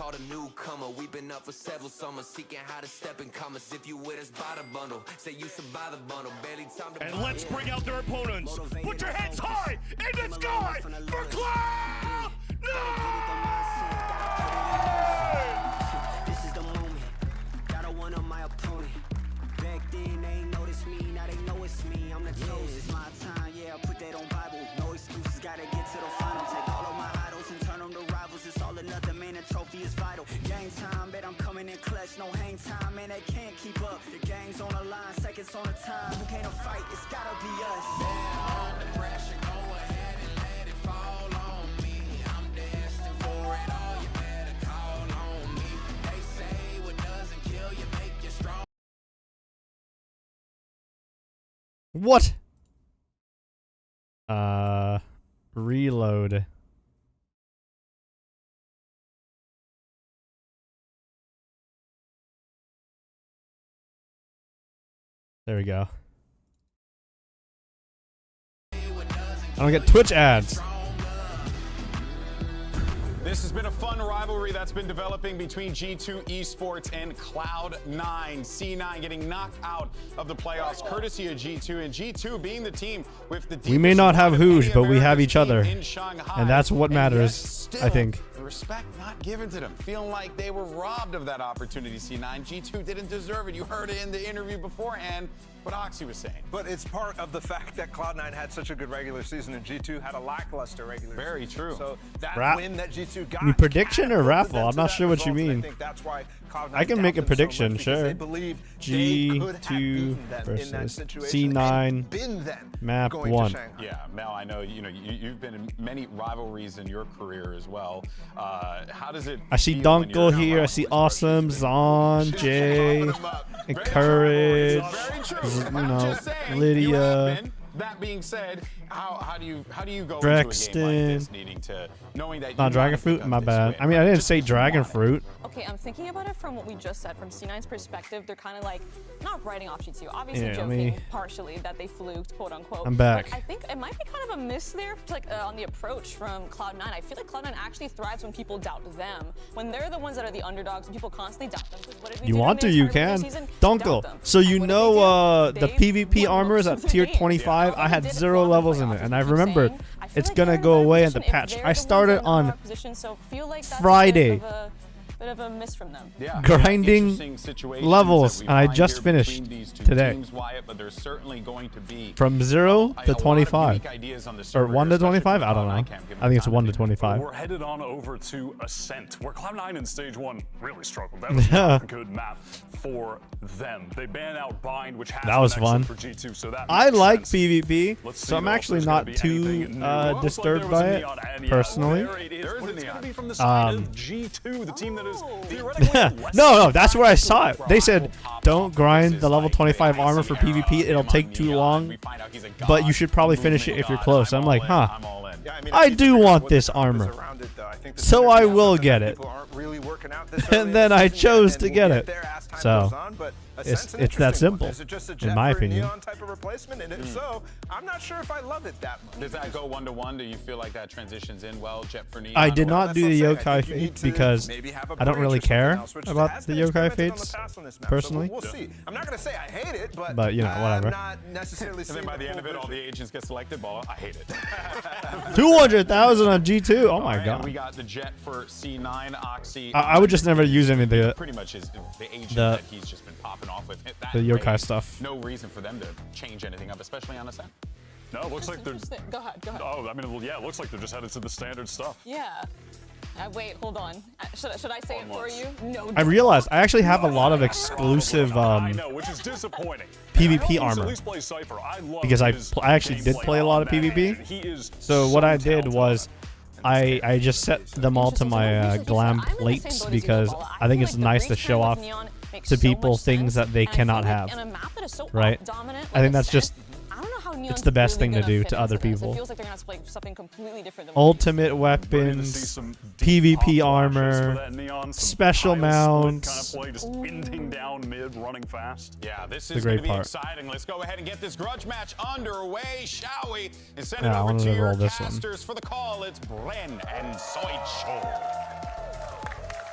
called a newcomer. We've been up for several summers, seeking how to step in commas. If you with us, buy the bundle. Say you should buy the bundle. Barely time to. And let's bring out their opponents. Put your heads high in the sky for Cloud9! This is the moment. Got one of my opponent. Back then they ain't noticed me, now they know it's me. I'm the chosen. It's my time, yeah. I put that on Bible. No excuses, gotta get to the final. Take all of my idols and turn them to rivals. It's all or nothing, man. The trophy is vital. Game time, bet I'm coming in clutch. No hang time, man. They can't keep up. The game's on the line, seconds on the time. Who can't fight? It's gotta be us. Under pressure, go ahead and let it fall on me. I'm destined for it all. You better call on me. They say what doesn't kill you make you strong. What? Reload. There we go. I don't get Twitch ads. This has been a fun rivalry that's been developing between G2 Esports and Cloud9. C9 getting knocked out of the playoffs courtesy of G2, and G2 being the team with the We may not have Hooge, but we have each other. And that's what matters, I think. The respect not given to them. Feeling like they were robbed of that opportunity, C9. G2 didn't deserve it. You heard it in the interview beforehand, what Oxy was saying. But it's part of the fact that Cloud9 had such a good regular season and G2 had a lackluster regular season. Very true. So that Rap. win that G2 got. You prediction or raffle? I'm not sure what you mean. I think that's why Cloud9 I can make a doubted them so prediction, much because sure. they believe they could have beaten G2 them in that versus situation C9 and been them map going 1. to Shanghai. Yeah, Mel, I know you've been in many rivalries in your career as well. How does it I see feel when you're Dunkel here. I see Awesome, Zon, Jay, and Courage. You know, Lydia. That being said, how do you go Drexten. into a game like this, needing to knowing that Not dragon fruit? My bad. I mean, I didn't say dragon fruit. Okay, I'm thinking about it from what we just said. From C9's perspective, they're kind of like not writing off G2. Obviously Yeah, joking partially that they fluked, quote unquote. I'm back. But I think it might be kind of a miss there, like on the approach from Cloud9. I feel like Cloud9 actually thrives when people doubt them. When they're the ones that are the underdogs and people constantly doubt them. What did we You do want to, during the you entire can. regular season? Doubt Dunkel. them. So you And what know did they the do? PvP They armor is won at most of the tier game. 25. All I they had did 0 was levels won in the it, and I playoffs. remember I feel it's like gonna they're in go a better away in the position if patch. they're I the ones started in a on position, so feel like that's Friday. a bit of a miss from them. Yeah, grinding interesting situations levels, that we and I find just here finished between these two today. teams, Wyatt, but there's certainly going to be From 0 a lot to of 25. unique ideas on the Or server 1 to here, especially 25? from I don't know. Cloud9 camp, given I think it's the 1 to time. 25. We're headed on over to Ascent, where Cloud9 in stage 1 really struggled. That was not a good map for them. They ban out Bind, which has That was been excellent fun. for G2, so that I makes like sense. PvP, Let's see, so I'm though, if actually there's gonna not be too anything new. Looks like disturbed there was by a it, neon, and yeah, personally. there it is, There is but a it's neon. gonna be from the side of G2, the team that is theoretically less No, that's where I saw it. They said, don't grind the level 25 armor for PvP. It'll take too long, but you should probably finish it if you're close. I'm like, huh. Yeah, I mean, I if you do figure out want what the this numbers armor. around it, though, I think the So synergy I is will something get that it. people aren't really working out this early And in then the I season chose yet, to and get we'll it. there as time So, goes on, but Ascent's an it's that interesting one. simple, Is it just a in Jet my for a opinion. Neon type of replacement? And if so, I'm not sure if I love it that much. Does that go 1-to-1? Do you feel like that transitions in well, Jet for Neon? I did or- not That's do what the I'm saying. I yokai think you need fate to because maybe have a I don't bridge really or something care else, which about has the been yokai experimented on fates the past on this map, so personally. we'll see. I'm not going to say I hate it, But, you know, whatever. I'm not necessarily And then seeing by the end full of it, all the vision. agents get selected. Well, I hate it. 200,000 on G2. Oh my And we god. got the Jet for C9, Oxy. I would just never use any of the Pretty much is the agent the- that he's just been popping off with. That the yokai rate, stuff. No reason for them to change anything up, especially on Ascent. No, it looks like they're. Interesting. Go ahead. Oh, I mean, well, yeah, it looks like they're just headed to the standard stuff. Yeah. Wait, hold on. Should I say it for you? No. I realized I actually have a lot of exclusive I know, which is disappointing. PvP I hope he's armor. at least play Cypher. I love Because I his actually did gameplay play a lot of on that, PvP. and he is So what I did talented was on that. I just set them all to my glam plates because I think it's nice to show off to people things that they cannot have, right? I think that's just it's the best thing to do to other people. Ultimate weapons, PvP armor, special mounts. Kind of play, just spinning down mid, running fast. Yeah, this The is going great to be part. exciting. Let's go ahead and get this grudge match underway, shall we? And send it Yeah, I over wanted to to your roll this one. casters for the call. It's Bren and Soicho.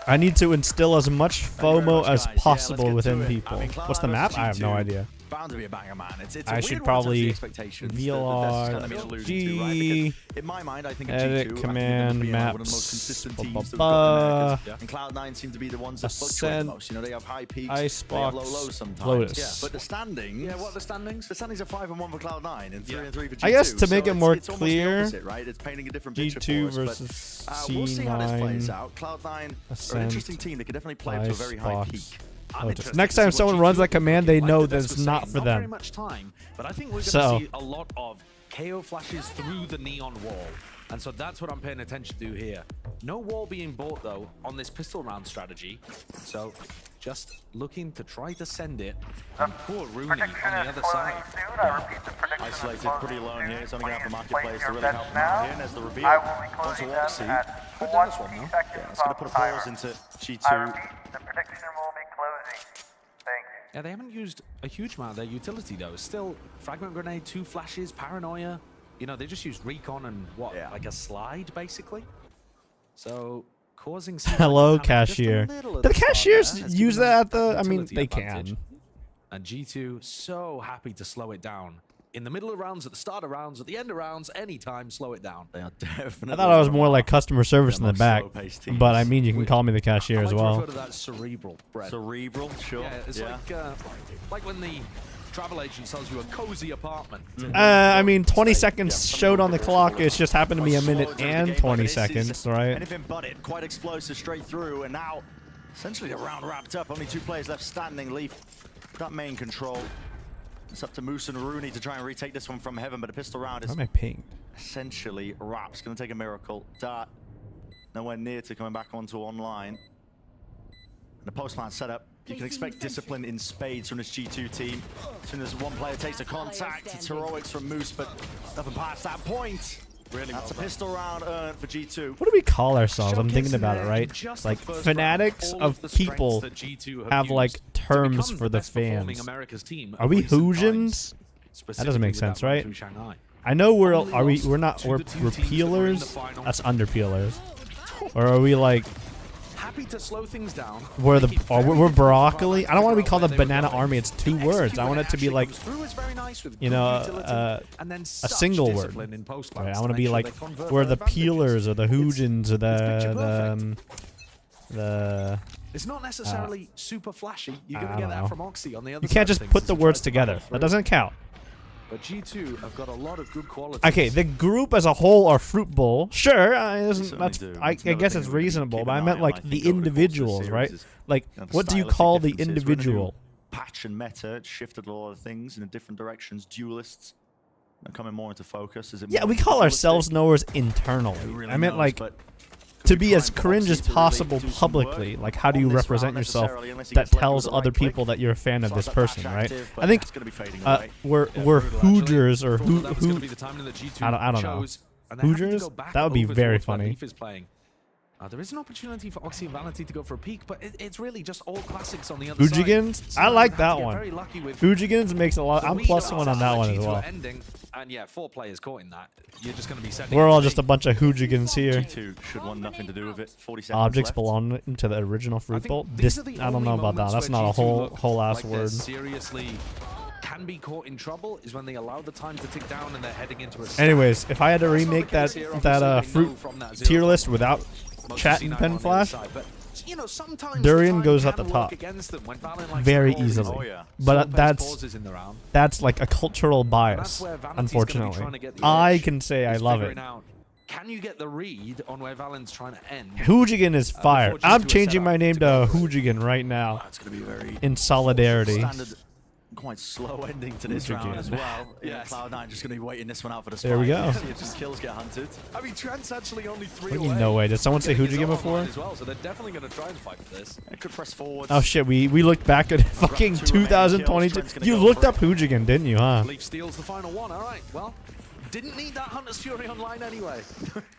I need to instill as much FOMO as guys. Yeah, possible let's get within to it. people. I mean, What's the Cloud9 map? versus I have no G2, idea. Bound to be a banger, man. It's I a should weird one in terms of probably the expectations that VLR, that's kind of been alluding to, right? G, Because in my mind, I think of edit, G2 command, being like one of the maps, most consistent ba, teams ba, that we've got in America. ba. And Cloud9 seem to be the ones that fluctuate Ascent, the most. You know, they have high peaks, they Icebox, have low lows sometimes. Lotus. Yeah. But the standings, Yeah, what are the standings? the standings are 5-1 for Cloud9 and 3-3 for G2. I guess to make So it more it's almost the clear, opposite, right? It's painting a different picture G2 for us, versus but, we'll see how this plays C9, out. Cloud9 are an Ascent, interesting team. They could definitely play up to a very high peak. Icebox, I'm Lotus. interested Next to see time what someone G2 runs that look command, like, they like know the that Des it's was not saying, for not very them. much time, but I think we're going to So- see a lot of KO flashes through the neon wall. And so that's what I'm paying attention to here. No wall being bought, though, on this pistol round strategy. So just looking to try to send it. And poor Rooney on the other side. Isolated pretty alone here. It's only going to have the market players to really help him out here. And there's the reveal onto Oxy. Good Dennis one, though. Yeah, it's going to put a pause into G2. Yeah, they haven't used a huge amount of their utility, though. Still, Fragment Grenade, 2 flashes, Paranoia. You know, they just used Recon and what, like a slide, basically? So, causing... Hello, cashier. Do the cashiers use that at the... I mean, they can. And G2 so happy to slow it down. In the middle of rounds, at the start of rounds, at the end of rounds, anytime, slow it down. They are definitely... I thought I was more like customer service in the most back, slow-paced teams. but I mean, you can call me the cashier I as like to well. refer to that as cerebral, Brett. Cerebral, sure. Yeah, it's like when the travel agent sells you a cozy apartment. I mean, 20 seconds showed on the clock. It's just happened to be a minute Slow during the and game, but 20 this is seconds, right? Anything but it. Quite explosive straight through, and now essentially the round wrapped up. Only 2 players left standing. Leaf got main control. It's up to Moose and Rooney to try and retake this one from Heaven, but a pistol round Why is am I pinged? essentially wraps. Going to take a miracle. Dart nowhere near to coming back onto online. And the postman setup. You can expect discipline in spades from this G2 team. As soon as one player takes a contact, it's heroics from Moose, but nothing past that point. Really, that's a pistol round earned for G2. What do we call ourselves? I'm thinking Showcasing about it, there right? in just Like, the first fanatics round, all of the strengths people that G2 have, like, used to terms become for the best performing fans. America's team Are of we recent Hoosians? times, That doesn't make specifically with sense, that run right? through Shanghai. I know we're Only we're lost not we're to the 2 teams that were in the peelers. final. That's under peelers. Or are we like Happy to slow things down. we're the make it or very we're difficult for broccoli? Cloud9 I don't want to figure be called out the where they were banana going. army. It's 2 They words. I execute want when it to be actually like comes through is very nice with you good know, utility, and then a such single word. discipline in post Right, plans I want to make be sure like they convert we're their the advantages. peelers or the Hoojins or picture the It's not necessarily super flashy. You're I going to get don't that know. from Oxy on the other you side can't of just things put as the he words tries to battle together. through. That doesn't count. But G2 have got a lot of good qualities. Okay, the group as a whole are fruit bowl. Sure, certainly that's do. I It's another guess thing it's that we need to reasonable, keep but an I eye meant on, like I the think, over the course of the individuals, right? series is, Like, you know, what do you stylistic call the differences. We're in a new individual? Patch and meta it's shifted a lot of things in different directions. Duelists are coming more into focus. Is it Yeah, more we call ourselves dualistic? knowers internally. Who really I meant knows, like but to could be we as try and cringe force as you to really possible do some work publicly. Like, how do on you this represent round yourself necessarily, unless he that gets left tells with a other right click? people that you're a fan of So this that person, patch right? active, but I think it's gonna be fading away. we're brutal, actually. Hoogers or Thought who that was gonna be the timing that G2 I don't know. chose, and they're happy to Hoosiers? go back That would be over very towards where funny. Leaf is playing. There is an opportunity for Oxy and Valenti to go for a peek, but it's really just all classics on the other side. Hoojigans? So I they like have to that get one. very lucky with Hoojigans makes a lot. the I'm read +1 on that one as G2 well. ending, and yeah, 4 players caught in that. You're just going to be setting We're up all the just a big- bunch of Hoojigans here. G2 should want nothing to do with it. 40 seconds Objects left. belong to the original I fruit think bowl. these This are the I don't only know about that. moments That's where not a G2 look whole ass like they're word. seriously can be caught in trouble is when they allow the time to tick down and they're heading into a stack. Anyways, if I had to That's not the remake that case here, obviously. They know fruit from that tier 0 list without most chat of and C9 pen on the other flash, side, but, you know, sometimes Durian the goes time at the can top. work against them when Valen likes very to call easily. these Oh, yeah. But slow-paced that's pauses in the round. like a cultural bias, where Valenti's gonna be trying to unfortunately. get the I edge. can say I He's love figuring it. out, can you get the read on where Valen's trying to end? Hoojigan is fire. before I'm G2 is changing set my up name to to go for it. Hoojigan right now That's going to be very in solidarity. standard, quite slow ending to this round as well. Yes. Cloud9 just going to be waiting this one out for the There we spike. go. See if some kills get hunted. I mean, Trent's actually only 3 What do you away. know, way? Did someone say Getting his Hoojigan arm before? line As well, so they're definitely going to try and fight for this. It could press forward. Oh shit, we looked back at fucking 2 remaining kills. 2022. Trent's gonna You go looked for up it. Hoojigan, didn't you, huh? Leaf steals the final one. All right, well, Didn't need that Hunter's Fury online anyway.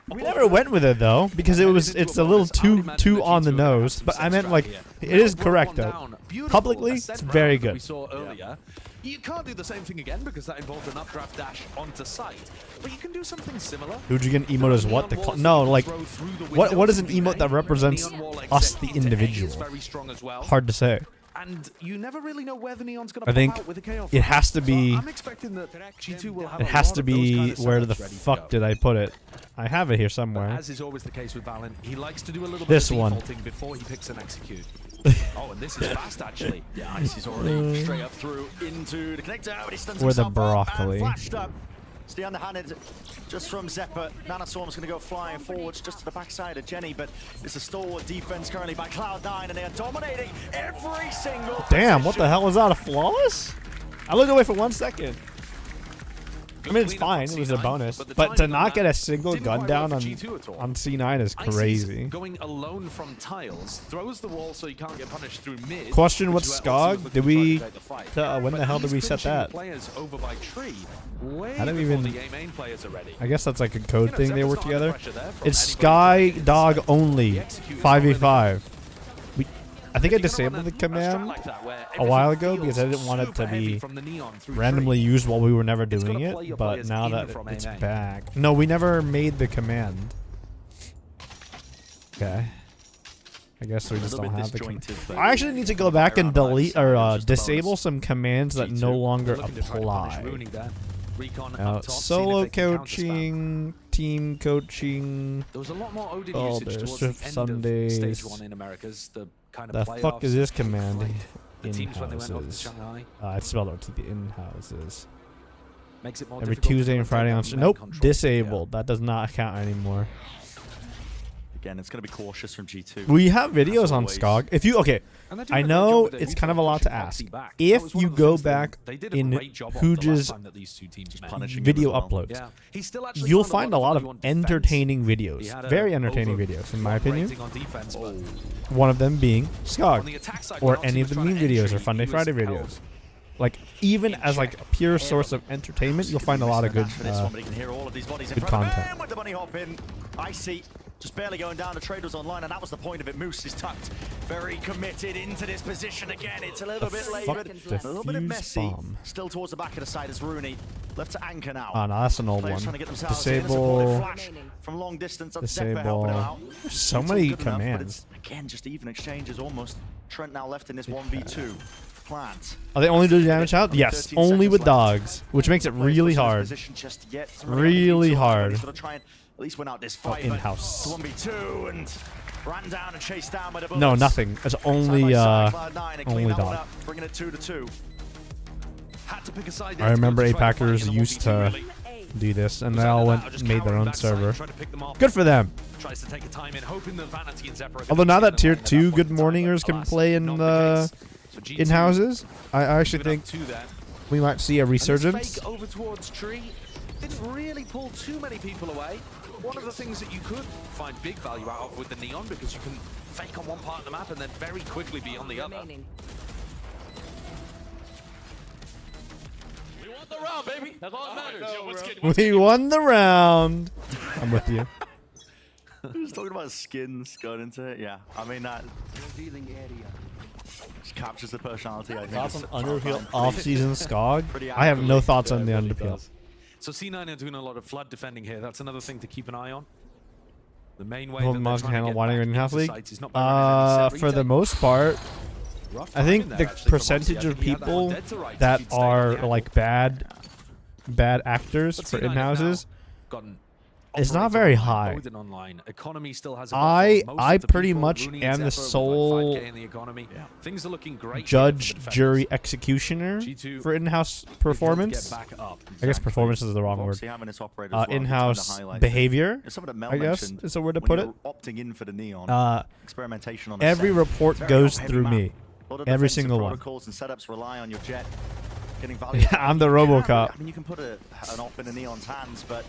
We never went with it though because it's a little too on the nose. But I meant like it is correct though. Publicly, it's very good. We saw earlier. You can't do the same thing again because that involved an updraft dash onto site. But you can do something similar. Hooligan emote is what? No, like what is an emote that represents us, the individual? Hard to say. And you never really know where the neon's gonna I think pop out with the KO it has to be. I'm expecting that G2 will have It a has lot to of those be kind of where the setups ready to fuck go. did I put it? I have it here somewhere. As is always the case with Valen, he likes to do a little This bit of one. defaulting before he picks an execute. Oh, and this is fast actually. Yeah, Icy's already straight up through into the connector, but he stuns Or the himself up broccoli. and flashed up. Stay underhanded just from Zephyr. Nanastorm's going to go flying forwards just to the backside of Jenny, but it's a stalwart defense currently by Cloud9, and they are dominating every single Damn, what the position. hell was that? A flawless? I looked away for 1 second. I mean, it's fine. It was a bonus. But to not get a single gun down on C9 is crazy. Going alone from tiles, throws the wall so you can't get punished through mid. Question, which what's is where Oxy was Skog? looking Did to try we... to take the fight. when the But hell did we he's set finishing that? Players over by tree way I don't before even... the A main players are ready. I guess that's like a code thing they Zephyr's work not under together. pressure there from It's anybody Sky to get inside. Dog only. The execute is not really 5v5. I think I If you're disabled gonna the run a strat command like that, where a while everything ago because I feels didn't want it to super heavy be from the neon through randomly tree. used while we were never It's doing gotta it, play your but players now in that from it's A-main. back. No, we never made the command. Okay. I guess we just little don't bit have the command. disjointed, but I actually need to go back and around delete by or side, just a disable bonus. some commands that G2. no longer Looking to try to punish apply. Rooney there. Recon Now, up top, seeing if solo they can counterspam. coaching, team coaching. There was a lot more Odin Oh, usage there's towards Swift the end Sundays. of stage 1 in Americas. The kind The of fuck is this playoffs. command? The teams when they went over to In-houses. Shanghai I spelled it to the in-houses. makes it more Every difficult to Tuesday and maintain Friday that on. main Nope, control. disabled. That does not count anymore. Again, it's going to be cautious from G2. We have videos As on always. Skog. If you okay, And they're doing I a great know job with their it's neutral kind of a lot to pushing ask. Oxy back. That If was one you of the go things back they did a in great job of the last Hooge's time that these two teams met. punishing him video as well. uploads, Yeah, he still actually you'll found find a lot value of on defense. entertaining He videos. had a Very entertaining over videos, in my one opinion. rating on defense, but One of them being on the Skog, attack side, or when Oxy any of was the trying meme to videos or entry, Fun Day he was Friday held videos. Like even in as like a check pure source of entertainment, you'll find a lot of good For this one, but he can hear all of these bodies in good front of content. him with the bunny hop in. Icy just barely going down. The trade was online, and that was the point of it. Moose is tucked, very committed into this position again. It's a little bit labored, a little bit of Diffuse messy. bomb. Still towards the back of the side is Rooney. Left to anchor now. Oh no, that's an old Players one. trying to get themselves in. A supportive Disable. flash from long distance. That's Zephyr helping him out. Disable. So It's many all good enough, but commands. it's, again, just even exchanges almost. Trent now left in this 1v2. Plant. Are they only doing damage out? Yes, 13 only seconds with left. dogs, which makes it really hard. Position just yet. Really hard. He's gonna try and at least win out this fight. but in-house. it's 1v2 and ran down and chased down by the bullets. No, nothing. It's only Side by side, Cloud9, and clean only that one dog. up, bringing it 2-2. had to pick a side. I remember there to try to fight APACers in the used 1v2 to really. do this, and Was they out all of that, went or just made their cowering own backside, server. tried to pick them off. Good for them. Tries to take a time in, hoping that Vanity and Zephyr are Although gonna now be that in the tier lane at 2 that good point in time, morningers but can alas, play in not the case. So G2 in-houses, I actually giving think up 2 there. we might see a And this resurgence. fake over towards tree didn't really pull too many people away. One of the things that you could find big value out of with the neon, because you can fake on one part of the map and then very quickly be on the other. We want the round, baby. That's all that matters. We won the round. I'm with you. Just talking about skins going into it. Yeah, I mean that just captures the personality. I think. Thoughts on It's Underpeel horrifying. off-season Skog? Pretty I have no accurately. thoughts on the Yeah, it really Underpeel. does. So C9 are doing a lot of flood defending here. That's another thing to keep an eye on. The main way Hold that the they're mouse trying to handle get winding back in-house into league. sites is not by running any set For the retake. most part, Rough I think timing the there, actually, from percentage Oxy. I of think he had that one people dead to rights if that he'd stayed on the are angle. like bad actors But for C9 have in-houses, now gotten it's not operator very online, high. Odin online. Economy still has a I buffer on most of the pretty people. much Rooney and am the Zephyr with sole 5K in the economy. Things are looking great here for judge, the defenders. jury, executioner G2 for in-house Get performance. back up. I guess performance is the wrong word. Obviously having this operator as well, it's kind of In-house highlighted. behavior, It's something that Mel I guess, mentioned is the word to when put you're it. opting in for the neon. Experimentation on a Every set. report It's very goes top-heavy through map. me. A lot of Every defensive single one. protocols and setups rely on your jet getting value. Yeah, I'm the You can't really- RoboCop. I mean, you can put an op in the neon's hands, but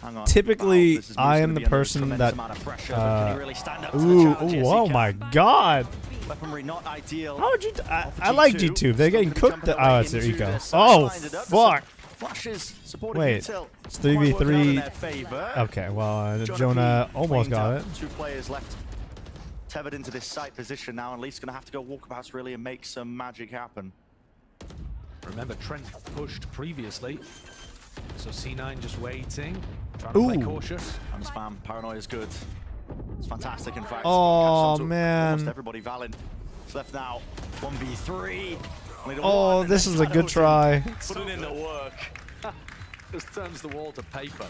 hang on. Typically, Wow, this is I gonna am be the under person tremendous that. amount of pressure, but can he really stand up to the Ooh, challenge? Yes, he oh can. my God! Weaponry not ideal. How would you? I for like G2. G2. They're getting Still gonna be cooked. jumping Oh, right it's there you into go. the side, Oh lined it up. fuck! Flashes supporting Wait, Util. it's Quite working out in 3v3. their favor. Okay, well, Jonah Jonah P almost playing got down. it. 2 players left tethered into this site position now, and Leaf's going to have to go walkabouts really and make some magic happen. Remember, Trent pushed previously, so C9 just waiting, trying to play Ooh. cautious. And spam, paranoia is good. It's fantastic, in fact. Oh, Catches onto man. Almost everybody. Valen is left now. 1v3. Only the Oh, one, and this then is a good Shadows try. Putting in the work. Just turns the wall to paper.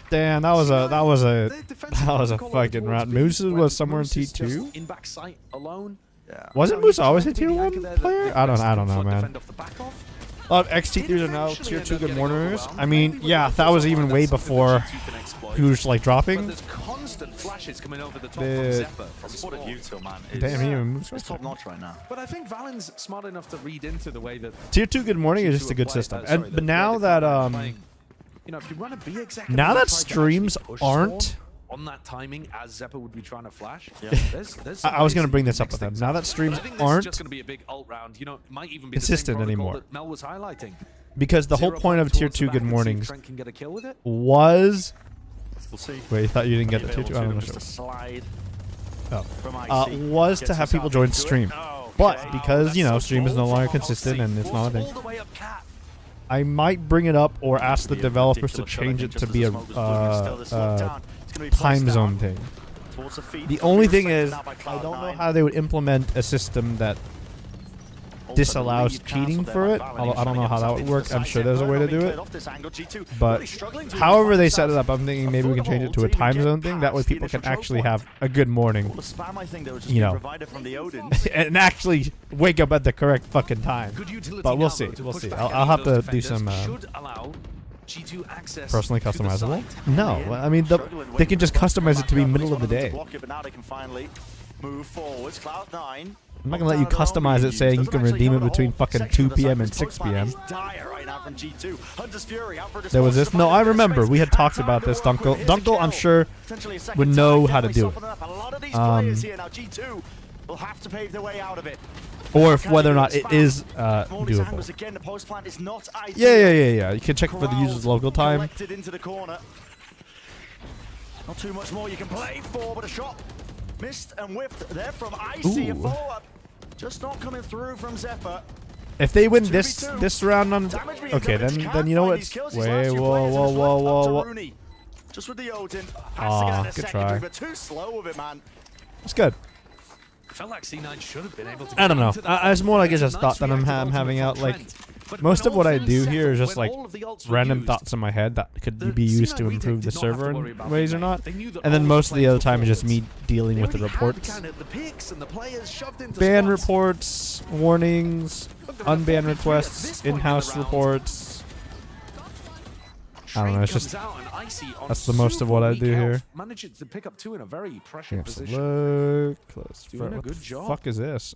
Damn, that was a The defensive protocol fucking towards round. B, Moose when was somewhere in Moose is just T2. in back sight alone. Yeah. Wasn't No, Moose you always a can't tier really 1 anchor there, the player? I don't know, foot man. defend off the back off. XT3s are now Eventually tier end 2 up good getting morners. overwhelmed. I mean, Maybe yeah, with that was Util even on, way that's something before that G2 can exploit. who's like But dropping. there's constant flashes coming over the top The- from Zephyr from Support of small. Util, man, is Damn, he even moves it's top notch right now. But I think Valen's smart enough to read into the way that Tier 2 good morning is just a good system. And but now that you know, if you run a B exec, now that try to streams actually push aren't Storm on that timing as Zephyr would be trying to flash. Yeah. There's I was going gonna bring this up with him. Now that streams I think this is aren't just going to be a big ult round. You know, it might even be consistent the same protocol anymore. that Mel was highlighting. because the whole 0 point of tier towards the 2 back good and see if mornings Trent can get a kill with it. was. We'll see. Wait, you thought you didn't get the tier 2? I don't know. Just a slide Oh. from IC. Was to Gets have people himself join into it. stream. Oh, But okay. because, you know, That's so stream is no bold longer from consistent Oxy. and it's not a thing, All the way up cat. I might bring it up or ask the Be a developers to ridiculous shot, I change think, it to just be as a the smoke was blowing. Still, this lockdown. It's gonna be time placed zone down thing. towards the feet. The only thing Respected is, now by I don't know Cloud9. how they would implement a system that Also, disallows lead cheating cancelled for there it. by Valen. I He's don't know trying how to that get would himself work. into I'm the sure side. there's a way to Only do cleared it. off this angle. G2 But really struggling to however find they set it themselves up, I'm thinking a maybe we can change it to a foothold time even zone get thing. That way past the people can initial choke actually point. have a good morning. All the spam, I think, that was just You being know. provided from the Odins. And actually wake up at the correct fucking time. Good utility But we'll now, see. though, to We'll push see. back I'll any have of to those do defenders. some Should allow G2 access personally to the customizable. site. No, Yeah. I mean Struggling, they waiting can for just the ball to customize come it to be back up. middle of the He's wanted day. to block it, but now they can finally move forwards. Cloud9. I'm not gonna let you customize it saying you can redeem it between fucking 2 p.m. and 6 p.m. Dire right now from G2. Hunter's Fury out for There was this. No, I remember. We had talked about this. Dunkel, I'm sure, would know how to do it. A lot of these players here now. G2 will have to pave their way out of it. Or if whether or not it is From all these doable. angles, again, the post plant is not ideal. Yeah. You can check for the user's local time. Collected into the corner. Not too much more you can play for, but a shot missed and whiffed there from Icy. A Ooh. follow-up just not coming through from Zephyr. If they win 2v2. this round on, Damage being okay, done, but then you know can't what? find these kills. These Wait, last two whoa, players are whoa, just whoa, left up to whoa. Rooney. Just with the Odin. Aw, Passing it at a good secondary, try. but too slow with it, man. It's good. Felt like C9 should have been able to I don't get know. into that It's more like it's It's just a nice thought that I'm reactive having ultimate out. Like from Trent. But most when of what all I things do settle, here is just when like all of the ults were random used, thoughts in my head that the could be used to C9 improve the retake did not have server to worry in about ways or big not. bang. They knew that And then all most of the players other were time is just me forwards. dealing They with the already had reports. kind of the picks and the players shoved into Ban spots. reports, warnings, Look, they're in a 4v3 unban at requests, this point in the in-house round. reports. I don't know, it's Trade just- comes out and Icy on that's the most of super what I weak do here. health manages to pick up 2 in a very pressured position. Look close. Doing a What good the job. fuck is this?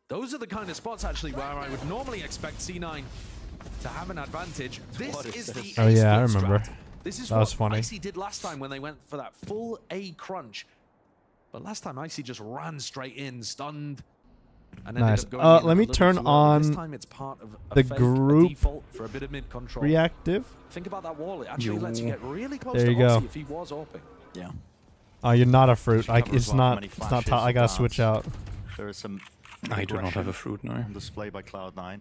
Those are the kind of spots actually where I would normally expect C9 to have an advantage. This What is is this? the Oh, A yeah, I split remember. strat. This is That what was funny. Icy did last time when they went for that full A crunch. But last time Icy just ran straight in, stunned, and ended Nice. up going in Let a me little turn too early. This on time it's part of a the fake, a group default for a bit of mid control. Reactive. Think about that wall. It actually lets you get really close There to you go. Oxy if he was open. Yeah. Oh, you're not a fruit. Should cover It's as well not. many It's not. flashes I gotta and switch darts. out. There is some I do not have a aggression fruit now. on display by Cloud9.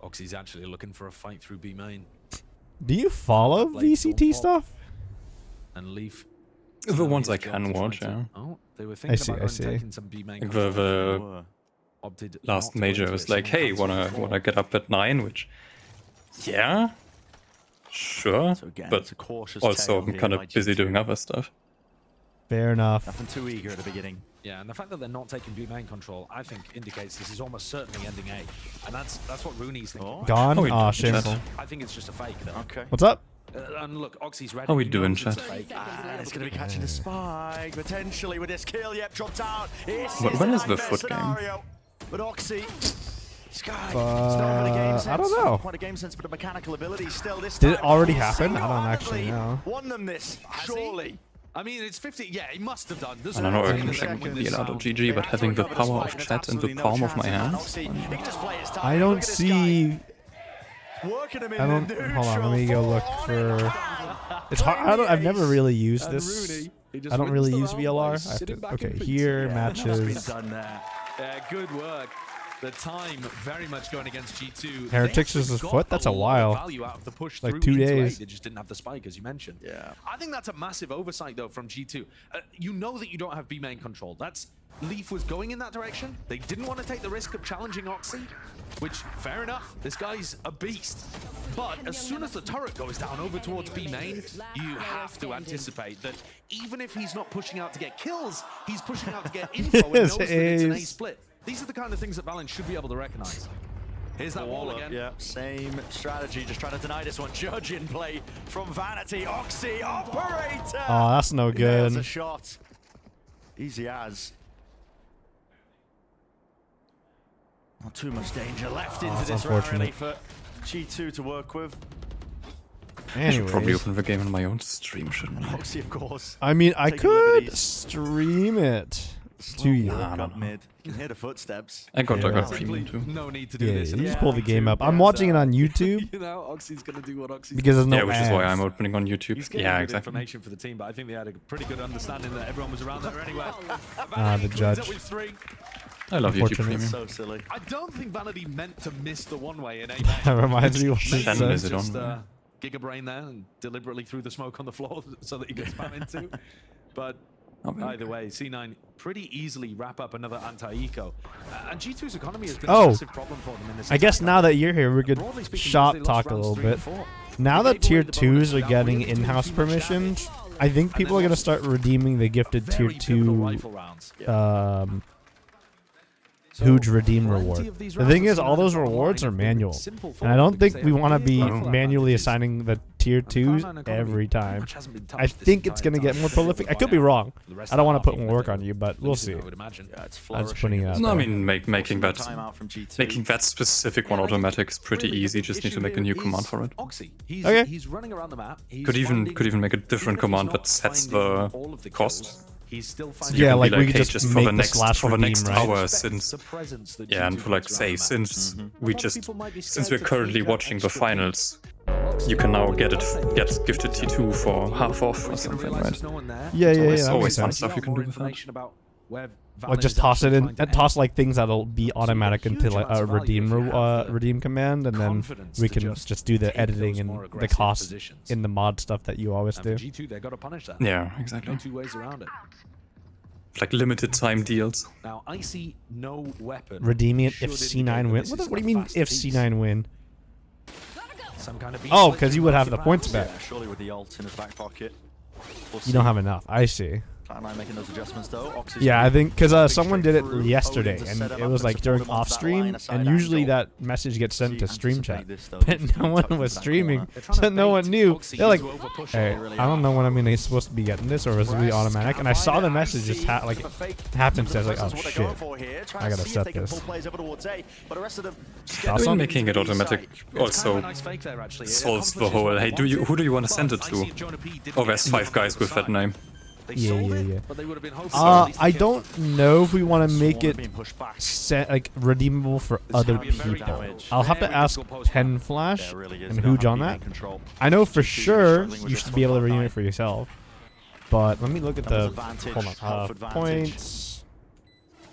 Oxy's actually looking for a fight through B main. Do you follow Blades don't VCT pop. stuff? And Leaf. The ones his I job can to try watch, to- yeah. Oh, they were thinking see, about I going see. taking some B main. Like control. the Whoa. Opted last not to major go was into it, like, someone hey, comes wanna to the wanna wall. get up at 9, which yeah, sure, So again, but it's a cautious also tail I'm here kind by of busy G2. doing other stuff. Fair enough. Nothing too eager at the beginning. Yeah, and the fact that they're not taking B main control, I think, indicates this is almost certainly ending A, and that's what Rooney's thinking. Oh. Gone. Oh, we Aw, did chat. shameful. I think it's just a fake, though. Okay. What's up? And look, Oxy's ready. How we He doing, knows it's a chat? fake. And it's going to be catching the spike, potentially with this kill. Yep, dropped out. When is the foot game? scenario. But Oxy, Sky, it's not Uh, for the game I sense. don't know. Quite a game sense, but a mechanical ability still this Did time. it already happen? I don't actually Single-handedly know. Won them this, Has he? surely. I mean, it's 50. Yeah, he must have done. I don't know if I can check DLR.gg, but having the power of chat in the palm of my hands. I don't see. I don't. Hold on, let me go look for. It's hard. I've never really used this. I don't really use VLR. I have to, okay, here matches. Good work. The time very much going against G2. Heretics is his foot? That's a while. Value out of the push Like through 2 into days. A. They just didn't have the spike, as you mentioned. Yeah. I think that's a massive oversight, though, from G2. You know that you don't have B main control. That's Leaf was going in that direction. They didn't want to take the risk of challenging Oxy, which, fair enough. This guy's a beast. But as soon as the turret goes down over towards B main, you have to anticipate that even if he's not pushing out to get kills, he's pushing out to get info and knows that it's an A split. These are the kind of things that Valiant should be able to recognize. Here's that wall again. Yeah, same strategy, just trying to deny this one. Judge in play from Vanity. Oxy, operator! Oh, that's no good. There's a shot. Easy as. Not too much danger left into this round, really, for G2 to work with. I should probably Anyways, open the game on my own stream, shouldn't I? Oxy, of course. I mean, I taking could liberties. stream it to you. Up mid. You can hear the footsteps. I got Yeah. premium too. No need to do Yeah, this. yeah, And just Yeah, pull the game up. yeah, I'm watching it on YouTube you know, Oxy's going to do what Oxy's because there's no Yeah, which is why ads. I'm opening on YouTube. He's getting Yeah, good exactly. information for the team, but I think they had a pretty good understanding that everyone was around there anyway. The judge. Up with 3. I love YouTube Unfortunately. Premium. So silly. I don't think Vanity meant to miss the one-way in A. That reminds me what it Maybe says. is it just on? Giga Brain there and deliberately threw the smoke on the floor so that he could spam into. But either way, C9 pretty easily wrap up another anti-eco. And G2's economy has been a massive problem for them in this. I guess now that you're here, we could Broadly speaking, shop because they lost talk a rounds little 3 and bit. 4. Now They that tier avoided the bonus 2s are without getting really doing in-house too much permissions, damage. I think people are then going to start redeeming the gifted tier very pivotal 2 rifle rounds. huge redeem plenty reward. of these The thing rounds is, are all those on the rewards line are have been manual. simple for And I them don't because think they we have want to big be rifle manually advantages. assigning the tier 2s Cloud9 every economy time. much hasn't been touched I this think it's entire going to get time. more prolific. I could be By now. wrong. The rest I don't of want to the put half more work even on you, but we'll see. I would imagine. Yeah, it's I'm just putting flourishing. it out No, I there. mean, making that Timeout from G2. making that specific one automatic is pretty easy. Just need to make a new command for it. Oxy. He's, Okay. he's running around the map. He's Could even finding- make a different even if he's command not that sets finding the all of the cost. kills, he's still So finding you Yeah, can like be we like, could hey, just just make for the the next slash for the redeem, next right? hour, Respect since the presence that yeah, and G2 for like puts say around the map. since A we lot of just people might be since scared we're to currently take that watching the extra hit. finals, you can now get gifted T2 for half off or He's gonna something, realize right? there's no one there. Yeah, yeah, always- yeah. That always makes fun sense. stuff you can do with that. Information about where Like Valorant just is toss it actually in trying to and toss end. like things that'll be automatic huge into like amounts a of value if you have the redeem command, and then confidence we to can just do the take editing those and more the aggressive cost positions. in the mod stuff that you always And do. for G2, they've got to punish that. Yeah, exactly. No two ways around it. Like limited time deals. Now, I see no weapon. Redeeming it should if indicate C9 that win. this What is do you a mean fast if piece. C9 win? Some kind of beast Oh, split because you can would knock have you the back. points back. Yeah, surely with the ult in his back pocket. We'll You don't have enough. I see. Cloud9 making those adjustments though. Oxy's Yeah, I gonna think because big someone straight did it through, yesterday, Odin to and set him it up was and like support during him onto off that stream, line, a side and usually angle. that message gets So sent you to stream chat, anticipate this, though. but Leaf no one tucked was into that streaming, corner. They're trying so to no one bait knew. Oxy They're like, into overpushing. hey, They really I don't are. know when I'm supposed to be getting this, or is it be automatic? And I saw the message just like happens. I was like, oh shit, I gotta set this. I mean, making it automatic also Nice fake there, actually. solves the whole. Hey, who do you want to send it to? Oh, there's 5 guys with that name. Yeah, yeah, yeah. I don't know if we want to make it like redeemable for other people. I'll have to ask Pen Flash and Hooge on that. I know for sure you should be able to redeem it for yourself. But let me look at the points.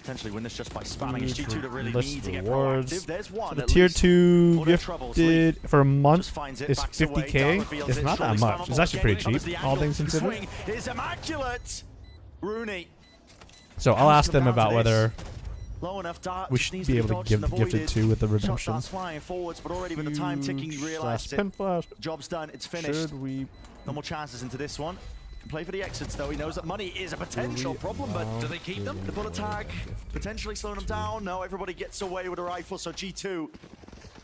Potentially win this just by spamming. It's G2 that really List need to get rewards. proactive. There's one. The at tier least. 2 All their troubles. gifted for a month Finds it, is backs away, 50k. down reveals It's it, not that surely much. It's spammable actually pretty again. cheap, Covers the all angle. things considered. Swing is immaculate. Rooney. So I'll ask them about whether Low enough, Dart we just should needs be to able to dodged give and the gifted avoided. 2 with the Shot redemption. starts flying forwards, but already with the time ticking, you realised Pen it. Flash. Job's done, it's finished. Should we? No more chances into this one. Can play for the exits though. He knows that money is a potential problem, but Do they keep them? the bullet tag potentially slowing them down. No, everybody gets away with a rifle, so G2,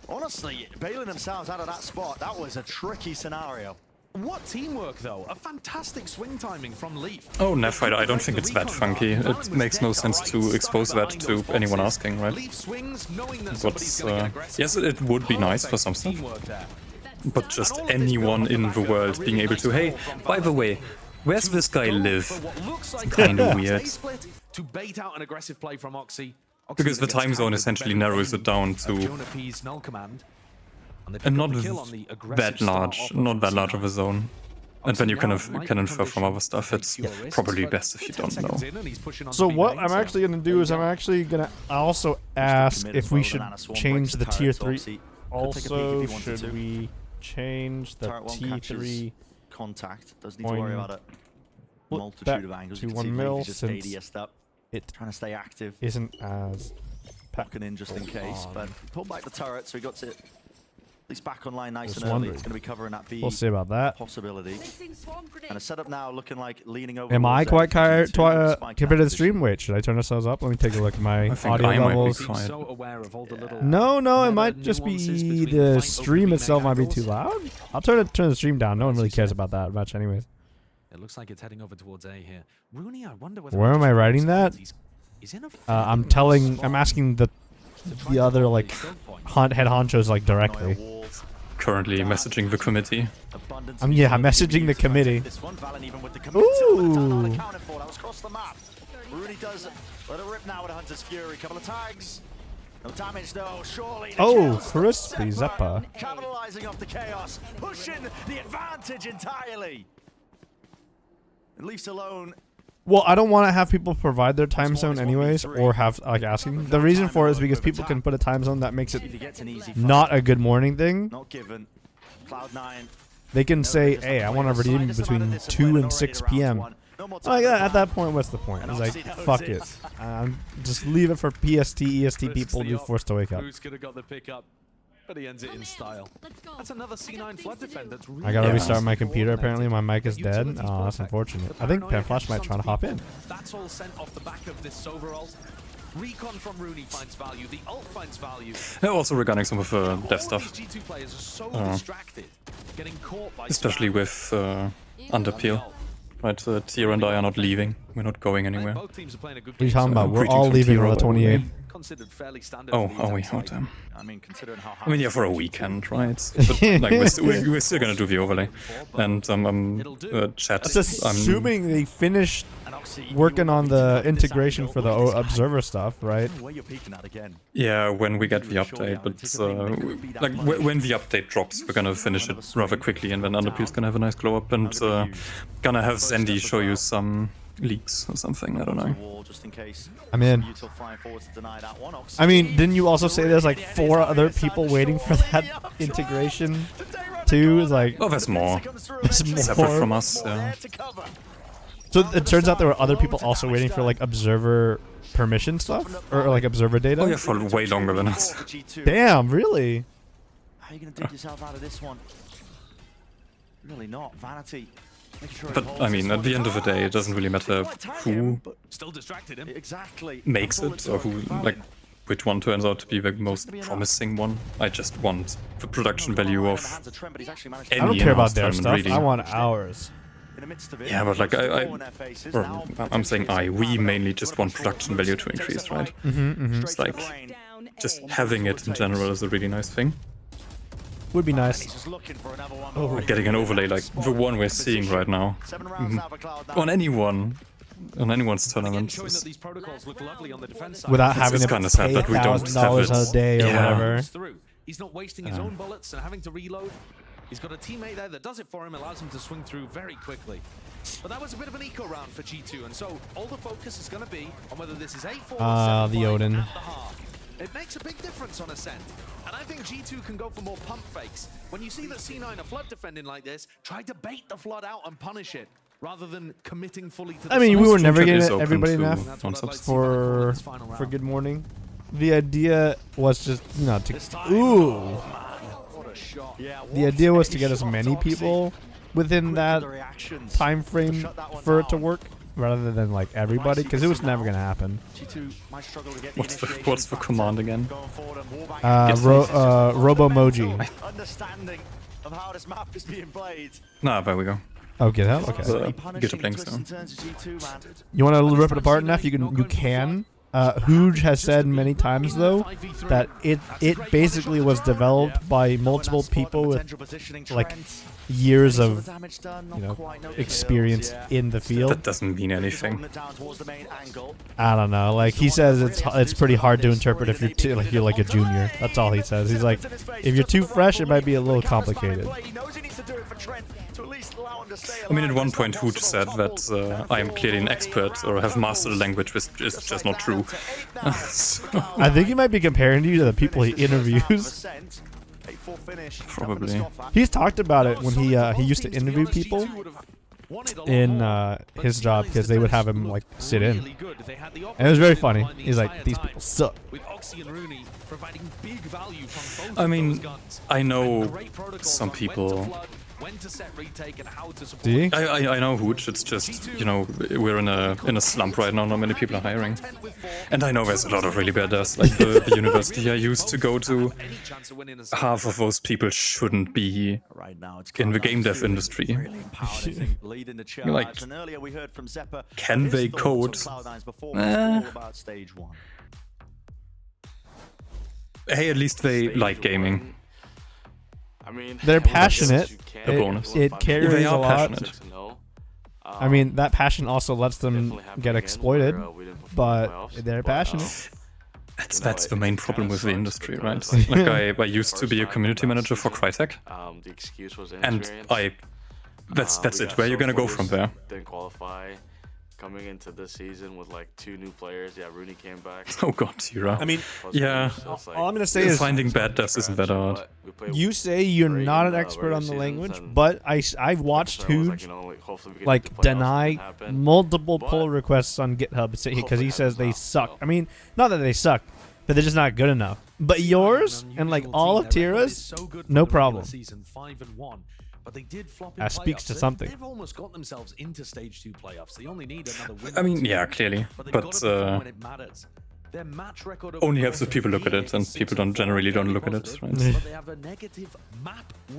honestly, bailing themselves out of that spot, that was a tricky scenario. What teamwork, though? A fantastic swing timing from Leaf. Oh, Nephite, I don't think it's that funky. It makes no sense to expose that to anyone asking, right? Leaf swings, knowing that But somebody's going to get aggressive. yes, it would be nice for some stuff. Teamwork there. But just anyone in the world being able to, hey, by the way, Where's this guy live? For what looks like Kinda a weird. split to bait out an aggressive play from Oxy. Because the time zone essentially narrows it down to Jonah P's null command. And they pick and up not the kill on the aggressive that start large, off not that C9. large of a zone. And then you can infer from other stuff. It's probably best if you don't know. So what I'm actually gonna do is I'm actually gonna also ask if we should change the tier 3. Also, should we change the T3 contact? Doesn't need to worry about it. Flip Multitude back of angles. to You can 1 see mil Leafy just stay since DS'd up, it trying to stay active, isn't as pocking in just in case. But pull back the turret, so he got it at least back online nice Just and early. wondering. It's going to be covering that B. We'll see about that. Possibility. And a setup now looking like leaning over. Am I towards quite G2, compared spike to the that stream? Wait, should I turn ourselves up? Let me take a look at my I think audio I might be levels. quiet. So aware of all the little No, it meta might just be nuances between the fight stream over itself might be angles. too loud. I'll turn the stream down. No one really cares about that much anyways. It looks like it's heading over towards A here. Rooney, I wonder whether Where am I writing that? He's in a I'm fairly I'm asking the other like head honchos like directly. Currently messaging the committee. I'm messaging the committee. This one, Valen even with the commit to it, but it's not Ooh. accounted for. That was across the map. Rooney does let it rip now with a Hunter's Fury. Couple of tags. No damage though, surely. the Oh, kills. crispy Zephyr Zeppa. capitalizing off the chaos, pushing the advantage entirely. It leaves alone. Well, I don't want to have people provide their time zone anyways, or have like asking. The reason for it is because people can put a time zone that makes it If he gets an easy fight, not a good morning thing. not given. Cloud9. They can say, "Hey, I want to redeem between 2 and 6 p.m." Like at that point, what's the point? It's like, fuck it. Just leave it for PST, EST people to be forced to wake up. Who's gonna got the pickup? But he ends it in style. That's another C9 flood defend. That's really I gotta Yeah. restart my computer. Apparently, my mic is dead. Oh, that's unfortunate. I think Panflash might try to hop in. That's all sent off the back of this Sober ult. Recon from Rooney finds value. The ult finds value. Also regarding some of the All dev stuff, these G2 players are so Oh. distracted, getting caught by especially spam. with Underpeel. Right, Tier and I are not leaving. We're not going I think anywhere. both teams are playing a good What are you game talking so about? We're Greetings all from leaving on the T-Row, by the way. 28th. considered fairly standard. Oh, for the are we? Ajax Oh, side. damn. I mean, considering how I mean, yeah, for a weekend, right? But, like, we're still gonna do the overlay. And chat. That's assuming they finished and Oxy, working you on will the be integration for the this guy. observer stuff, right? Where you're peeking at again. Yeah, when we get the update, but like when the update drops, we're gonna finish it rather quickly, and then Underpeel's gonna have a nice glow up, and gonna have Zandy show you some leaks or something. I don't know. Wall just in case. I'm in. Util flying forward to deny that one. Oxy. I mean, didn't you also say there's like 4 other people waiting for that integration too? It's like, Oh, there's more. There's more. Separate from us. Yeah. There to cover. so it turns out there were other people also waiting for like observer permission stuff or like observer data. Oh yeah, for way longer than us. G2. Damn, really? How are you gonna dig yourself out of this one? Really not. Vanity. Making sure he But holds I mean, this at the one. end of the day, it doesn't really matter Quite tight who here, but- Still distracted him. Exactly. makes And it or who like which one turns out to be the most promising one. I just want the production value of I don't any care about in-house their tournament, stuff. really. I want ours. Yeah, but like I'm saying we mainly just want production value to increase, right? It's like just having it in general is a really nice thing. Would be nice. But getting an overlay like the one we're seeing right now on anyone's tournament Showing that is, these protocols look lovely on the defense side. Without having it's to kinda sad pay that we don't have $1,000 it. a day or Yeah. whatever. Through. He's not wasting his own bullets and having to reload. He's got a teammate there that does it for him, allows him to swing through very quickly. But that was a bit of an eco round for G2, and so all the focus is going to be on whether this is 8-4 or 7-5 the Odin. at the half. It makes a big difference on Ascent, and I think G2 can go for more pump fakes. When you see that C9 are flood defending like this, try to bait the flood out and punish it, rather than committing fully to the I mean, we side. were never Chat is getting open everybody to enough That's what I'd concepts. like to see Valve call in for this final for round. good morning. The idea was just ooh. The idea was to get as many people within that time frame for it to work, rather than like everybody, because it was never gonna happen. what's the command again? Robomoji. Understanding of how this map is being played. Nah, there we go. Oh, get out. Okay. Get a blink zone. You want to rip it apart enough? You can. Hooj has said many times though that it basically was developed by multiple people with like years of experience in the field. That doesn't mean anything. I don't know. Like he says, it's pretty hard to interpret if you're like a junior. That's all he says. He's like, if you're too fresh, it might be a little complicated. I mean, at one point, Hooj said that I am clearly an expert or have mastered a language, which is just not true. So. I think he might be comparing you to the people he interviews. Probably. He's talked about it when he used to interview people in his job because they would have him like sit in, and it was very funny. He's like, these people suck. I mean, I know some people. Do you? I know Hooj. It's just, you know, we're in a slump right now. Not many people are hiring, and I know there's a lot of really bad devs. Like the university I used to go to, half of those people shouldn't be in the game dev industry. Like, can they code? Hey, at least they like gaming. I mean, they're passionate. A bonus. It carries they are a lot. passionate. I mean, that passion also lets them get exploited, but they're passionate. That's the main problem with the industry, right? Like I used to be a community manager for Crytek, and that's it. Where are you gonna go from there? Didn't qualify. Coming into this season with like 2 new players. Yeah, Rooney came back. Oh god, Tira. I mean, yeah. All I'm gonna say is finding bad devs isn't that hard. You say you're not an expert on the language, but I've watched Hooj like deny multiple pull requests on GitHub because he says they suck. I mean, not that they suck, but they're just not good enough. But yours and like all of Tira's, no problem. But they did flop in that speaks to something. They've almost got themselves into stage 2 playoffs. They only need another win. I mean, yeah, clearly, but only half the people look at it, and people don't look at it, right?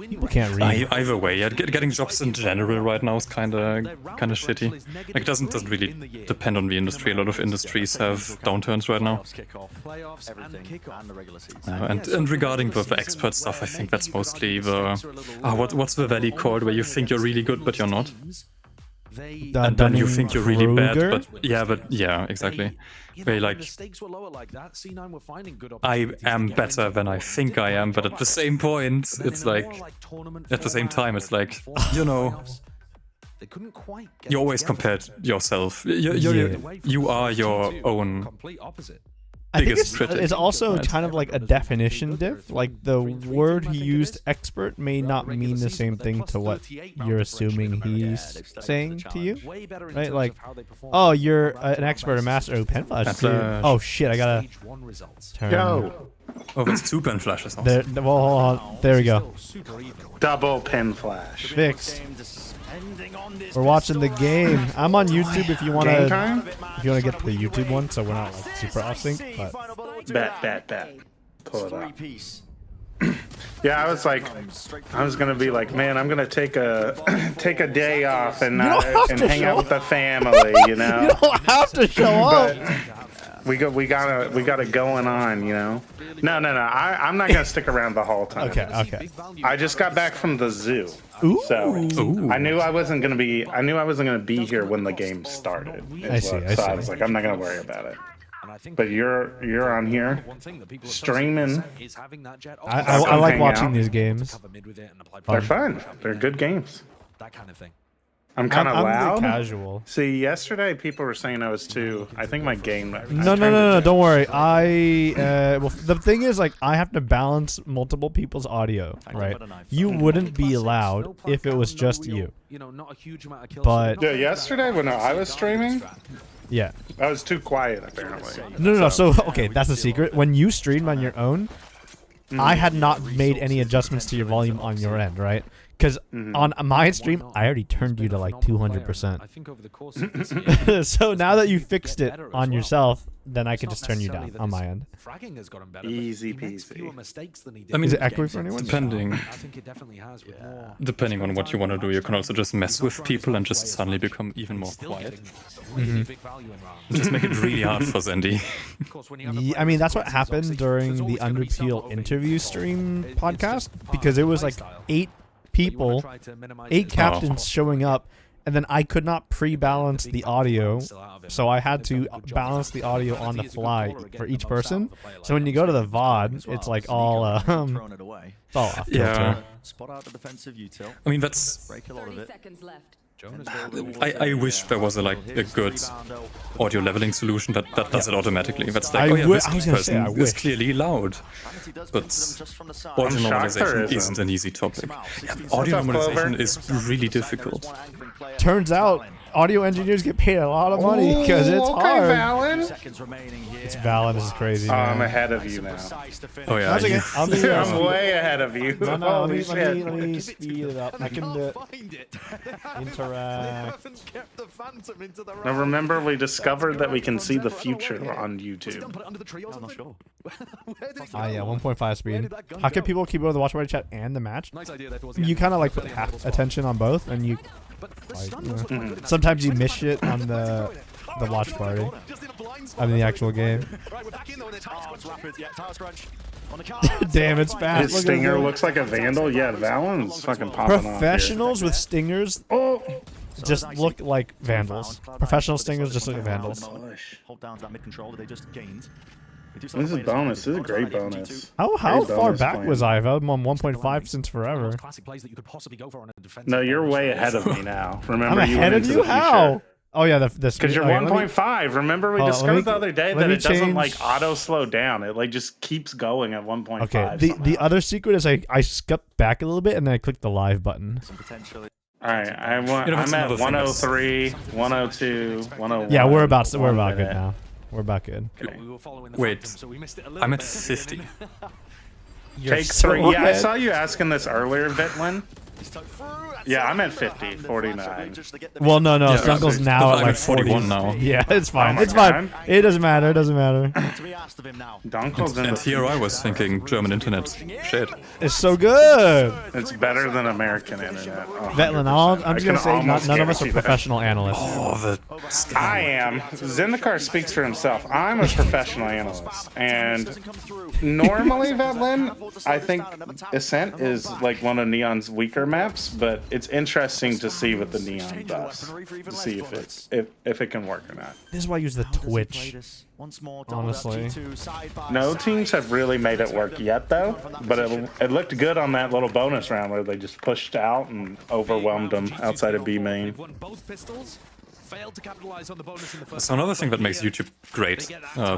People can't read. Either way, yeah, getting jobs in general right now is kind of shitty. Like, it doesn't really depend on the industry. A lot of industries have downturns right now. And regarding the expert stuff, I think that's mostly the what's the valley called, where you think you're really good but you're not. And then you think you're really bad, but yeah, exactly. Where like, I am better than I think I am, but at the same point, it's like, at the same time, it's like, you know, you always compare yourself. You are your own I think it's also kind of like a definition diff. Like the word he used, expert, may not mean the same thing to what you're assuming he's saying to you, right? Like, oh, you're an expert, a master. Oh, pen flash. Oh shit, I gotta turn. Yo. Oh, it's 2 pen flashes. There, well, hold on. There we go. Double pen flash. Fixed. We're watching the game. I'm on YouTube if you want to. If you want to get the YouTube one, so we're not like super off sync. But bet. Pull it up. Yeah, I was gonna be like, man, I'm gonna take a day off and hang out with the family, you know. You don't have to show up. We got it going on, you know. No. I'm not gonna stick around the whole time. Okay. I just got back from the zoo. So I knew I wasn't gonna be here when the game started. I see. I was like, I'm not gonna worry about it. But you're on here streaming. I like watching these games. They're fun. They're good games. That kind of thing. I'm kind of loud. Casual. See, yesterday people were saying I was too. I think my game. No. Don't worry. Well, the thing is, like, I have to balance multiple people's audio, right? You wouldn't be loud if it was just you. But yeah, yesterday when I was streaming, yeah, I was too quiet apparently. No. So okay, that's the secret. When you stream on your own, I had not made any adjustments to your volume on your end, right? Because on my stream, I already turned you to like 200%. So now that you fixed it on yourself, then I could just turn you down on my end. Fragging has gotten better. Easy He makes peasy. fewer mistakes than he did. I mean, Is it accurate for anyone? Depending. I think it definitely has with more. Depending on what you want to do, you can also just mess with people and just suddenly become even more Still quiet. getting really big value in rounds. Just make it really hard for Zandy. Of course, when you have a Yeah, player I mean, with that's what presence, happened obviously, during there's the always gonna be some Underpeel over interview involved. stream It's podcast just part because of it the was like playstyle. 8 But you wanna people, try to minimize 8 it. captains showing up, and then I could not pre-balance the audio, so I had to balance the audio on the fly for each person. So when you go to the VOD, it's like all it's all off kilter. Yeah. Spot out the defensive util. I mean, that's. Break a lot of it. I wish there was a good audio leveling solution that does it automatically. That's like, I oh yeah, wi- this I was gonna say, I person is wish. clearly loud. But audio I'm shocked there normalization isn't. isn't an easy topic. Yeah, audio up, Clover? normalization is really difficult. Turns out audio engineers get paid a lot of money because it's okay, hard. Valen. It's Valen, this is crazy. I'm man. ahead of you now. Oh yeah, That's okay. I'll be, I'm way ahead of you. No, no, Holy let shit. me speed it up. I can do it. Interact. Now remember, we discovered that we can see the future on YouTube. I'm not sure. Ah, yeah, 1.5 speed. How can people keep both the watch party chat and the match? Nice idea there towards You kind of like put half attention on both, and you like, sometimes you miss shit on the watch party. I mean the actual game. Damn, it's fast. His Look at stinger him. looks like a vandal. Yeah, Valen's fucking popping off here. Professionals with stingers Oh, just look like vandals. Professional stingers just look like vandals. Hold down to that mid control that they just gained. this is bonus. This is a great bonus. How Great far bonus back plan. was I? I've on 1.5 since forever. classic plays that you could possibly go for on a defensive. No, you're way ahead of me now. Remember, I'm you ahead went of into you? the How? future. Oh yeah, the Because you're okay, let me- 1.5. Remember, we Hold on, discovered let me- the other day let that me it doesn't change- like auto slow down. It like just keeps going at 1.5. Okay, the other secret is I skipped back a little bit and then I clicked the live button. All right, I'm that's at another thing that's- 103, 102, 101. Yeah, we're about good minute. now. We're about good. We were following the Wait, Phantom, so we missed it a little I'm at bit. 50. You're Take so 3. Yeah, I ahead. saw you asking this earlier, Vitlin. Yeah, I'm at 50, 49. Well, no, Yeah, Snuggles but now I'm at like at 41 40s. now. Yeah, it's fine. my It's fine. God. It doesn't matter. It doesn't matter. Dunkel's in And the here I was thinking German internet shit. It's so good. It's better than American internet. Vetlin, 100%. I'm just gonna I say can almost none of us are guarantee that. professional analysts. Oh, the I am. Zendikar speaks for himself. I'm a professional analyst. And normally, Vetlin, I think Ascent is like one of Neon's weaker maps, but it's interesting to see what the Neon does. To see if it can work or not. This is why I use the Twitch. Honestly. No teams have really made it work yet, though. But it looked good on that little bonus round where they just pushed out and overwhelmed them outside of B main. Won both pistols. Failed to capitalize on the bonus in the first So another thing that makes YouTube great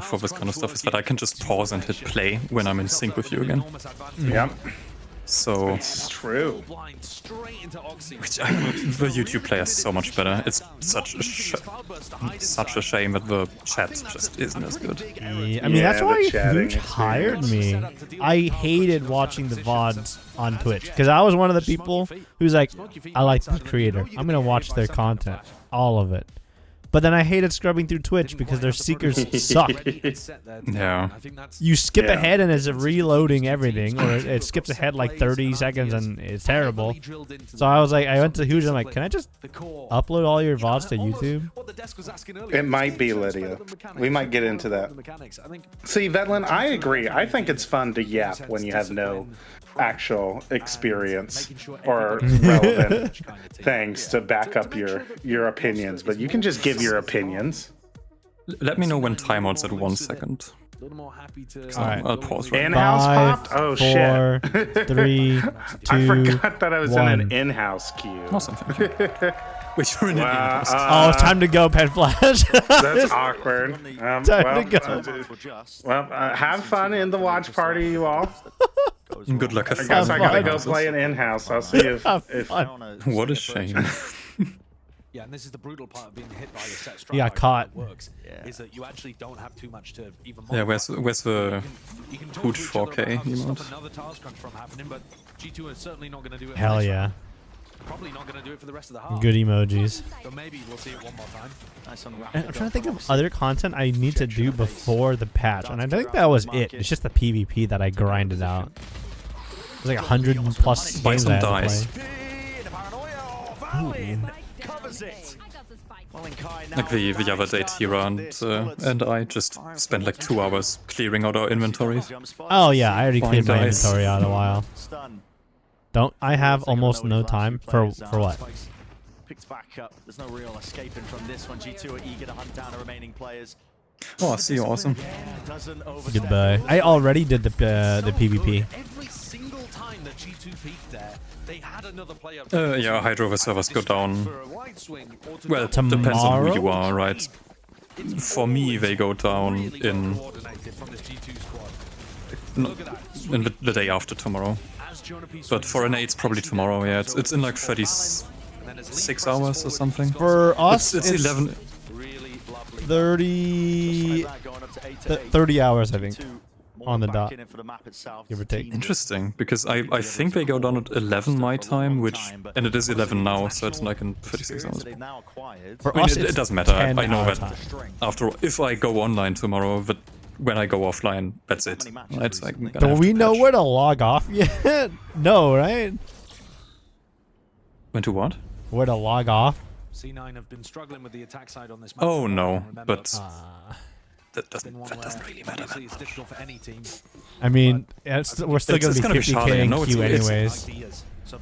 for this kind of stuff is that I can just pause and hit play when I'm in sync with you again. Yep. So It's true. blind straight into Oxy. the YouTube player is so much better. It's such a shame that the chat just isn't as good. Yeah, I mean, Yeah, that's the why chatting Hooch hired me. I hated watching the VODs on Twitch because I was one of the people who's like, I like the creator. I'm going to watch their content, all of it. But then I hated scrubbing through Twitch because their seekers suck. Yeah. You skip Yeah. ahead and it's reloading everything, or it skips ahead like 30 seconds and it's terrible. So I was like, I went to Hooch and I'm like, can I just upload all your VODs to YouTube? It might be, Lydia. We might get into that. See, Vetlin, I agree. I think it's fun to yap when you have no actual experience or relevant things to back up your opinions, but you can just give your opinions. Let me know when timeout's at 1 second. Alright. I'll pause right now. In-house 5, popped? Oh, 4, shit. 3, 2, I forgot that I was in 1. an in-house queue. Awesome, thank you. Wait, you're in Wow, the Oh, it's time to go, Pen Flash. That's awkward. Time to go. Have fun in the watch party, you all. Good luck. Have I guess fun. I gotta go play an in-house. I'll see if What a shame. Yeah, and this is the brutal part of being hit by a set He got strat caught. works, is that you actually don't have too much to even Yeah, modify. where's the You can talk Hooch to each other 4K about how to stop emote? another task crunch from happening, but G2 is certainly not going to do it. Hell yeah. Probably not going to do it for the rest of the half. Good emojis. So maybe we'll see it one more time. I'm trying to think of other content I need to do before the patch, and I think that was it. It's just the PvP that I grinded out. There's like 100 plus Buy games some I had to dice. play. Like the other day, Tira and I just spent like 2 hours clearing out our inventories. Oh yeah, I already Buying cleared my dice. inventory out a while. Don't I have almost no time for what? Picked back up. There's no real escaping from this one. G2 are eager to hunt down the remaining players. Oh, I see you, awesome. Goodbye. I already did the PvP. Every single time that G2 peaked there, they had another player. Yeah, Hydrover servers go down. For a wide swing or to Well, Tomorrow? depends on who you are, right? For me, they go down in coordinated from this G2 squad. the day after tomorrow. But for NA, it's probably tomorrow. Yeah, it's in like 36 hours or something. For us, it's 11. 30 hours, I think, on the dot, give or take. Interesting, because I think they go down at 11 my time, and it is 11 now, so it's like in 36 hours. For I mean, us, it it's doesn't matter. 10 I know hour that time. after all, if I go online tomorrow, but when I go offline, that's it. Right? So I'm gonna Do have we to know patch. where to log off yet? No, right? When to what? Where to log off? C9 have been struggling with the attack side on this match. Oh no, Remember, but that it's been one doesn't where really matter. obviously it's difficult for any team. I mean, we're still It's gonna be 50k Charlie. in No, queue it's- anyways.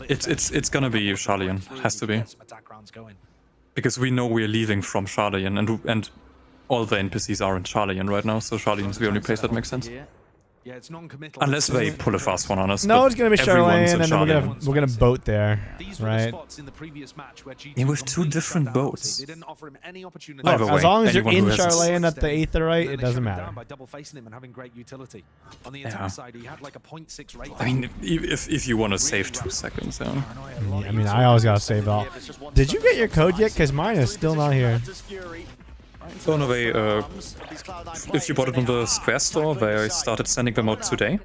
It's gonna be Charlian, has to be. Because we know we're leaving from Charlian, and all the NPCs are in Charlian right now, so Charlian is the only place that makes sense. Yeah, it's non-committal. Unless they pull a fast one on us. No, but it's gonna be everyone's Charlene, in and then Charlian. we're gonna boat there, These were the right? spots in the previous match where G2 Yeah, with 2 completely different shut down boats. Odyssey. They didn't offer him any opportunity. Either Look, way, as long as you're anyone in who has a- Charlene at the Aetherite, And it then they doesn't shut him matter. down by double facing him and having great utility. On the Yeah. attack side, he had like a 0.6 rate. I mean, if you want to save 2 seconds, yeah. I mean, I always gotta save it all. Did you get your code yet? Cause mine is still not here. Oh no, they, if you bought it on the Square store, they started sending them out today.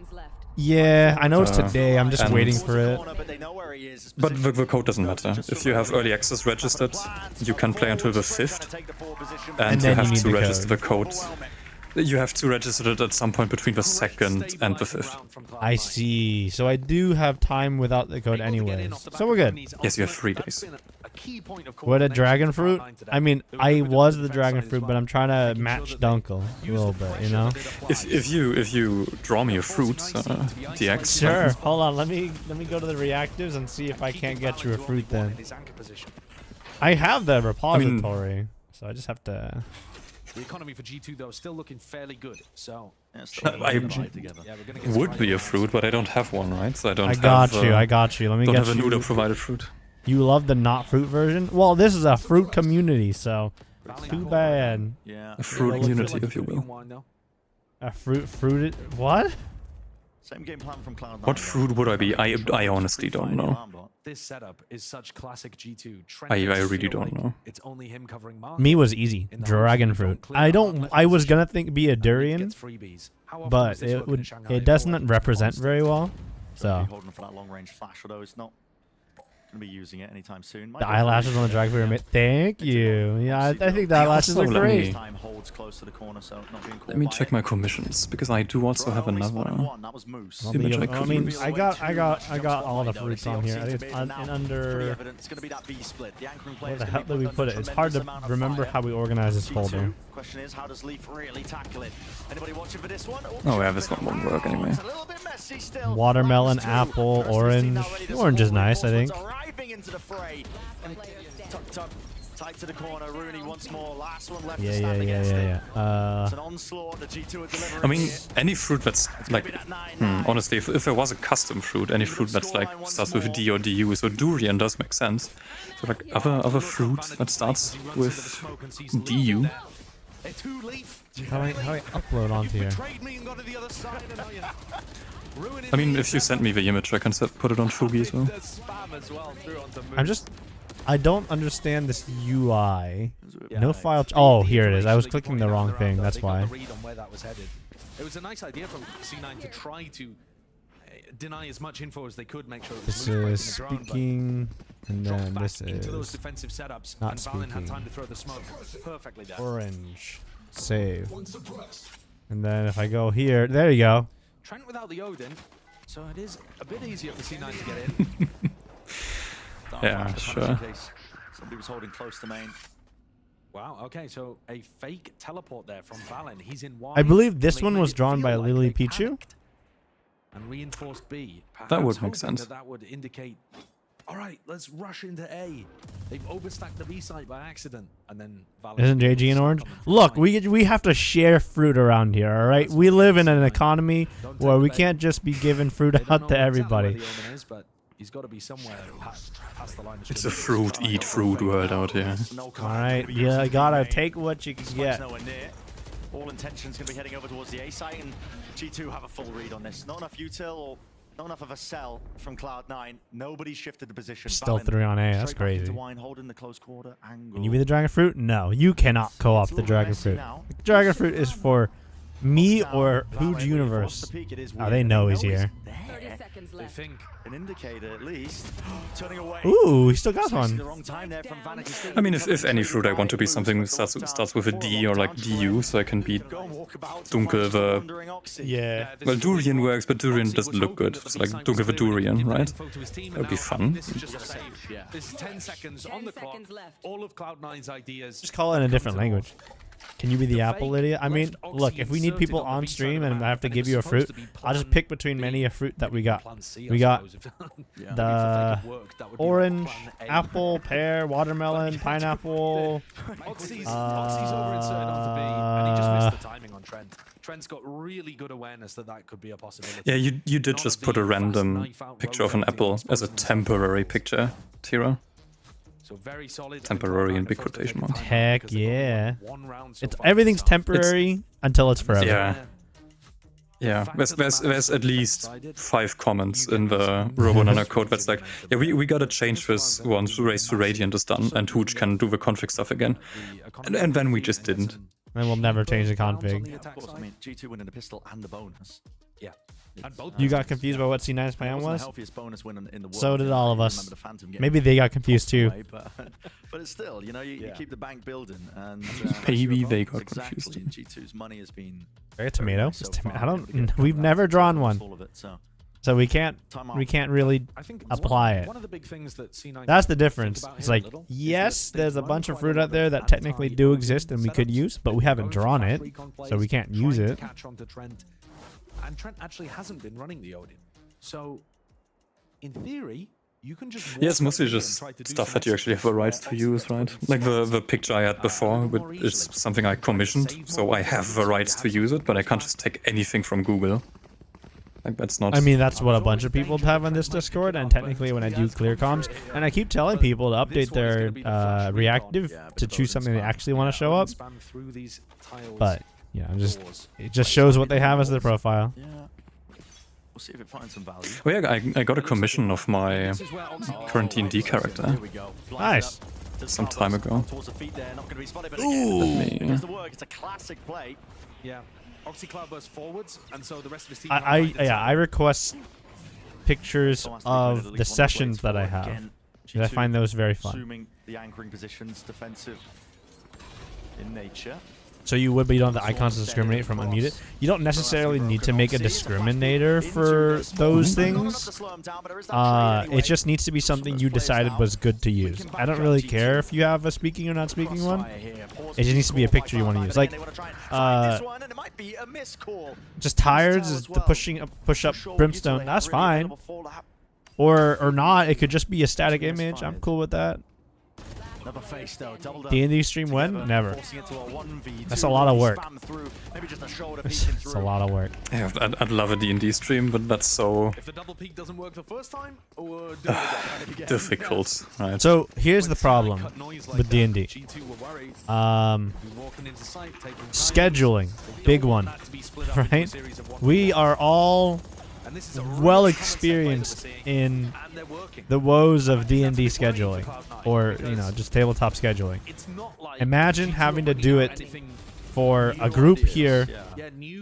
Yeah, I know it's today. I'm just and- waiting for it. But the code doesn't matter. If you have early access registered, you can play until the 5th, and you then you have need to the register code. the code. You have to register it at some point between the 2nd and the 5th. I see. So I do have time without the code anyways. So we're good. Yes, you have 3 days. What a dragon fruit? I mean, I was the dragon fruit, but I'm trying to match Dunkel a little bit, you know? If you draw me a fruit, DX. Sure. Hold on. Let me go to the reactives and see if I can't get you a fruit then. I have the repository, so I just have to. The economy for G2 though is still looking fairly good. So I would be a fruit, but I don't have one, right? So I don't. I got have, you. I got you. Let me don't get have a you. Nuda provided fruit. You love the not fruit version? Well, this is a fruit community, so too bad. Yeah. A fruit community, if you will. A fruited what? Same game plan from Cloud9. What fruit would I be? I honestly don't know. this setup is such classic G2. I really don't know. It's only him covering Mark. Me was easy. Dragon fruit. I was gonna be a durian, but it doesn't represent very well. So holding for that long range flash, although it's not gonna be using it anytime soon. the eyelashes on the dragon fruit are made. Thank you. Yeah, I think the eyelashes are great. Let me check my commissions because I do also have another image I I could mean, use. I got all the fruits on here. I think it's under. Where the hell did we put it? It's hard to remember how we organize this folder. Question is, how does Leaf really tackle it? Anybody watching for this one? Oh yeah, this one won't work anyway. It's a little bit messy still. Watermelon, apple, orange. Orange is nice, I think. Arriving into the fray. Tuck, tight to the corner. Rooney once more. Last one left to Yeah. stand against it. It's an Yeah. onslaught. The G2 are delivering. I mean, any fruit that's like, honestly, if there was a custom fruit, any fruit that's like starts with D or DU, so durian does make sense. So like other fruit that starts with DU. How do I upload onto here? I mean, if you send me the image, I can put it on Fugi as well. I don't understand this UI. No file. Oh, here it is. I was clicking the wrong thing. That's why. It was a nice idea from C9 to try to deny as much info as they could, make sure it This was loose is break in the ground, but speaking, and dropped then back this into those is defensive setups, not and Valen had speaking. time to throw the smoke perfectly there. Orange. Save. And then if I go here, there you go. Trent without the Odin, so it is a bit easier for C9 to get in. Yeah, sure. Somebody was holding close to main. Wow, okay, so a fake teleport there from Valen. He's in wide. I believe this and they one made was it drawn feel by like Lily they Pichu. panicked and reinforced B. That would Perhaps make hoping sense. That would indicate, all right, let's rush into A. They've overstacked the B site by accident, and then Valen Isn't JG in orange? Look, we have to share fruit around here, all right? We live in an economy where we can't just be giving fruit out to everybody. He's got to be somewhere past the line. It's a fruit, eat fruit world out here. All right, yeah, gotta take what you can get. Nowhere near. All intentions going to be heading over towards the A site, and G2 have a full read on this. Not enough util or not enough of a sell from Cloud9. Nobody shifted the position. Still Valen 3 on A, that's straight back into crazy. Wine, holding the close quarter angle. Can you be the dragon fruit? No, you cannot co-op the dragon fruit. The dragon fruit is for me or Huge Universe. Oh, they know he's here. They think an indicator at least. Turning away. Ooh, he still got Precisely one. the wrong time there from Vanity State. I mean, if any fruit I want to be something that starts with a D or like DU, so I can be Dunkel the... Yeah. Well, Durian works, but Durian doesn't look good. It's like Dunkel the Durian, right? That would be fun. this is just a save. Yeah. There's 10 seconds on the clock. All of Cloud9's ideas. Just call it in a different language. Can you be the apple, Lydia? I mean, look, if we need people on stream and I have to give you a fruit, I'll just pick between many a fruit that we got. We got the orange, apple, pear, watermelon, pineapple. Oxy's over-inserted onto B, and he just missed the timing on Trent. Trent's got really good awareness that that could be a possibility. Yeah, you did just put a random picture of an apple as a temporary picture, Tira. So very solid. Temporary in big quotation marks. Heck yeah. It's everything's temporary until it's forever. Yeah. Yeah, there's at least 5 comments in the RoboNano code that's like, yeah, we gotta change this once Race to Radiant is done and Hooch can do the config stuff again. And then we just didn't. And we'll never change the config. Yeah, of course, I mean, G2 winning the pistol and the bonus. Yeah. And both You got confused by what C9's plan It wasn't the was? healthiest bonus win in the world. So did all of I us. remember the Phantom getting Maybe they got confused too. away, but it's still, you know, you keep the bank building, and Maybe they got exactly, confused. and G2's money has been A tomato? so It's far. I don't. We've never drawn one, all of it, so so we can't really I think apply it. one of the big things that C9 That's the think difference. about It's here a like, little yes, is that there's a they've bunch run of quite fruit a lot out there of that technically anti-target do boosted exist and we could setups, use, but we haven't going for drawn fast it, recon so plays, we can't trying use to it. catch onto Trent. And Trent actually hasn't been running the Odin. So, in theory, you can just Yeah, it's walk mostly up here just and try to do stuff some that you actually have the extra rights to use, right? Like the picture I had before is something I commissioned, so I have the rights to use it, but I can't just take anything from Google. Like that's not... I mean, that's what a bunch of people have on this Discord, and technically when I do clear comms, and I keep telling people to update their reactive to choose something they actually want to show up, but, you know, it just shows what they have as their profile. yeah, we'll see if it finds some value. Oh yeah, I got a commission of my current D&D character. Here we go. Nice. Some time ago. Towards the feet there, not going to be spotted, but Ooh. again, it does the work. It's a classic play. Yeah. Oxy Cloudburst forwards, and so the rest of his team. I request pictures of the sessions that I have. I find those very fun. Assuming the anchoring positions, defensive in nature. So you would, but you don't have the icons to discriminate from unmuted. You don't necessarily need to make a discriminator for those things. It just needs to be something you decided was good to use. I don't really care if you have a speaking or not speaking one. It just needs to be a picture you want to use. Like, just tires is the push up Brimstone. That's fine. Or not. It could just be a static image. I'm cool with that. D&D stream when? Never. That's a lot of work. It's a lot of work. Yeah, I'd love a D&D stream, but that's so If the double peak doesn't work the first time, or do it again. difficult, right? So here's the problem with D&D. G2 were worried. Walking into sight, taking time. Scheduling, big one, right? We are all well experienced in the woes of D&D scheduling, or you know, just tabletop scheduling. Imagine having to do it for a group here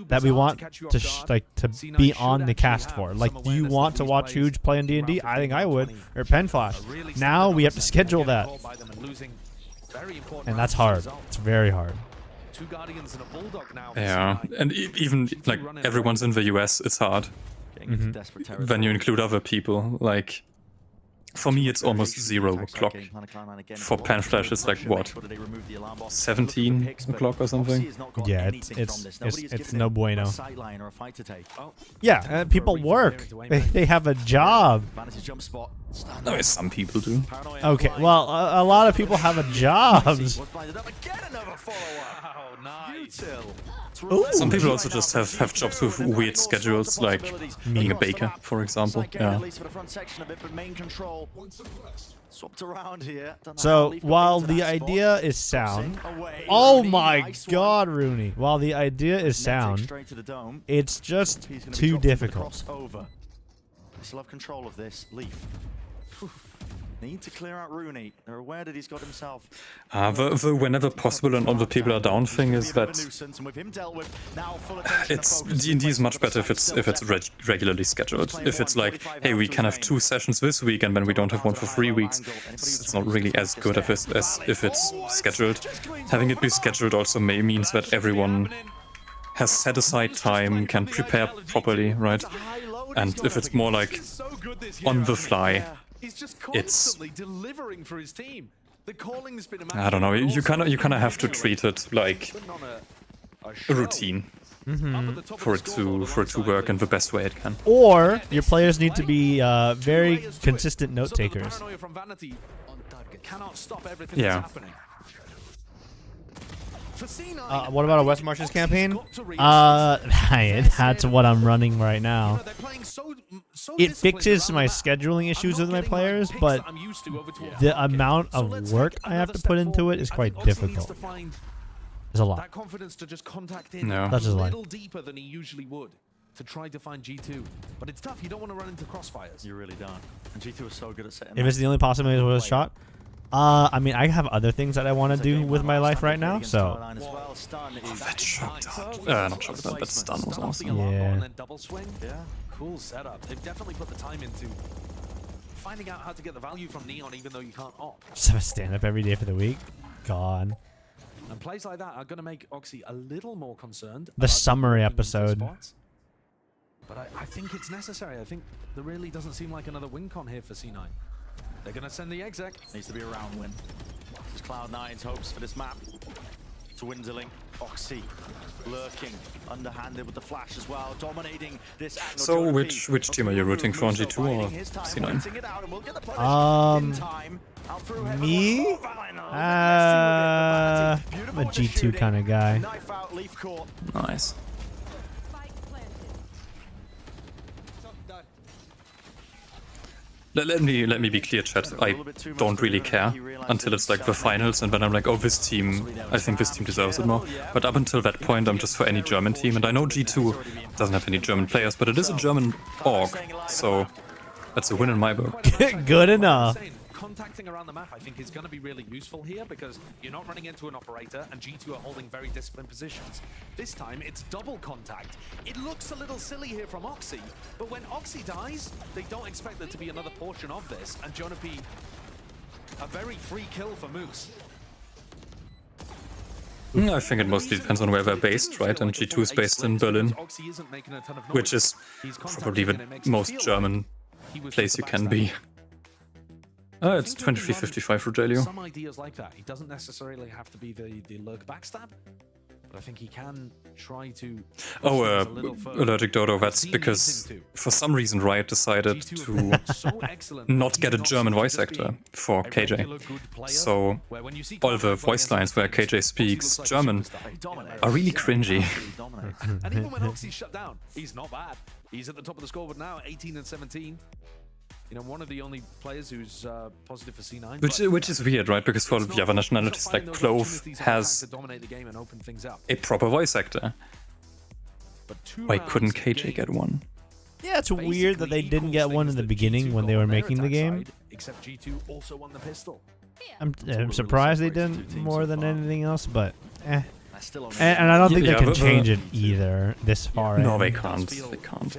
that we want to be on the cast for. Like, do you want to watch Huge play in D&D? I think I would. Or Penflash. Now we have to schedule that. And that's hard. It's very hard. Yeah, and even like everyone's in the US, it's hard. When you include other people, like for me it's almost 0 o'clock. For Panflash it's like what, 17 o'clock or something? Yeah, it's no bueno. Yeah, people work. They have a job. No, some people do. Okay, well, a lot of people have a jobs. Some people also just have jobs with weird schedules, like being a baker, for example. Yeah. So while the idea is sound, oh my God, Rooney! While the idea is sound, it's just too difficult. They still have control of this. Leaf. Need to clear out Rooney. They're aware that he's got himself. The whenever possible and all the people are down thing is that it's D&D is much better if it's regularly scheduled. If it's like, hey, we can have 2 sessions this week and then we don't have one for 3 weeks, it's not really as good as if it's scheduled. Having it be scheduled also means that everyone has set aside time, can prepare properly, right? And if it's more like on the fly, it's, I don't know, you kind of have to treat it like a routine for it to work in the best way it can. Or your players need to be very consistent note takers. Yeah. What about a West Marches campaign? That's what I'm running right now. It fixes my scheduling issues with my players, but the amount of work I have to put into it is quite difficult. There's a lot. No. That's just a lot. Deeper than he usually would to try to find G2, but it's tough. You don't want to run into crossfires. You really don't. And G2 is so good at setting. If it's the only possibility with a shot. I mean, I have other things that I want to do with my life right now, so. That shot dart. Not shot dart, but stun was awesome. Yeah. Double swing. Yeah. Cool setup. They've definitely put the time into finding out how to get the value from Neon, even though you can't opt. Just have a stand up every day for the week. God. And plays like that are going to make Oxy a little more concerned. The summary episode. But I think it's necessary. I think there really doesn't seem like another win con here for C9. They're going to send the exec. Needs to be a round win. This is Cloud9's hopes for this map. Dwindling. Oxy lurking, underhanded with the flash as well, dominating this. So which team are you rooting for, G2 or C9? Me? I'm a G2 kind of guy. Nice. Let me be clear, chat. I don't really care until it's like the finals, and then I'm like, oh, this team, I think this team deserves it more. But up until that point, I'm just for any German team, and I know G2 doesn't have any German players, but it is a German org, so that's a win in my book. Good enough. Contacting around the map, I think, is going to be really useful here because you're not running into an operator and G2 are holding very disciplined positions. This time, it's double contact. It looks a little silly here from Oxy, but when Oxy dies, they don't expect there to be another portion of this, and Jonapi, a very free kill for Moose. I think it mostly depends on where they're based, right? And G2 is based in Berlin, which is probably the most German place you can be. It's 2355 Rogelio. Some ideas like that. He doesn't necessarily have to be the lurk backstab, but I think he can try to. Oh, Allergic Dodo, that's because for some reason Riot decided to not get a German voice actor for KJ. So all the voice lines where KJ speaks German are really cringy. And even when Oxy's shut down, he's not bad. He's at the top of the scoreboard now, 18 and 17. You know, one of the only players who's positive for C9. Which is weird, right? Because for the other nationalities, like Clove has a proper voice actor. Why couldn't KJ get one? Yeah, it's weird that they didn't get one in the beginning when they were making the game. Except G2 also won the pistol. I'm surprised they didn't more than anything else, but eh. And I don't think they Yeah, can but- change it either this far. No, in. they can't. They can't.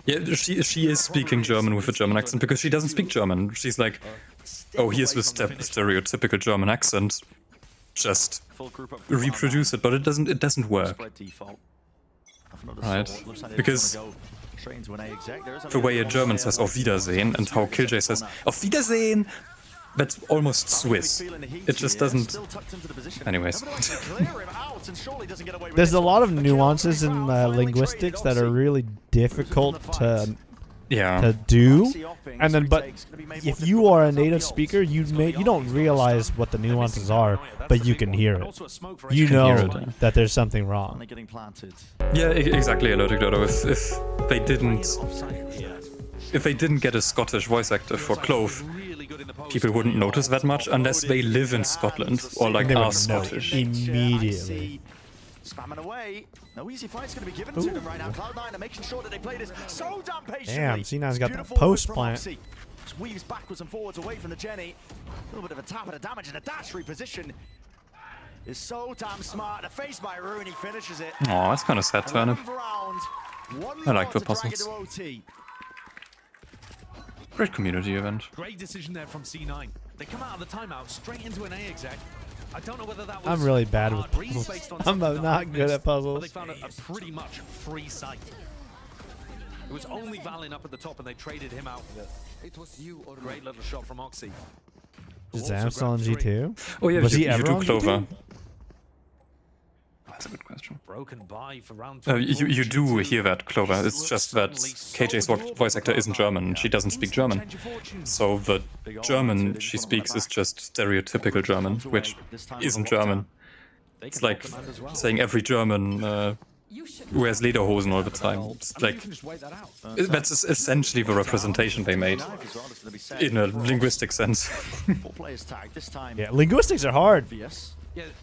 Yeah, she is speaking German with a German accent because she doesn't speak German. She's like, oh, here's the stereotypical German accent. Just reproduce it, but it doesn't work. Right? Because the way a German says Auf Wiedersehen and how Killjoy says Auf Wiedersehen, that's almost Swiss. It just doesn't. Anyways. There's a lot of nuances in linguistics that are really difficult to do, and then but if you are a native speaker, you don't realize what the nuances are, but you can hear it. You know that there's something wrong. Yeah, exactly, Allergic Dodo. If they didn't get a Scottish voice actor for Clove, people wouldn't notice that much unless they live in Scotland or like They are would know Scottish. immediately. Spamming away. No easy fight's going to be given to them right now. Cloud9 are making sure that they play this so damn patiently. Damn, C9's got the Beautiful post move from plant. Oxy. Just weaves backwards and forwards away from the Jenny. A little bit of a tap and a damage and a dash reposition. Is so damn smart. The face by Rune, he finishes it. Oh, that's kind of sad, Turnip. 11th round. One I like more the to drag it puzzles. to OT. Great community event. Great decision there from C9. They come out of the timeout straight into an A exec. I don't know whether that was I'm really bad with hard reads puzzles. based on I'm something that not I good missed, at but puzzles. they found a pretty much free site. It was only Valen up at the top, and they traded him out with it. It was you. Great little shot from Oxy. Is Zam still on G2? Oh yeah, Was you, he you ever do on Clover. G2? That's a good question. Broken by for round You do hear that, Clover. It's just that KJ's voice actor isn't German. She doesn't speak German. So the German she speaks is just stereotypical German, which isn't German. It's like saying every German wears lederhosen all the time. It's like that's essentially the representation they made in a linguistic sense. Yeah, linguistics are hard.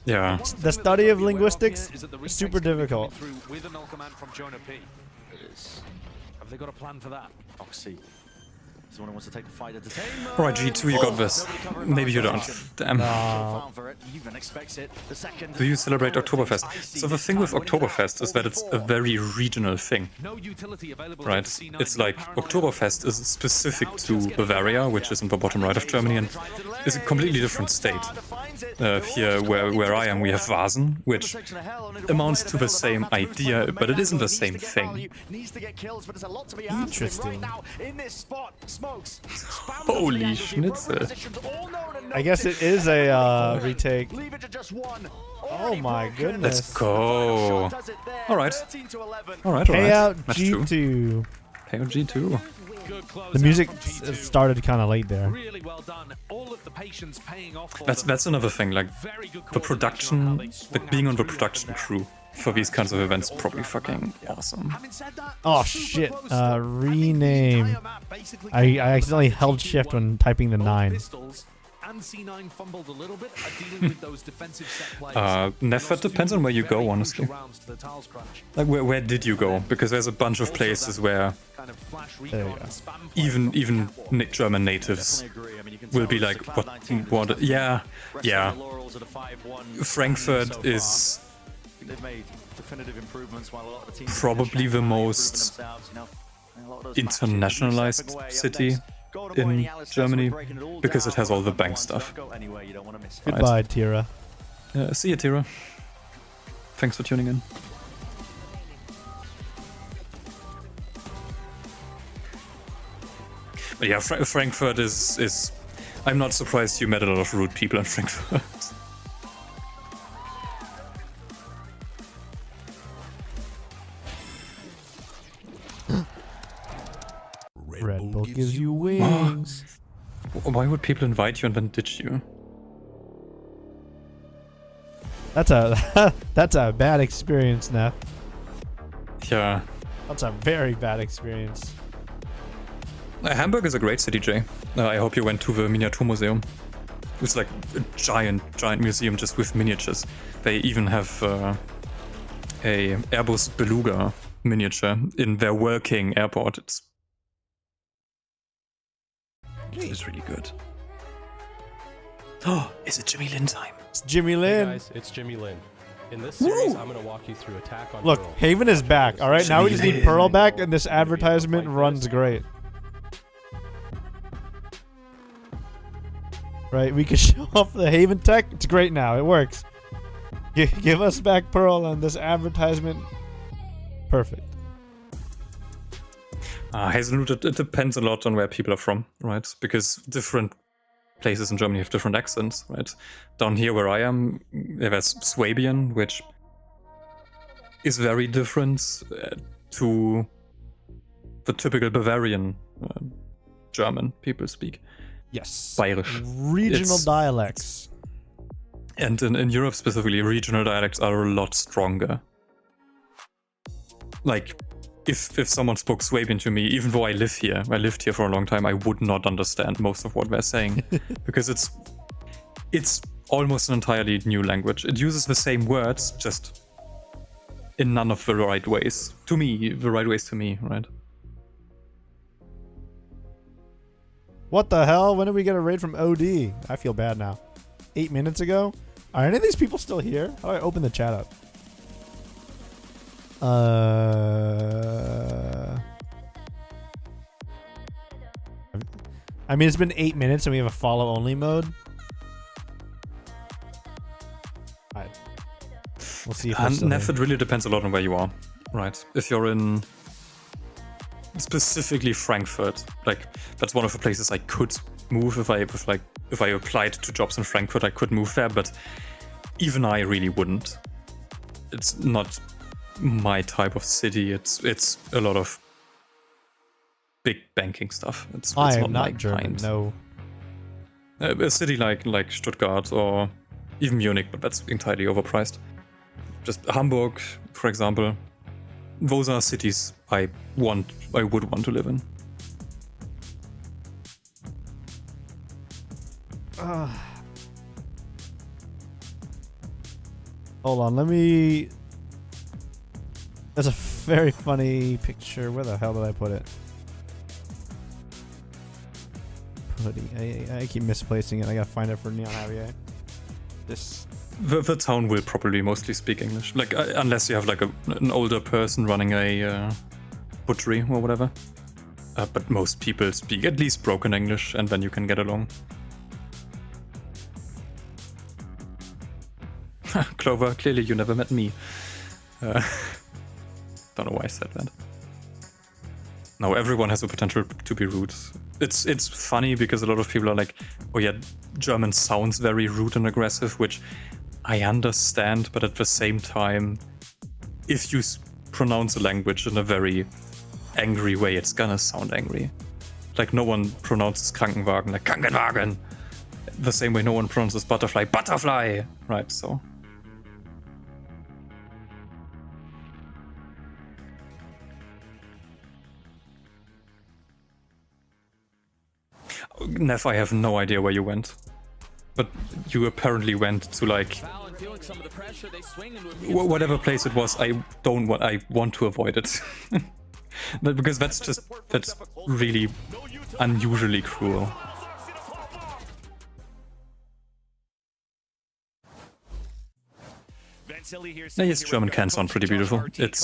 Yeah. The study of linguistics is super difficult. With an command from Jonah P. Have they got a plan for that? Oxy. Someone wants to take the fight at the time. Alright, G2, you got this. Maybe you don't. Damn. Do you celebrate Oktoberfest? So the thing with Oktoberfest is that it's a very regional thing. Right? It's like Oktoberfest is specific to Bavaria, which is in the bottom right of Germany, and is a completely different state. Here, where I am, we have Vasen, which amounts to the same idea, but it isn't the same thing. Interesting. Holy schnitzel. I guess it is a retake. Oh my goodness. Let's go. Alright. Alright, Payout alright. Match 2. G2. Payout G2. The music started kind of late there. Really well done. All of the patience paying off for That's another thing, like the production, like being on the production crew for these kinds of events probably fucking awesome. Oh shit, rename. I accidentally held shift when typing the 9. And C9 fumbled a little bit at dealing with those defensive set plays. Nefet depends on where you go, honestly. Like, where did you go? Because there's a bunch of places where even German natives will be like, what? Yeah. Frankfurt is probably the most internationalized city in Germany because it has all the bank stuff. Goodbye, Tira. See you, Tira. Thanks for tuning in. But yeah, Frankfurt is. I'm not surprised you met a lot of rude people in Frankfurt. Red Bull gives you wings. Why would people invite you and then ditch you? That's a bad experience, Neff. Yeah. That's a very bad experience. Hamburg is a great city, Jay. I hope you went to the Miniaturmuseum. It's like a giant museum just with miniatures. They even have a Airbus Beluga miniature in their working airport. It's really good. Oh, is it Jimmy Lin time? It's Jimmy Hey Lin. guys, it's Jimmy Lin. In this series, I'm going to walk you through attack on Look, Pearl. Haven is back. All right, now we just need Pearl back, and this advertisement runs great. Right, we can show off the Haven tech. It's great now. It works. Give us back Pearl and this advertisement. Perfect. Hazelnut, it depends a lot on where people are from, right? Because different places in Germany have different accents, right? Down here where I am, there's Swabian, which is very different to the typical Bavarian German people speak. Yes. Bayerisch. Regional dialects. And in Europe specifically, regional dialects are a lot stronger. Like, if someone spoke Swabian to me, even though I lived here for a long time, I would not understand most of what they're saying. Because it's almost an entirely new language. It uses the same words, just in none of the right ways. To me, the right ways to me, right? What the hell? When did we get a raid from OD? I feel bad now. 8 minutes ago? Are any of these people still here? How do I open the chat up? I mean, it's been 8 minutes and we have a follow only mode. Alright. We'll see if And Nef, it really depends a lot on where you are, right? If you're in specifically Frankfurt, like that's one of the places I could move if I applied to jobs in Frankfurt, I could move there, but even I really wouldn't. It's not my type of city. It's a lot of big banking stuff. It's I am not not my German. kind. No. A city like Stuttgart or even Munich, but that's entirely overpriced. Just Hamburg, for example. Those are cities I would want to live in. Hold on, let me... There's a very funny picture. Where the hell did I put it? I keep misplacing it. I gotta find it for Neon Javier. This... The town will probably mostly speak English, like unless you have like an older person running a butchery or whatever. But most people speak at least broken English, and then you can get along. Clover, clearly you never met me. Don't know why I said that. No, everyone has the potential to be rude. It's funny because a lot of people are like, oh yeah, German sounds very rude and aggressive, which I understand, but at the same time, if you pronounce a language in a very angry way, it's gonna sound angry. Like no one pronounces Krankenwagen like Krankenwagen. The same way no one pronounces butterfly, butterfly! Right, so... Neff, I have no idea where you went. But you apparently went to like... whatever place it was, I want to avoid it. Because that's really unusually cruel. Yes, German can sound pretty beautiful. It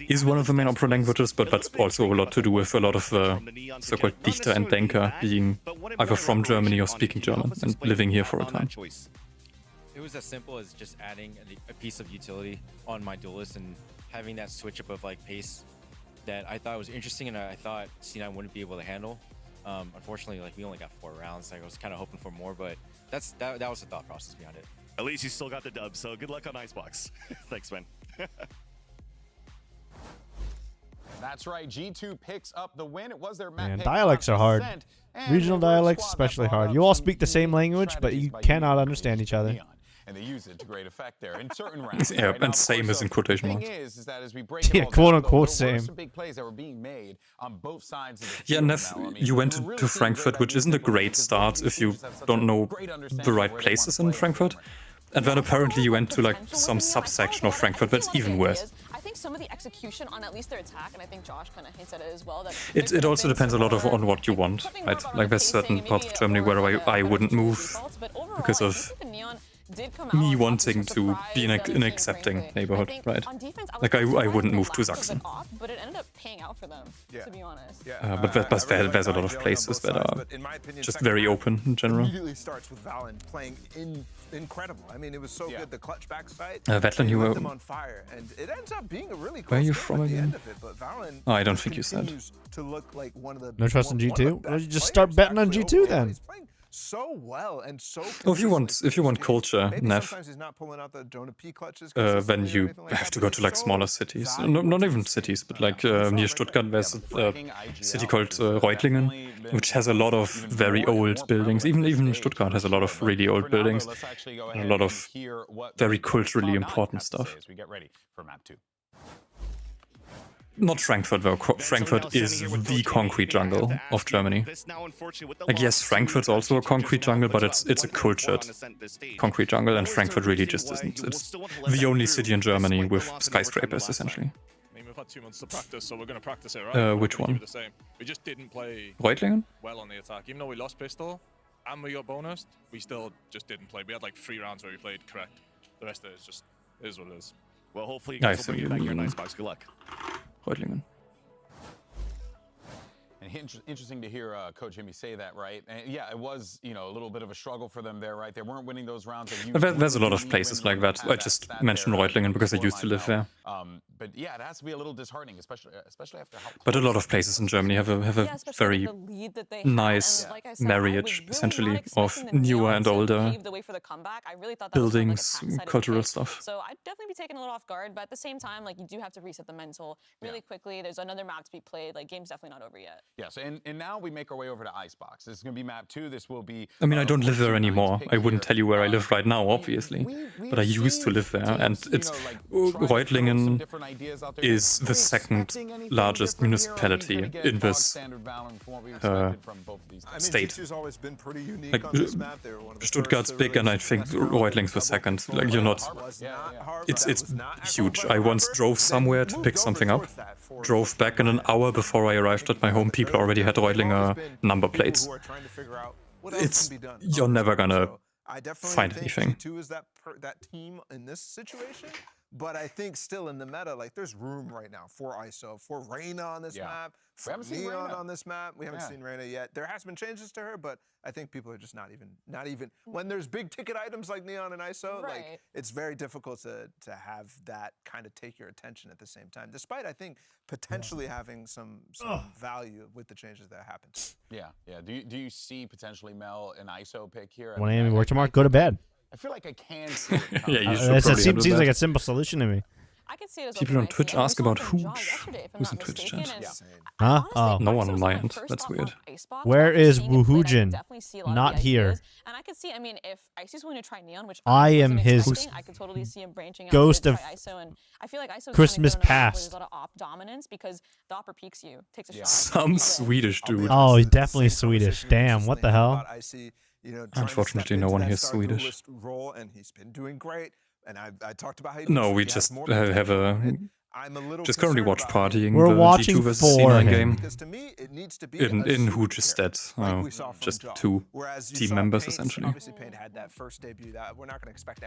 is one of the main opera languages, but that's also a lot to do with a lot of so-called Dichter and Denker being either from Germany or speaking German and living here for a time. It was as simple as just adding a piece of utility on my duelist and having that switch up of like pace that I thought was interesting and I thought C9 wouldn't be able to handle. Unfortunately, like we only got 4 rounds. Like, I was kind of hoping for more, but that was the thought process behind it. At least you still got the dub, so good luck on Icebox. Thanks, man. That's right, G2 picks up the win. It was their map pick. Dialects are hard. Regional dialects especially hard. You all speak the same language, but you cannot understand each other. And they use it to great effect there in certain rounds. Yeah, and same is in quotation marks. Yeah, quote unquote same. Yeah, Neff, you went to Frankfurt, which isn't a great start if you don't know the right places in Frankfurt. And then apparently you went to like some subsection of Frankfurt that's even worse. some of the execution on at least their attack, and I think Josh kind of hints at it as well. That It also depends a lot on what you want, right? Like there's certain parts of Germany where I wouldn't move because of me wanting to be in an accepting neighborhood, right? Like I wouldn't move to Sachsen. But it ended up paying out for them, to be honest. But there's a lot of places that are just very open in general. Immediately starts with Valen playing incredible. I mean, it was so good. The clutch backside. Vetlen, you were. Them on fire, and it ends up being a really Where are you close from game at the again? end of it, but Valen Oh, I don't think you said. continues to look like one of the No trust in one of the G2? Well, best you just start players betting on actually G2 overall. then. He's playing so well and so Oh, if you want culture, maybe Nev, sometimes he's not pulling out the Jonah P clutches consistently then or you anything like have that, to but go to like smaller cities. Not even cities, but like near Stuttgart, there's a city called Reutlingen, which has a lot of very old buildings. Even Stuttgart has a lot of really old buildings, and a lot of very culturally important stuff. As we get ready for map 2. Not Frankfurt though. Frankfurt is the concrete jungle of Germany. Like yes, Frankfurt's also a concrete jungle, but it's a cultured concrete jungle, and Frankfurt really just isn't. It's the only city in Germany with skyscrapers, essentially. I mean, we've had 2 months to practice, so we're going to practice it, right? Which We're gonna one? keep it the same. We just didn't play Reutlingen? well on the attack. Even though we lost pistol and we got bonus, we still just didn't play. We had like 3 rounds where we played correct. The rest of it is just is what it is. Well, hopefully you I guys will see. bring it back here in Icebox. Good luck. Reutlingen. And interesting to hear Coach Jimmy say that, right? And yeah, it was, you know, a little bit of a struggle for them there, right? They weren't winning those rounds. There's a lot of places like that. I just mentioned Reutlingen because I used to live there. But yeah, it has to be a little disheartening, especially after how. But a lot of places in Germany have a very nice marriage, essentially, of newer and older buildings, cultural stuff. So I'd definitely be taken a little off guard, but at the same time, like you do have to reset the mental really quickly. There's another map to be played. Like game's definitely not over yet. Yes, and now we make our way over to Icebox. This is going to be map 2. This will be. I mean, I don't live there anymore. I wouldn't tell you where I live right now, obviously. But I used to live there, and it's Reutlingen is the second largest municipality in this state. Like Stuttgart's big, and I think Reutlingen's the second. Like you're not. It's huge. I once drove somewhere to pick something up, drove back, and an hour before I arrived at my home, people already had Reutlinger number plates. You're never gonna find anything. G2 is that team in this situation. But I think still in the meta, like there's room right now for ISO, for Reyna on this map, for Neon on this map. We haven't seen Reyna yet. There has been changes to her, but I think people are just not even when there's big ticket items like Neon and ISO, like it's very difficult to have that kind of take your attention at the same time. Despite I think potentially having some value with the changes that happened. Yeah. Do you see potentially Mel an ISO pick here? 1 a.m. work tomorrow. Go to bed. I feel like I can see it. Yeah, you should probably seems like a simple solution to me. I could see it as People on Twitch ask about who's in Twitch chat. Huh? Oh. No one on my end. That's weird. Where is Wuhujin? Not here. And I could see, I mean, if Icy's willing to try Neon, which I am his I could totally see him branching out ghost to of try ISO, and I feel like ISO Christmas past. There's a lot of op dominance because the upper peaks you, takes a shot. Some Swedish dude. Oh, he's definitely Swedish. Damn, what the hell? Unfortunately, no one here is Swedish. Role, and he's been doing great. And I talked about how No, we just have a. Just currently watch partying. We're the watching G2 versus for C9 him. game. Because to me, it needs to be In Hooge's stead. Just 2 team members, essentially. Obviously, Paint had that first debut. That we're not going to expect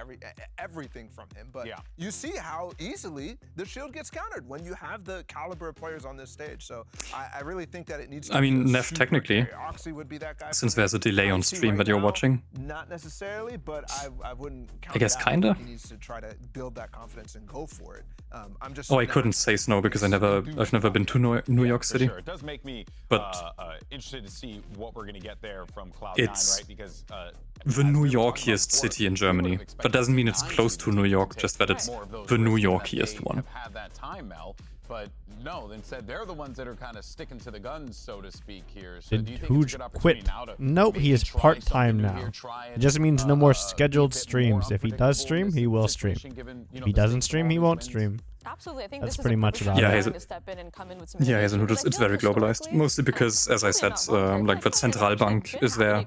everything from him, but you see how easily the shield gets countered when you have the caliber of players on this stage. So I really think that it needs to I mean, be Nev, technically, Oxy would be that guy since there's a delay on stream that you're watching. Not necessarily, but I wouldn't count I guess out. kinda. He needs to try to build that confidence and go for it. I'm just. Oh, I couldn't say Snow because I've never been to New York City. Sure. It does make me interested to see what we're going to get there from Cloud9, It's right? Because the New Yorkiest city in Germany. That doesn't mean it's close to New York, just that it's the New Yorkiest one. Have that time, Mel, but no, instead they're the ones that are kind of sticking to the guns, so to speak here. So do you think Hooge it's a good opportunity quit? now to Nope, he is part-time now. It just means no more scheduled streams. If he does stream, he will stream. If he doesn't stream, he won't stream. Absolutely, I think That's this pretty is much about Yeah, it. Hazel. to step in and come in with some Yeah, innovation, Hazelhood because I it's feel very like globalized. historically, Mostly because, as I said, like the Zentralbank is there.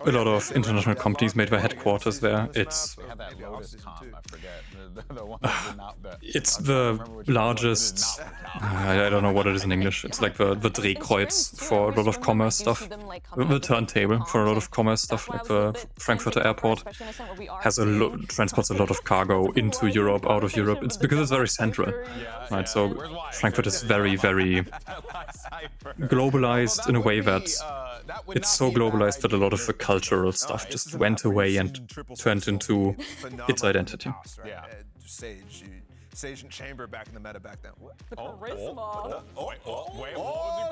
A lot of international companies made their headquarters there. It's They had that Lotus comp, I forget. The one that did not bet. it's I'm trying to the remember which one it was. It did largest. not count. I don't know what it is in English. It's like the Drehkreuz for a lot of commerce stuff. The turntable for a lot of commerce stuff, like the Frankfurter airport has transports a lot of cargo into Europe, out of Europe. It's because it's very central, right? So Frankfurt is very, very globalized in a way that it's so globalized that a lot of the cultural stuff just went away and turned into its identity. Yeah. Sage and Chamber back in the meta back then. What? The charisma. Wait, what was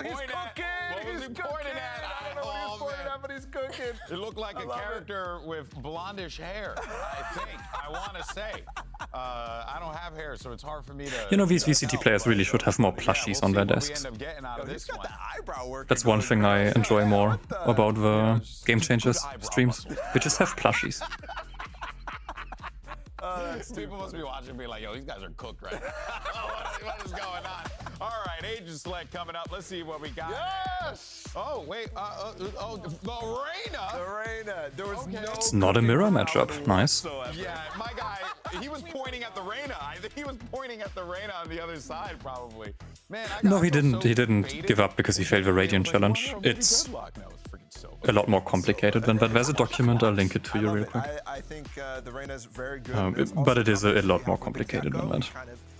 he pointing at? What was he pointing at? I don't know what he was pointing at, but he's cooking. It looked like a character with blondish hair, I think. I want to say. I don't have hair, so it's hard for me to... You know, these VCT players really should have more plushies on their desks. That's one thing I enjoy more about the Game Changers streams. We just have plushies. People must be watching and be like, yo, these guys are cooked right now. What is going on? All right, Agent Select coming up. Let's see what we got. Yes! Oh, wait. The Reyna. There was no... It's not a mirror matchup. Nice. Yeah, my guy, he was pointing at the Reyna. I think he was pointing at the Reyna on the other side, probably. Man, No, he didn't. He didn't give up because he failed the Radiant challenge. It's a lot more complicated than that. There's a document. I'll link it to you real quick. I think the Reyna's very good. But it is a lot more complicated than that.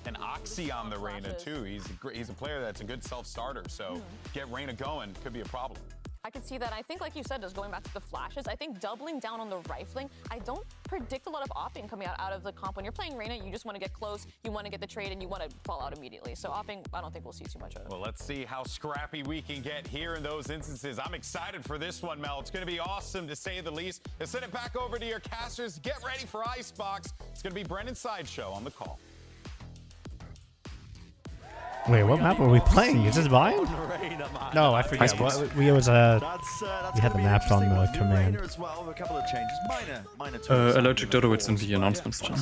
And Oxy on the Reyna too. He's a player that's a good self-starter. So get Reyna going could be a problem. I could see that. I think, like you said, just going back to the flashes, I think doubling down on the rifling, I don't predict a lot of opping coming out of the comp. When you're playing Reyna, you just want to get close, you want to get the trade, and you want to fall out immediately. So opping, I don't think we'll see too much of it. Well, let's see how scrappy we can get here in those instances. I'm excited for this one, Mel. It's going to be awesome, to say the least. Let's send it back over to your casters. Get ready for Icebox. It's going to be Brendan Sideshow on the call. Wait, what map are we playing? Is this Vine? No, I forget. We had the maps on the command. Allergic Dodo, it's in the announcements channel.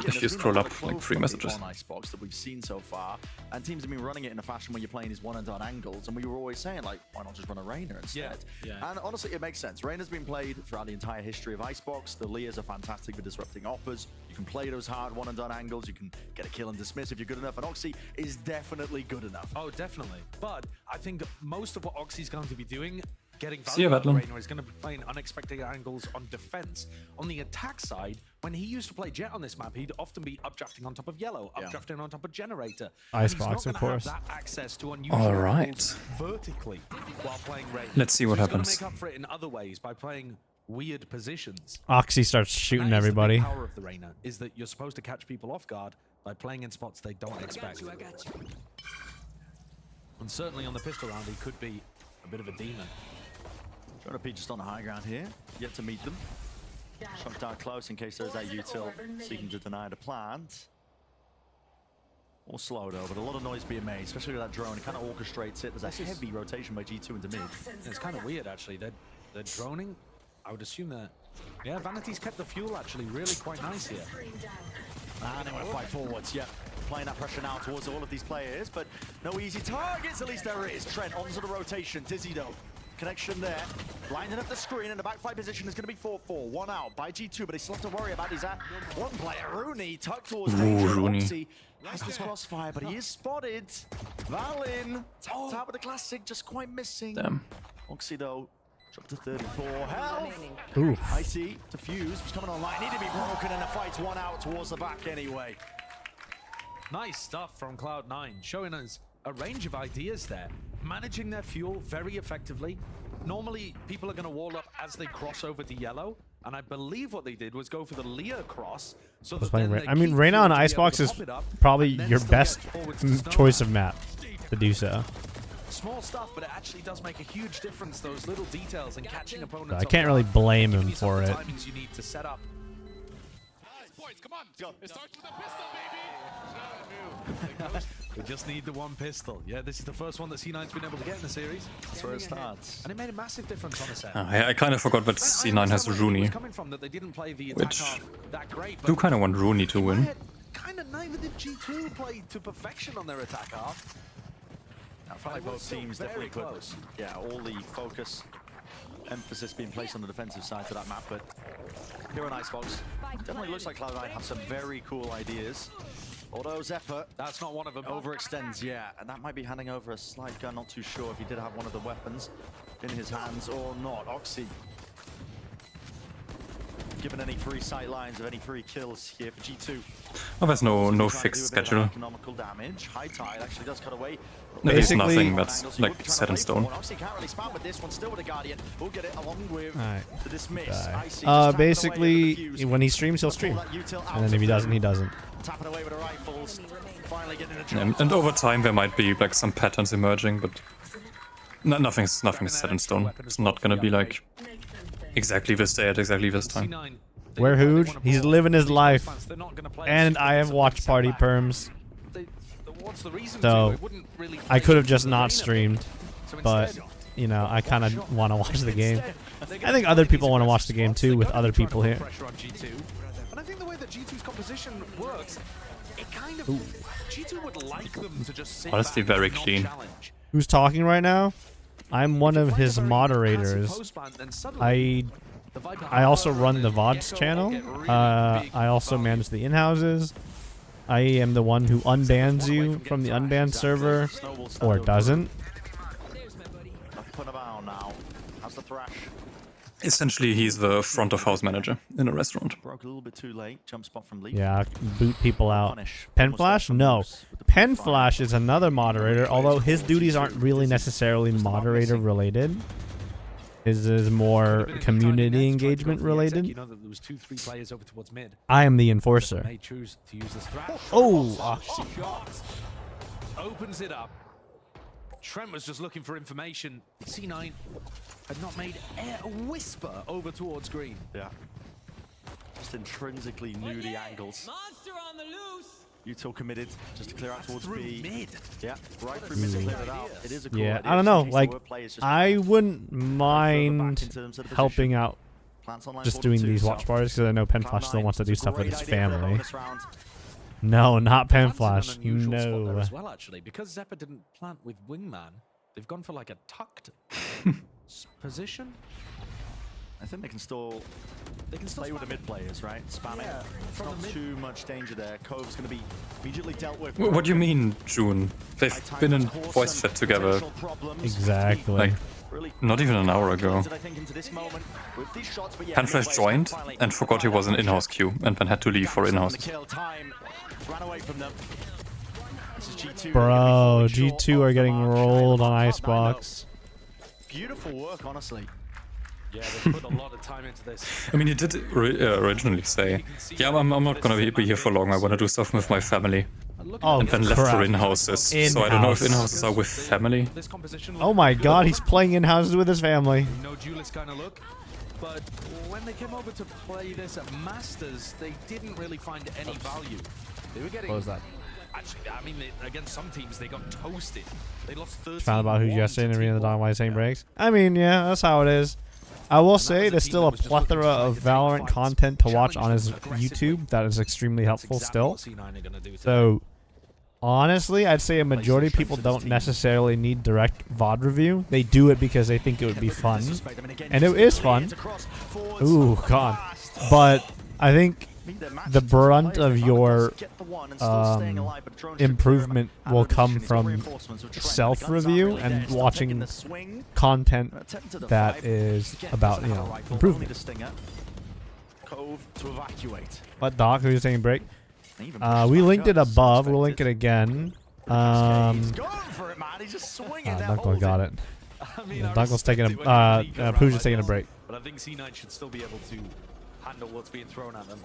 If you scroll up, like 3 messages. Icebox that we've seen so far, and teams have been running it in a fashion where you're playing these one-and-done angles, and we were always saying, like, why not just run a Reyna instead? Yeah. And honestly, it makes sense. Reyna's been played throughout the entire history of Icebox. The Leas are fantastic for disrupting offers. You can play those hard one-and-done angles. You can get a kill and dismiss if you're good enough, and Oxy is definitely good enough. Oh, definitely. But I think most of what Oxy's going to be doing, getting See you, value out of Vetland. Reyna, is going to be playing unexpected angles on defense. On the attack side, when he used to play Jet on this map, he'd often be updrafting on top of Yellow, updrafting on top of Generator. Icebox, of course. That access to unusual All right. angles vertically while playing Reyna. Let's see what So happens. He's going to make up for it in other ways by playing weird positions. Oxy starts shooting That is everybody. The big power of the Reyna is that you're supposed to catch people off guard by playing in spots they don't expect. And certainly on the pistol round, he could be a bit of a demon. Trying to be just on the high ground here, yet to meet them. Shot down close in case there's that util seeking to deny the plant. Or slow though, but a lot of noise being made, especially with that drone. It kind of orchestrates it. There's a heavy rotation by G2 into mid. It's kind of weird actually. They're droning. I would assume that. Yeah, Vanity's kept the fuel actually really quite nice here. And they want to fight forwards, yeah. Applying that pressure now towards all of these players, but no easy targets, at least there is. Trent onto the rotation, Dizzy though. Connection there, blinding up the screen, and the backfire position is going to be 4-4. One out by G2, but they still have to worry about is that one player, Rooney, tucked towards danger. Rooney. Oxy has this crossfire, but he is spotted. Valin, tapped out with the classic, just quite missing. Damn. Oxy though, dropped to 34 health. Ooh. I see, Diffuse was coming online, need to be broken, and the fight's one out towards the back anyway. Nice stuff from Cloud9, showing us a range of ideas there. Managing their fuel very effectively. Normally, people are going to wall up as they cross over to Yellow, and I believe what they did was go for the Leah cross. So that then they I mean, keep Reyna on fuel to be able Icebox to is pop it up, probably and then your still best get forwards to Snow. choice of map to do so. Small stuff, but it actually does make a huge difference. Those little details and catching opponents. I off can't really guard. blame Give him you some for of the it. timings you need to set up. Come on. It starts with a pistol, baby. We just need the one pistol. Yeah, this is the first one that C9's been able to get in the series. That's where it starts. And it made a massive difference on the set. I kind of forgot that C9 has Rooney, Coming from that they didn't play the attack which off that great, do kind of want Rooney to win. kind of neither did G2 played to perfection on their attack half. I felt like both teams definitely put, yeah, all the focus, emphasis being placed on the defensive side to that map, but here on Icebox, definitely looks like Cloud9 have some very cool ideas. Although Xeppaa, that's not one of them. Overextends, yeah, and that might be handing over a slight gun. Not too sure if he did have one of the weapons in his hands or not. Oxy, given any free sight lines of any free kills here for G2. Oh, there's no fixed schedule. Economical damage. High Tide actually does cut away. There's nothing that's like set in stone. Oxy can't really spam with this one. Still with a Guardian. We'll get it along with the dismiss. Basically, when he streams, he'll stream, and then if he doesn't, he doesn't. Tapping away with the rifles. Finally getting a drop. And over time there might be like some patterns emerging, but nothing's set in stone. It's not gonna be like exactly this day at exactly this time. Where Hooge? He's living his life, and I have watch party perms, so I could have just not streamed, but you know, I kind of want to watch the game. I think other people want to watch the game too with other people here. And I think the way that G2's composition works, it kind of G2 would like them to just sit Honestly, back very and not clean. challenge. Who's talking right now? I'm one of his moderators. I also run the VODs channel. I also manage the in-houses. I am the one who unbans you from the unbanned server, or doesn't. Essentially, he's the front of house manager in a restaurant. Broke a little bit too late. Jump spot from Lee. Yeah, boot people out. Penflash? No. Penflash is another moderator, although his duties aren't really necessarily moderator related. His is more community engagement related. You know that there was 2-3 players over towards mid. I am the enforcer. They choose to use this threat. Oh! Shot opens it up. Trent was just looking for information. C9 had not made a whisper over towards green. Yeah. Just intrinsically knew the angles. Monster on the loose. Util committed just to clear out towards through B. mid. Yeah, right through mid to clear it out. It is a cool Yeah, idea. I don't know. Just Like, the wordplay is just I wouldn't mind helping out, just doing these watch parties, because I know Penflash still wants to do stuff with his family. No, not Penflash. No. As well, actually, because Xeppaa didn't plant with Wingman, they've gone for like a tucked position. I think they can still play with the mid players, right? Spamming. Yeah, It's not too much danger there. Cove's going to be immediately dealt with. What do you mean, June? They've been in voice chat together. Exactly. Like, not even an hour ago. Penflash joined and forgot he was an in-house queue, and then had to leave for in-house. Bro, G2 are getting rolled on Icebox. Beautiful work, honestly. Yeah, they put a lot of time into this. I mean, he did originally say, yeah, I'm not gonna be here for long, I wanna do stuff with my family. Oh, and then left for crap. in-houses. So I don't know if in-houses are with family. Oh my god, he's playing in-houses with his family. No duelist kind of look. But when they came over to play this at Masters, they didn't really find any value. They were getting... What was that? Actually, I mean, against some teams, they got toasted. They lost 13. Found about who's yesterday in the arena the Don White saying breaks. I mean, yeah, that's how it is. I will say there's still a plethora of Valorant content to watch on his YouTube that is extremely helpful still. So, honestly, I'd say a majority of people don't necessarily need direct VOD review. They do it because they think it would be fun. And it is fun. Ooh, God. But I think the brunt of your improvement will come from self-review and watching content that is about, you know, improvement. What, Doc? Who's saying break? We linked it above. We'll link it again. Dunkle got it. Yeah, Dunkle's taking a Pooja's taking a break. But I think C9 should still be able to handle what's being thrown at them.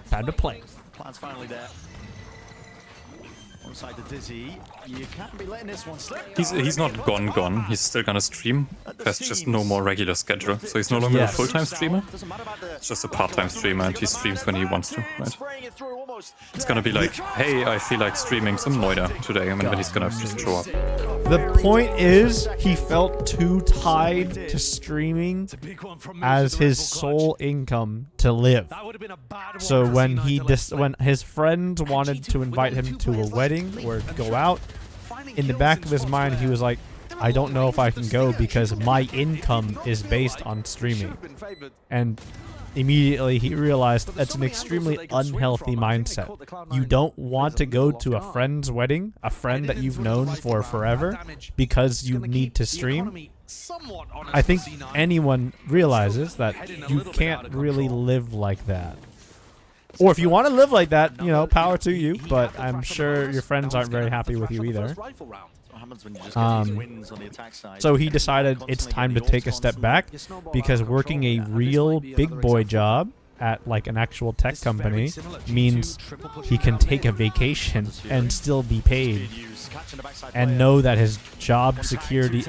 Time to play. Plan's finally there. Inside the Dizzy, you can't be letting this one slip. He's not gone. He's still gonna stream. There's just no more regular schedule, so he's no longer a full-time streamer. It's just a part-time streamer, and he streams when he wants to. Right? It's gonna be like, hey, I feel like streaming some Moida today, and then he's gonna just show up. The point is, he felt too tied to streaming as his sole income to live. So when when his friends wanted to invite him to a wedding or go out, in the back of his mind he was like, I don't know if I can go because my income is based on streaming. And immediately he realized that's an extremely unhealthy mindset. You don't want to go to a friend's wedding, a friend that you've known for forever, because you need to stream. I think anyone realizes that you can't really live like that. Or if you want to live like that, you know, power to you, but I'm sure your friends aren't very happy with you either. So he decided it's time to take a step back, because working a real big boy job at like an actual tech company means he can take a vacation and still be paid and know that his job security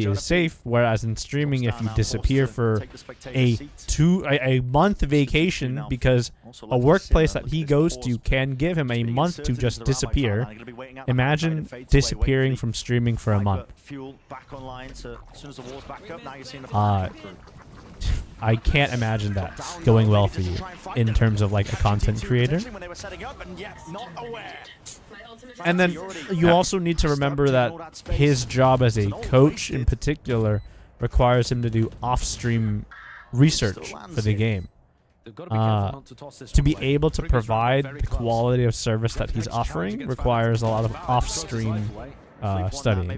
is safe, whereas in streaming, if you disappear for a month vacation, because a workplace that he goes to can give him a month to just disappear. Imagine disappearing from streaming for a month. I can't imagine that going well for you in terms of like a content creator. And then you also need to remember that his job as a coach in particular requires him to do off-stream research for the game. To be able to provide the quality of service that he's offering requires a lot of off-stream studying.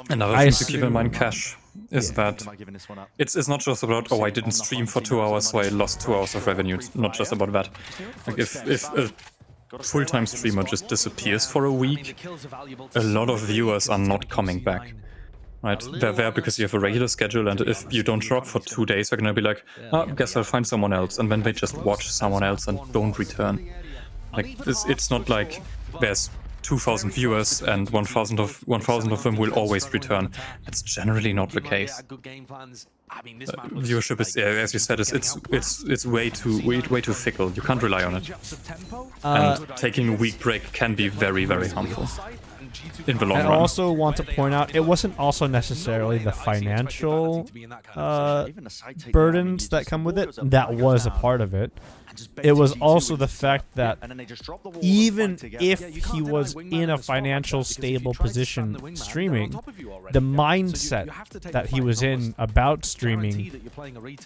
Another thing to keep in mind, Cash, is that it's not just about, oh, I didn't stream for 2 hours, so I lost 2 hours of revenue. It's not just about that. Like if a full-time streamer just disappears for a week, a lot of viewers are not coming back. Right? They're there because you have a regular schedule, and if you don't show up for 2 days, they're gonna be like, oh, I guess I'll find someone else, and then they just watch someone else and don't return. Like, it's not like there's 2,000 viewers and 1,000 of them will always return. That's generally not the case. Viewership is, as you said, it's way too fickle. You can't rely on it. And taking a week break can be very, very harmful in the long run. I also want to point out, it wasn't also necessarily the financial burdens that come with it. That was a part of it. It was also the fact that even if he was in a financial stable position streaming, the mindset that he was in about streaming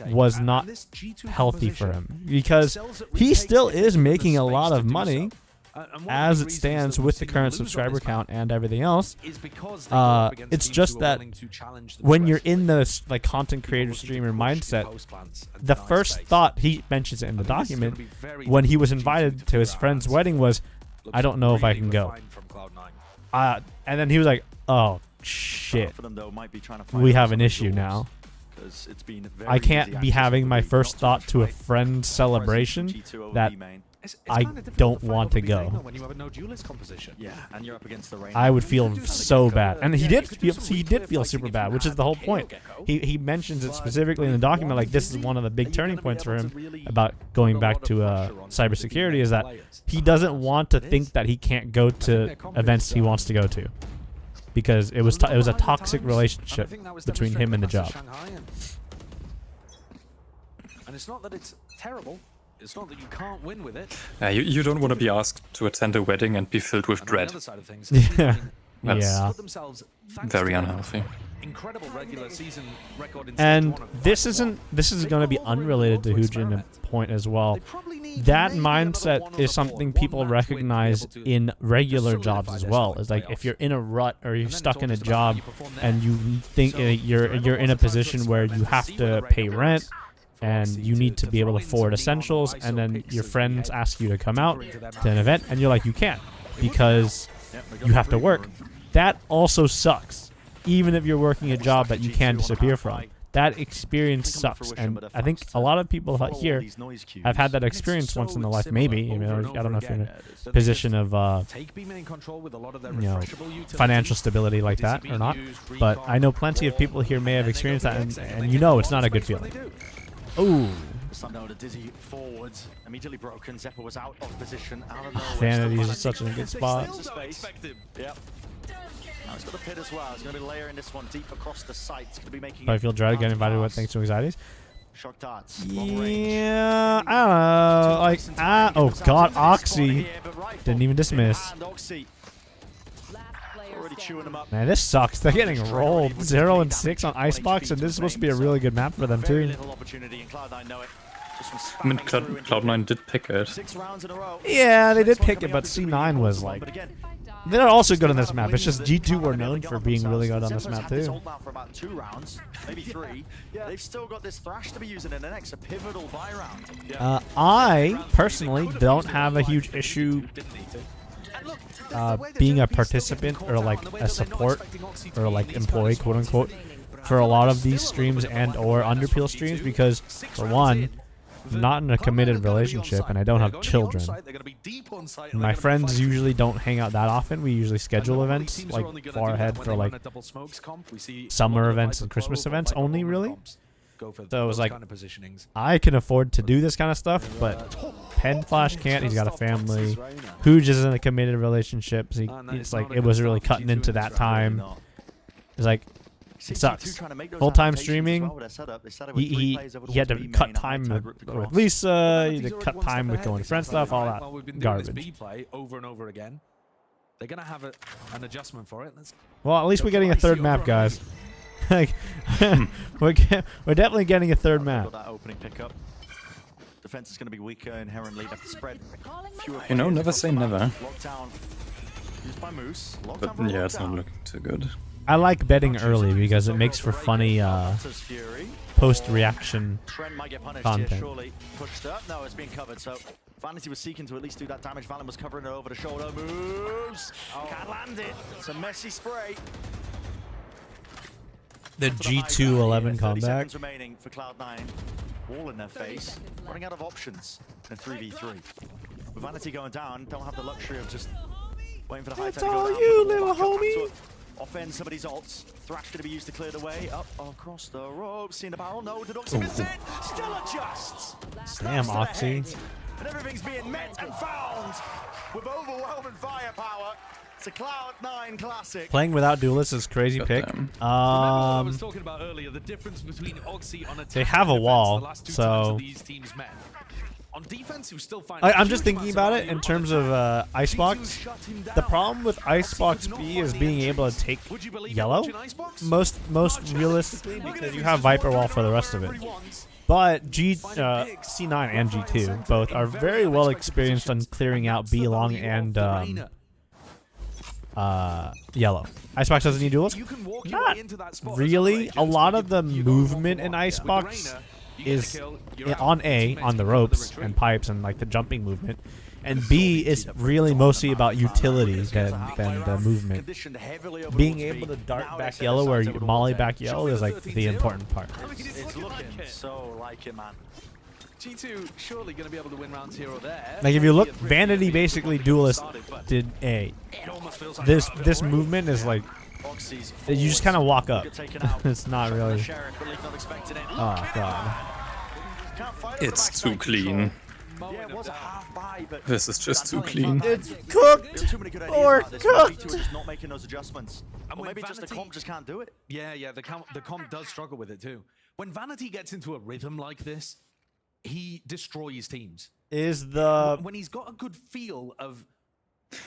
was not healthy for him, because he still is making a lot of money as it stands with the current subscriber count and everything else. It's just that when you're in the like content creator streamer mindset, the first thought, he mentions it in the document, when he was invited to his friend's wedding was, I don't know if I can go. And then he was like, oh shit, we have an issue now. I can't be having my first thought to a friend's celebration that I don't want to go. I would feel so bad, and he did feel super bad, which is the whole point. He mentions it specifically in the document, like this is one of the big turning points for him about going back to cybersecurity, is that he doesn't want to think that he can't go to events he wants to go to, because it was a toxic relationship between him and the job. And it's not that it's terrible. It's not that you can't win with it. You don't want to be asked to attend a wedding and be filled with dread. Yeah. That's very unhealthy. Incredible regular season record. And this is going to be unrelated to Hujin a point as well. That mindset is something people recognize in regular jobs as well. It's like if you're in a rut or you're stuck in a job and you think you're in a position where you have to pay rent and you need to be able to afford essentials, and then your friends ask you to come out to an event and you're like, you can't because you have to work. That also sucks, even if you're working a job that you can disappear from. that experience sucks. And I think a lot of people here have had that experience once in their life. Maybe, you know, I don't know if you're in a position of, you know, financial stability like that or not. But I know plenty of people here may have experienced that, and you know it's not a good feeling. Ooh. The dizzy forwards immediately broken. Zephyr was out of position. Vanity is such a good spot. Yep. Now he's got a pit as well. He's going to be layering this one deep across the site. It's going to be making. I feel dread getting invited with thanks to anxieties. Shock darts. Yeah, I don't know. Like, oh god, Oxy didn't even dismiss. Man, this sucks. They're getting rolled 0 and 6 on Icebox, and this is supposed to be a really good map for them too. I mean, Cloud9 did pick it. Yeah, they did pick it, but C9 was like... They're also good on this map. It's just G2 were known for being really good on this map too. For about 2 rounds, maybe 3. They've still got this Thrash to be using in the next, a pivotal buy round. I personally don't have a huge issue being a participant or like a support or like employee, quote unquote, for a lot of these streams and or Underpeel streams, because for one, I'm not in a committed relationship and I don't have children. And my friends usually don't hang out that often. We usually schedule events like far ahead for like summer events and Christmas events only, really. So it was like, I can afford to do this kind of stuff, but Pen Flash can't. He's got a family. Hooge is in a committed relationship. So it's like, it was really cutting into that time. It's like, it sucks. Full-time streaming, he had to cut time with Lisa, he had to cut time with going to friend stuff, all that garbage. Over and over again. They're going to have an adjustment for it. Well, at least we're getting a third map, guys. Like, we're definitely getting a third map. That opening pickup. Defense is going to be weaker inherently. Have to spread. You know, never say never. Lockdown used by Moose. But yeah, it's not looking too good. I like betting early because it makes for funny post-reaction content. Surely pushed up. No, it's being covered. So Vanity was seeking to at least do that damage. Valen was covering it over the shoulder. Moves. Can't land it. It's a messy spray. The G2 11 comeback. Seconds remaining for Cloud9. Wall in their face. Running out of options in a 3v3. With Vanity going down, don't have the luxury of just waiting for the high tech to go down. That's all you, little homie. Offend somebody's ults. Thrash going to be used to clear the way. Up across the ropes. Seeing the barrel. No, Deduction is in. Still adjusts. Damn, Oxy. And everything's being met and found with overwhelming firepower. It's a Cloud9 classic. Playing without duelists is crazy pick. I was talking about earlier, the difference between Oxy on they have a wall, so on defense, he was still I'm just thinking about it in terms of Icebox. The problem with Icebox B is being able to take yellow most realistically, because you have Viper Wall for the rest of it. But C9 and G2 both are very well experienced on clearing out B long and yellow. Icebox doesn't need duels? Not really. A lot of the movement in Icebox is on A, on the ropes and pipes and like the jumping movement. And B is really mostly about utility than the movement. Being able to dart back yellow or molly back yellow is like the important part. It's looking so like it, man. G2 surely going to be able to win rounds here or there. Like if you look, Vanity basically duelist did A. This movement is like, you just kind of walk up. It's not really. Oh god. It's too clean. This is just too clean. It's cooked or cooked. Not making those adjustments. Or maybe just the comp just can't do it. Yeah, the comp does struggle with it too. When Vanity gets into a rhythm like this, he destroys teams. When he's got a good feel of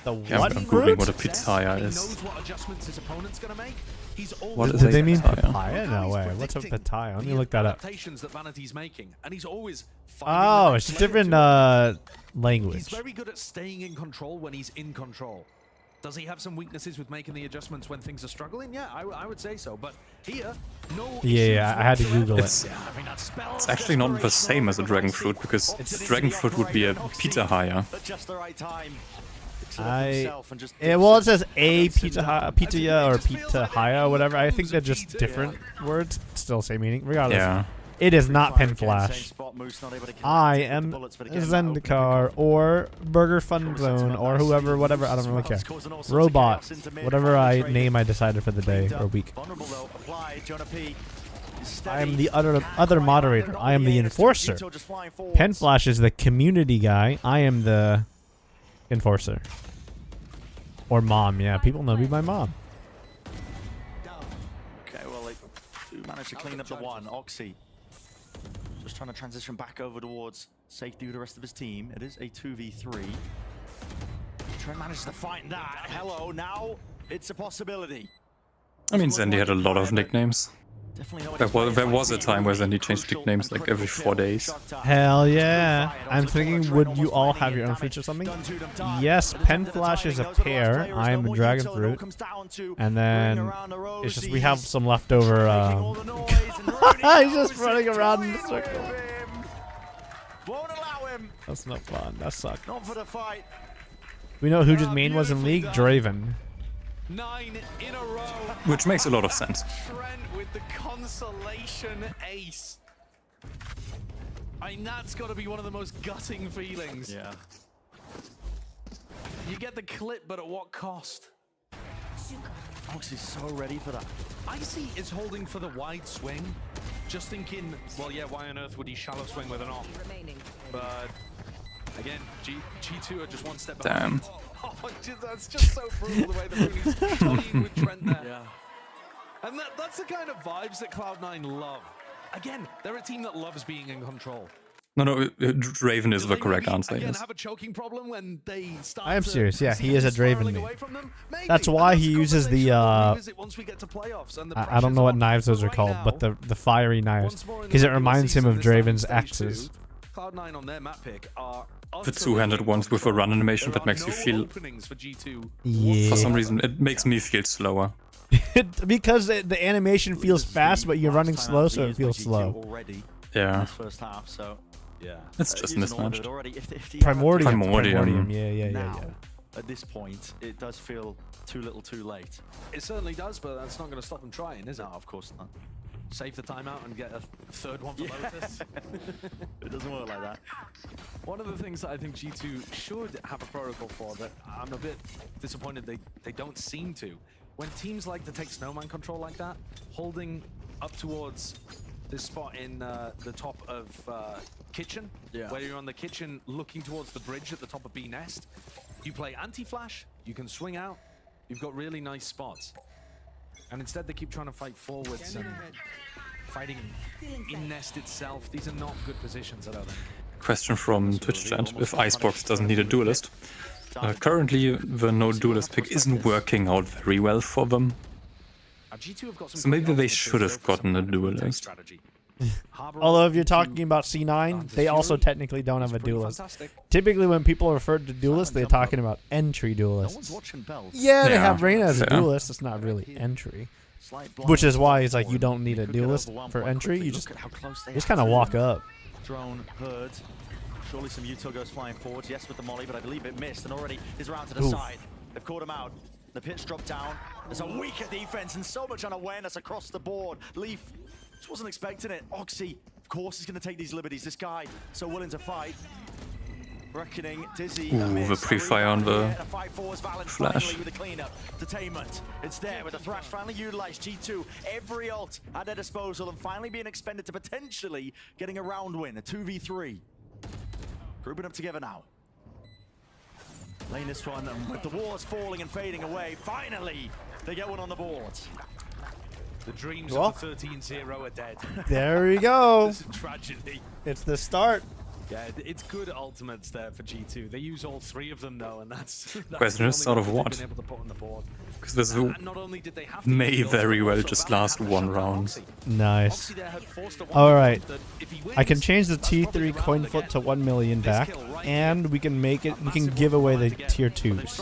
what fruit? What a pitaya is. He knows what adjustments his opponent's gonna make. He's What did they mean pitaya? No way. What's a pitaya? Let me look that up. That Vanity's making, and he's always oh, it's a different language. He's very good at staying in control when he's in control. Does he have some weaknesses with making the adjustments when things are struggling? Yeah, I would say so. But here, no. Yeah, I had to Google it. It's actually not the same as a Dragon Fruit, because Dragon Fruit would be a Pita higher. Just the right time. Well, it says a pizza or pizza haya or whatever. I think they're just different words, still same meaning. Regardless, Yeah. it is not Pen Flash. I am Zendikar or Burger Fun Zone or whoever, whatever. I don't really care. Robot, whatever name I decided for the day or week. I am the other moderator. I am the enforcer. Pen Flash is the community guy. I am the enforcer. Or mom, yeah. People know me by mom. Okay, well, they do manage to clean up the one. Oxy just trying to transition back over towards safety with the rest of his team. It is a 2v3. Trent manages to find that. Hello, now it's a possibility. I mean, Zendy had a lot of nicknames. There was a time where Zendy changed nicknames like every 4 days. Hell yeah. I'm thinking, would you all have your own fruits or something? Yes, Pen Flash is a pear. I am a dragon fruit. And then it's just we have some leftover. He's just running around in a circle. That's not fun. That sucked. Not for the fight. We know who his main was in League? Draven. 9 in a row. Which makes a lot of sense. Trent with the consolation ace. I mean, that's got to be one of the most gutting feelings. Yeah. You get the clip, but at what cost? Oxy's so ready for that. Icy is holding for the wide swing, just thinking, well, yeah, why on earth would he shallow swing with an off? But again, G2 are just one step behind. Damn. Oh, that's just so brutal the way the Mooney's toying with Trent there. Yeah. And that's the kind of vibes that Cloud9 love. Again, they're a team that loves being in control. No, Draven is the correct answer. Again, Yes. have a choking problem when they start I am serious. Yeah, he is a Draven main. Maybe. That's why he uses the Once we get to playoffs and the I don't know what knives those are called, but the fiery knives, because it reminds him of Draven's axes. Cloud9 on their map pick are The two-handed ones with a run animation that makes you feel. Yeah. For some reason, it makes me feel slower. Because the animation feels fast, but you're running slow, so it feels slow. Yeah. First half, so yeah. It's just mismatched. Primordium. Yeah. Now, at this point, it does feel too little too late. It certainly does, but that's not going to stop them trying, is it? No, of course not. Save the timeout and get a third one for Lotus. It doesn't work like that. One of the things that I think G2 should have a protocol for that I'm a bit disappointed they don't seem to. When teams like to take Snowman control like that, holding up towards this spot in the top of Kitchen, where you're on the Kitchen looking towards the bridge at the top of B Nest, you play anti-flash, you can swing out, you've got really nice spots. And instead they keep trying to fight forwards and fighting in Nest itself. These are not good positions, I don't think. Question from Twitch chat, if Icebox doesn't need a duelist. Currently, the no duelist pick isn't working out very well for them. So maybe they should have gotten a duelist. Although if you're talking about C9, they also technically don't have a duelist. Typically when people refer to duelist, they're talking about entry duelists. Yeah, they have Reyna as a duelist, it's not really entry. Which is why it's like you don't need a duelist for entry, you just kind of walk up. Drone heard. Surely some Util goes flying forwards. Yes, with the molly, but I believe it missed and already is around to the side. They've caught him out. The pitch dropped down. There's a weaker defense and so much unawareness across the board. Leaf just wasn't expecting it. Oxy, of course, is going to take these liberties. This guy, so willing to fight. Reckoning, Dizzy. Ooh, the pre-fire on the flash. With the cleanup. Detainment. It's there with the thrash finally utilized. G2, every ult at their disposal and finally being expended to potentially getting a round win, a 2v3. Grouping up together now. Playing this one, and with the walls falling and fading away, finally they get one on the board. The dreams of the 13-0 are dead. There we go. This is tragedy. It's the start. Yeah, it's good ultimates there for G2. They use all three of them though, and that's Question is, out of what? Because this may very well just last one round. Nice. Alright. I can change the T3 coin flip to 1 million back, and we can make it, we can give away the tier 2s.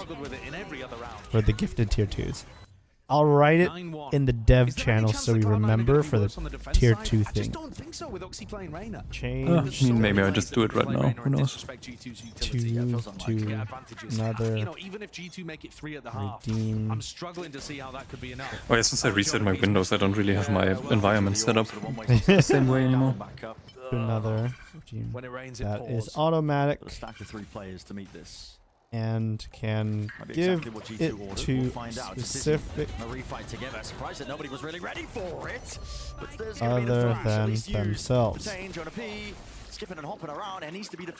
Or the gifted tier 2s. I'll write it in the dev channel so we remember for the tier 2 thing. Don't think so with Oxy playing Reina. Change. Maybe I just do it right now. Who knows? To another. You know, even if G2 make it 3 at the half, I'm struggling to see how that could be enough. Oh yeah, since I reset my Windows, I don't really have my environment set up the same way anymore. Another. When it rains, that is automatic. Stack of 3 players to meet this. And can give it to specific other than themselves.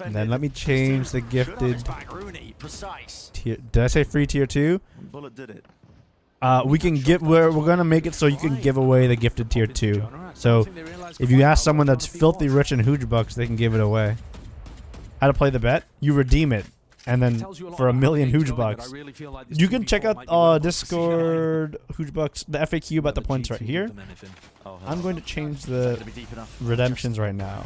And then let me change the gifted tier. Did I say free tier 2? Bullet did it. We can give. We're gonna make it so you can give away the gifted tier 2. So if you ask someone that's filthy rich in Hooge Bucks, they can give it away. How to play the bet? You redeem it. And then for $1 million Hooge Bucks, you can check out Discord Hooge Bucks, the FAQ about the points right here. I'm going to change the redemptions right now.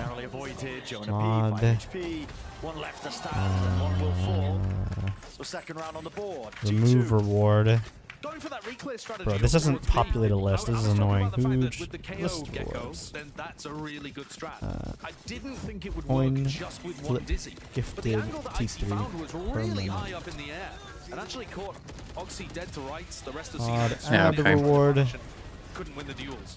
Remove reward. Bro, this doesn't populate a list. This is annoying. Hooge list rewards. Then that's a really good strat. I didn't think it would Coin work just with one flip dizzy. gifted But the angle that Icy T3 found was really permanent. high up in the air and actually caught Oxy dead to rights. The rest of Add the reward. couldn't win the duels.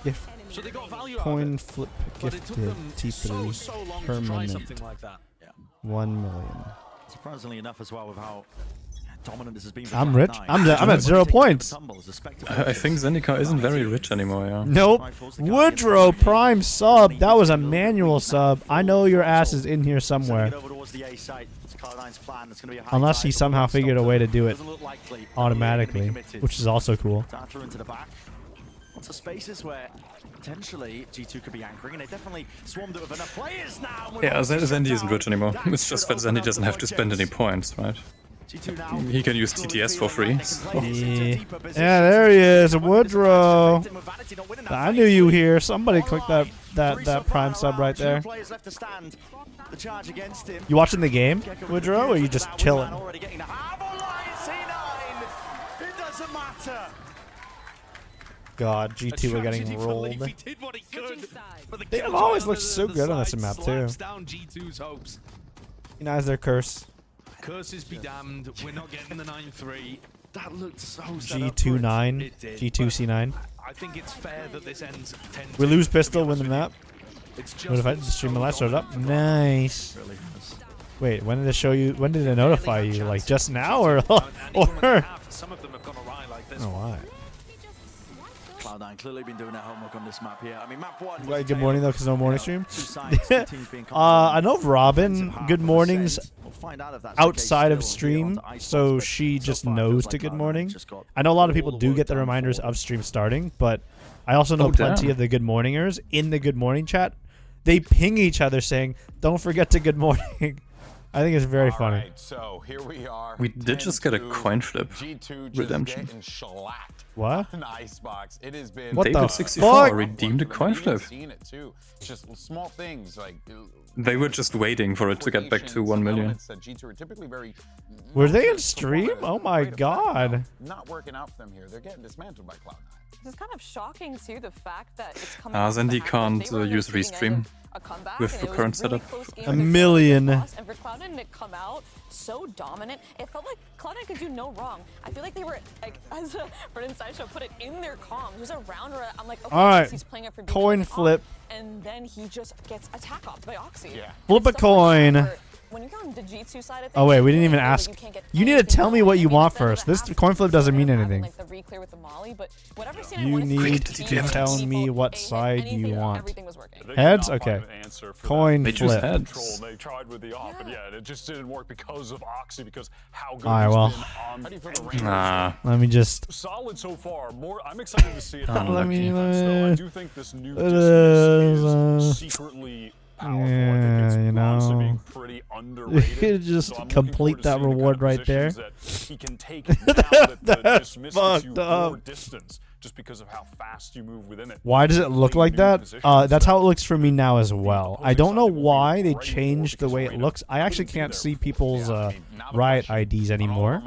Gift. So they got value Coin flip but it took gifted them T3 so long to try permanent. something like that. 1 million. Surprisingly enough, as well, with how dominant this has been. I'm rich. I'm at 0 points. I think Zendikar isn't very rich anymore, yeah. Nope. Woodrow Prime sub. That was a manual sub. I know your ass is in here somewhere. Unless he somehow figured a way to do it automatically, which is also cool. Lots of spaces where potentially G2 could be anchoring, and they definitely swarmed it with enough players now. Yeah, Zendi isn't rich anymore. It's just that Zendi doesn't have to spend any points, right? He can use TTS for free. So. Yeah, there he is, Woodrow. I knew you here. Somebody click that Prime sub right there. You watching the game, Woodrow, or are you just chilling? God, G2 are getting rolled. They have always looked so good on this map too. You know, as their curse. Curses be damned, we're not getting the 9-3. That looked so G2-9, G2C9. I think it's fair that this ends 10. We lose pistol, win the map. Notified to stream the last start up. Nice. Wait, when did it show you? When did it notify you? Like just now, or Some of them have gone awry like this. Oh, why? Cloud9 clearly been doing their homework on this map here. I mean, map 1. Good morning though, because no morning stream. I know Robin. Good mornings outside of stream, so she just knows to good morning. I know a lot of people do get the reminders of stream starting, but I also know plenty of the good morningers in the good morning chat. They ping each other saying, "Don't forget to good morning." I think it's very funny. Right, so here we are. We did just get a coin flip G2 redemption. What? An Icebox. It has been. What the David64 redeemed a coin flip. Seen it too. It's just small things like. They were just waiting for it to get back to 1 million. G2 are typically very. Were they in stream? Oh my god. Not working out for them here. They're getting dismantled by Cloud9. This is kind of shocking too, the fact that it's coming Zendi can't use restream with the current setup. $1 million. And for Cloud9 to come out so dominant, it felt like Cloud9 could do no wrong. I feel like they were, like, as Brendan Sideshow put it, in their comms. There's a round where I'm like, okay, alright, he's playing it for coin flip. And then he just gets attack off by Oxy. Yeah. Flip a coin. When you're on the G2 side of things, Oh wait, we didn't even ask. You need to tell me what you want first. This coin flip doesn't mean anything. like the re-clear with the molly, but whatever You need to tell me what side you want. Heads? Okay. Coin flip. They tried with the op, and yeah, it just didn't work because of Oxy, because how good Alright, he's well. been on the Let me just. solid so far. More, I'm excited to see it. Let me. I do think this new is secretly powerful. Yeah, you know. Pretty We underrated. could just complete that reward right there. He can take now that the dismiss gives you fucked up. more distance just because of how fast you move within it. Why does it look like that? That's how it looks for me now as well. I don't know why they changed the way it looks. I actually can't see people's Riot IDs anymore.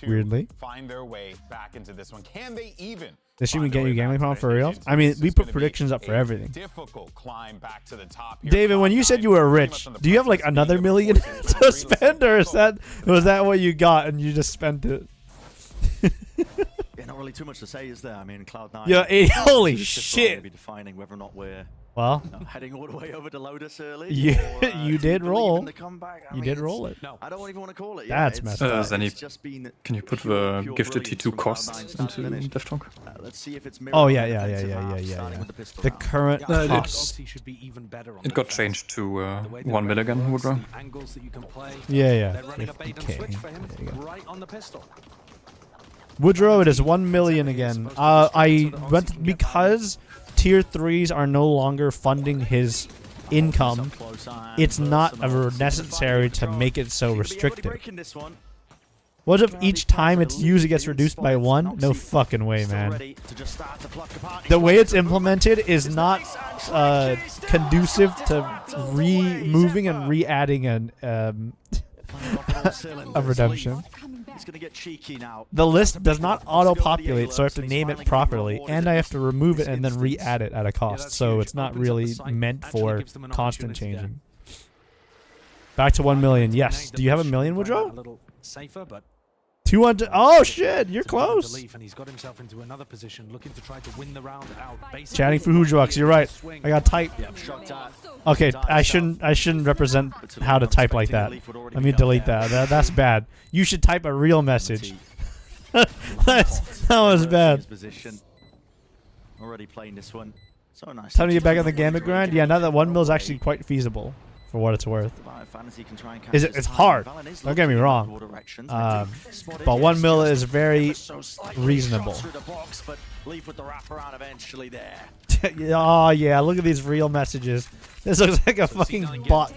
Weirdly. Find their way back into this one. Can they even? They should be getting you gambling problem for real? I mean, we put predictions up for everything. Difficult climb back to the top here. David, when you said you were rich, do you have like another million to spend, or was that what you got and you just spent it? Yeah, not really too much to say, is there? I mean, Cloud9. Yeah, holy shit. Be defining whether or not we're heading all the way over to Lotus early. You did roll. You did roll it. I don't even want to call it. That's messed up. Zenny, can you put the gifted T2 cost into Dev Talk? Let's see if it's Oh yeah. The current cost. It got changed to 1 mil again, Woodrow. Yeah. Okay. Woodrow, it is 1 million again. I went because tier 3s are no longer funding his income. It's not necessary to make it so restrictive. What if each time its user gets reduced by 1? No fucking way, man. The way it's implemented is not conducive to removing and re-adding a redemption. It's gonna get cheeky now. The list does not auto-populate, so I have to name it properly, and I have to remove it and then re-add it at a cost. So it's not really meant for constant changing. Back to 1 million. Yes. Do you have a million, Woodrow? 200. Oh shit, you're close. Chatting for Hoojwux, you're right. I got type. Okay, I shouldn't represent how to type like that. Let me delete that. That's bad. You should type a real message. That was bad. Already playing this one. So nice. Time to get back on the Gambit grind. Yeah, now that 1 mil is actually quite feasible. For what it's worth. It's hard. Don't get me wrong. But 1 mil is very reasonable. Oh yeah, look at these real messages. This looks like a fucking bot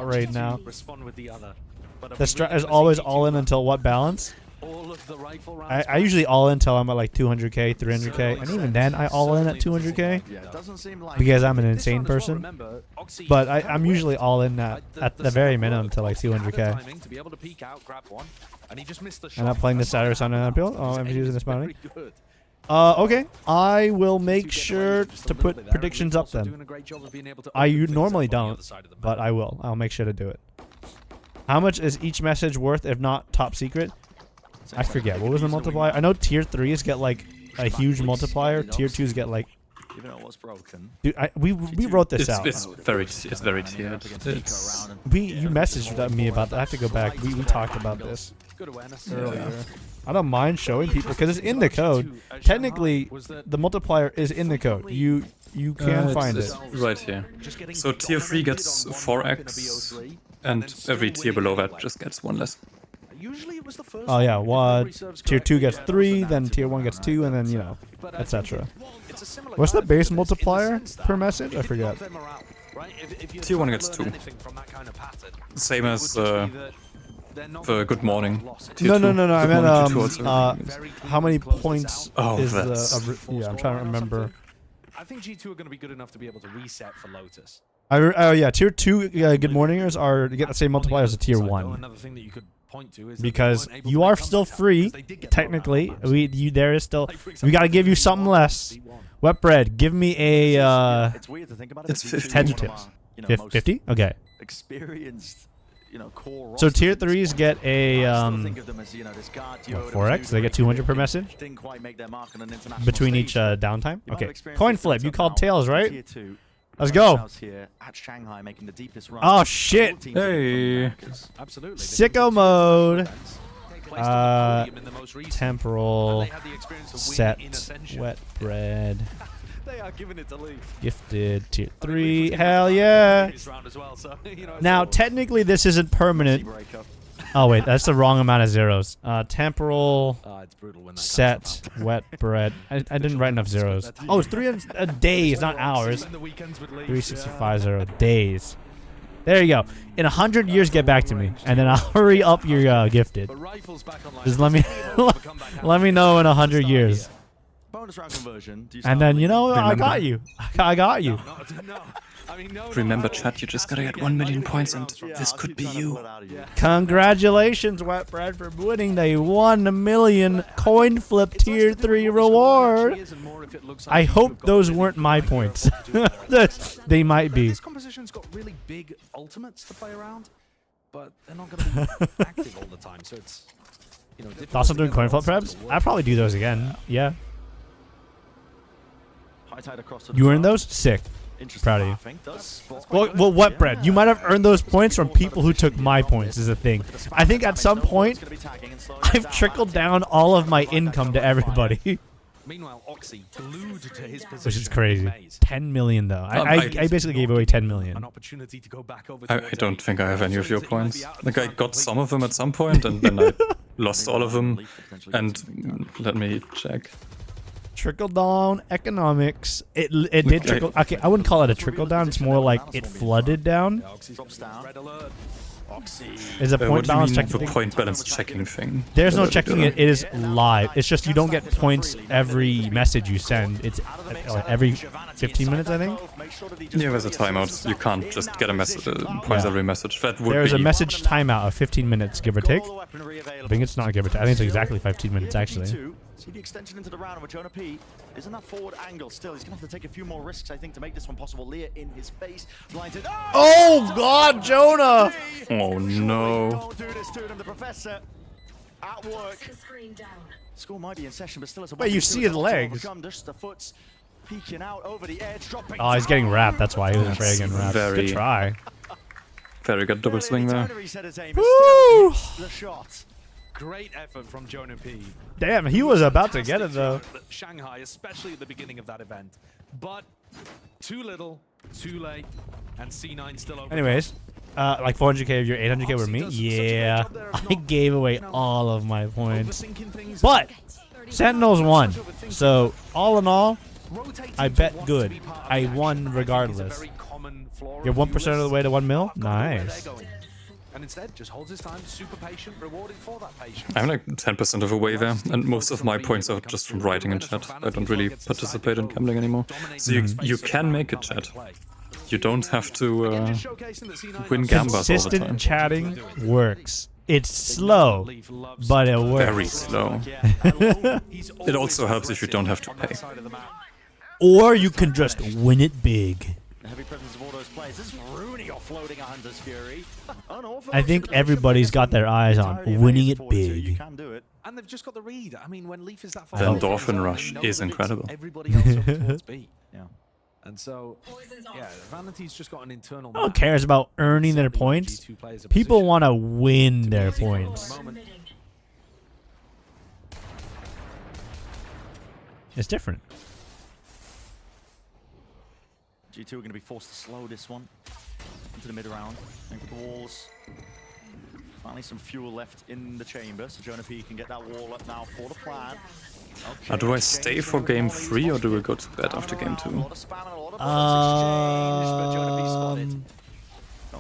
right now. The strat is always all in until what balance? I usually all in until I'm at like 200k, 300k, and even then I all in at 200k because I'm an insane person. But I'm usually all in at the very minimum to like 200k. I'm not playing the Saturday Sunday appeal. Oh, I'm using this money. Okay, I will make sure to put predictions up then. I normally don't, but I will. I'll make sure to do it. How much is each message worth if not top secret? I forget. What was the multiplier? I know tier 3s get like a huge multiplier. Tier 2s get like. Even though it was broken. Dude, we wrote this out. It's very tiered. You messaged me about that. I have to go back. We talked about this earlier. I don't mind showing people because it's in the code. Technically, the multiplier is in the code. You can find it right here. So tier 3 gets 4x, and every tier below that just gets 1 less. Oh yeah, tier 2 gets 3, then tier 1 gets 2, and then you know, etc. What's the base multiplier per message? I forget. Tier 1 gets 2. Same as the good morning. No. I meant how many points is yeah, I'm trying to remember. I think G2 are going to be good enough to be able to reset for Lotus. Oh yeah, tier 2 good morningers are get the same multiplier as a tier 1. Another thing that you could point to is because you are still free, technically. There is still. We got to give you something less. Wet bread, give me a. It's weird to think about it. It's 50. Heads or tips? 50? Okay. Experienced, core. So tier 3s get a 4x. They get 200 per message. Between each downtime. Okay. Coin flip. You called tails, right? Let's go. Oh shit! Hey. Sicko mode. Temporal. Set. Wet bread. Gifted tier 3. Hell yeah! Now technically this isn't permanent. Oh wait, that's the wrong amount of zeros. Temporal. Set. Wet bread. I didn't write enough zeros. Oh, it's 300 days, not hours. 365 days. There you go. In 100 years, get back to me, and then I'll hurry up your gifted. Just let me let me know in 100 years. Bonus round conversion. And then I got you. I got you. Remember, chat, you just gotta get 1 million points, and this could be you. Congratulations, Wetbread, for winning the 1 million coin flip tier 3 reward. I hope those weren't my points. They might be. This composition's got really big ultimates to play around, but they're not going to be active all the time, so it's Thoughts on doing coin flip preps? I'd probably do those again. Yeah. You earned those? Sick. Proud of you. Well, Wetbread, you might have earned those points from people who took my points, is the thing. I think at some point, I've trickled down all of my income to everybody. Meanwhile, Oxy glued to his position. Which is crazy. 10 million, though. I basically gave away 10 million. I don't think I have any of your points. Like, I got some of them at some point, and then I lost all of them. And let me check. Trickle down economics. It did trickle. Okay, I wouldn't call it a trickle down. It's more like it flooded down. Is a point balance checking? The point balance checking thing. There's no checking it. It is live. It's just you don't get points every message you send. It's every 15 minutes, I think. Yeah, there's a timeout. You can't just get a message points every message. That would There's a message timeout of 15 minutes, give or take. I think it's not give or take. I think it's exactly 15 minutes, actually. See the extension into the round with Jonah P. Is in that forward angle still. He's going to have to take a few more risks, I think, to make this one possible. Leah in his face. Blinded. Oh, God, Jonah! Oh, no. Don't do this to him. The professor at work. School might be in session, but still as a Wait, you see his legs. Just the foot's peeking out over the edge. Oh, he's getting wrapped. That's why he was afraid of getting wrapped. Good try. Very good double swing there. Woo! The shot. Great effort from Jonah P. Damn, he was about to get it, though. Shanghai, especially at the beginning of that event. But too little, too late, and C9 still over. Anyways, like 400k of your 800k were me? Yeah, I gave away all of my points. But Sentinels won. So, all in all, I bet good. I won regardless. You're 1% of the way to 1 mil? Nice. And instead just holds his time, super patient, rewarded for that patience. I'm like 10% of the way there, and most of my points are just from writing in chat. I don't really participate in gambling anymore. So you can make a chat. You don't have to win gambas all the Consistent time. chatting works. It's slow, but it works. Very slow. It also helps if you don't have to pay. Or you can just win it big. The heavy presence of all those players. This is Rooney offloading a Hunter's Fury. I think everybody's got their eyes on winning it big. You can do it. And they've just got the read. I mean, when Leaf is that far, Then Dolphin Rush is incredible. Everybody else up towards B. Yeah. And so, yeah, Vanity's just got an internal. No one cares about earning their points. People want to win their points. It's different. G2 are going to be forced to slow this one into the mid round. Think with the walls. Finally, some fuel left in the chamber, so Jonah P can get that wall up now for the plan. Now, do I stay for game 3 or do we go to bed after game 2? Going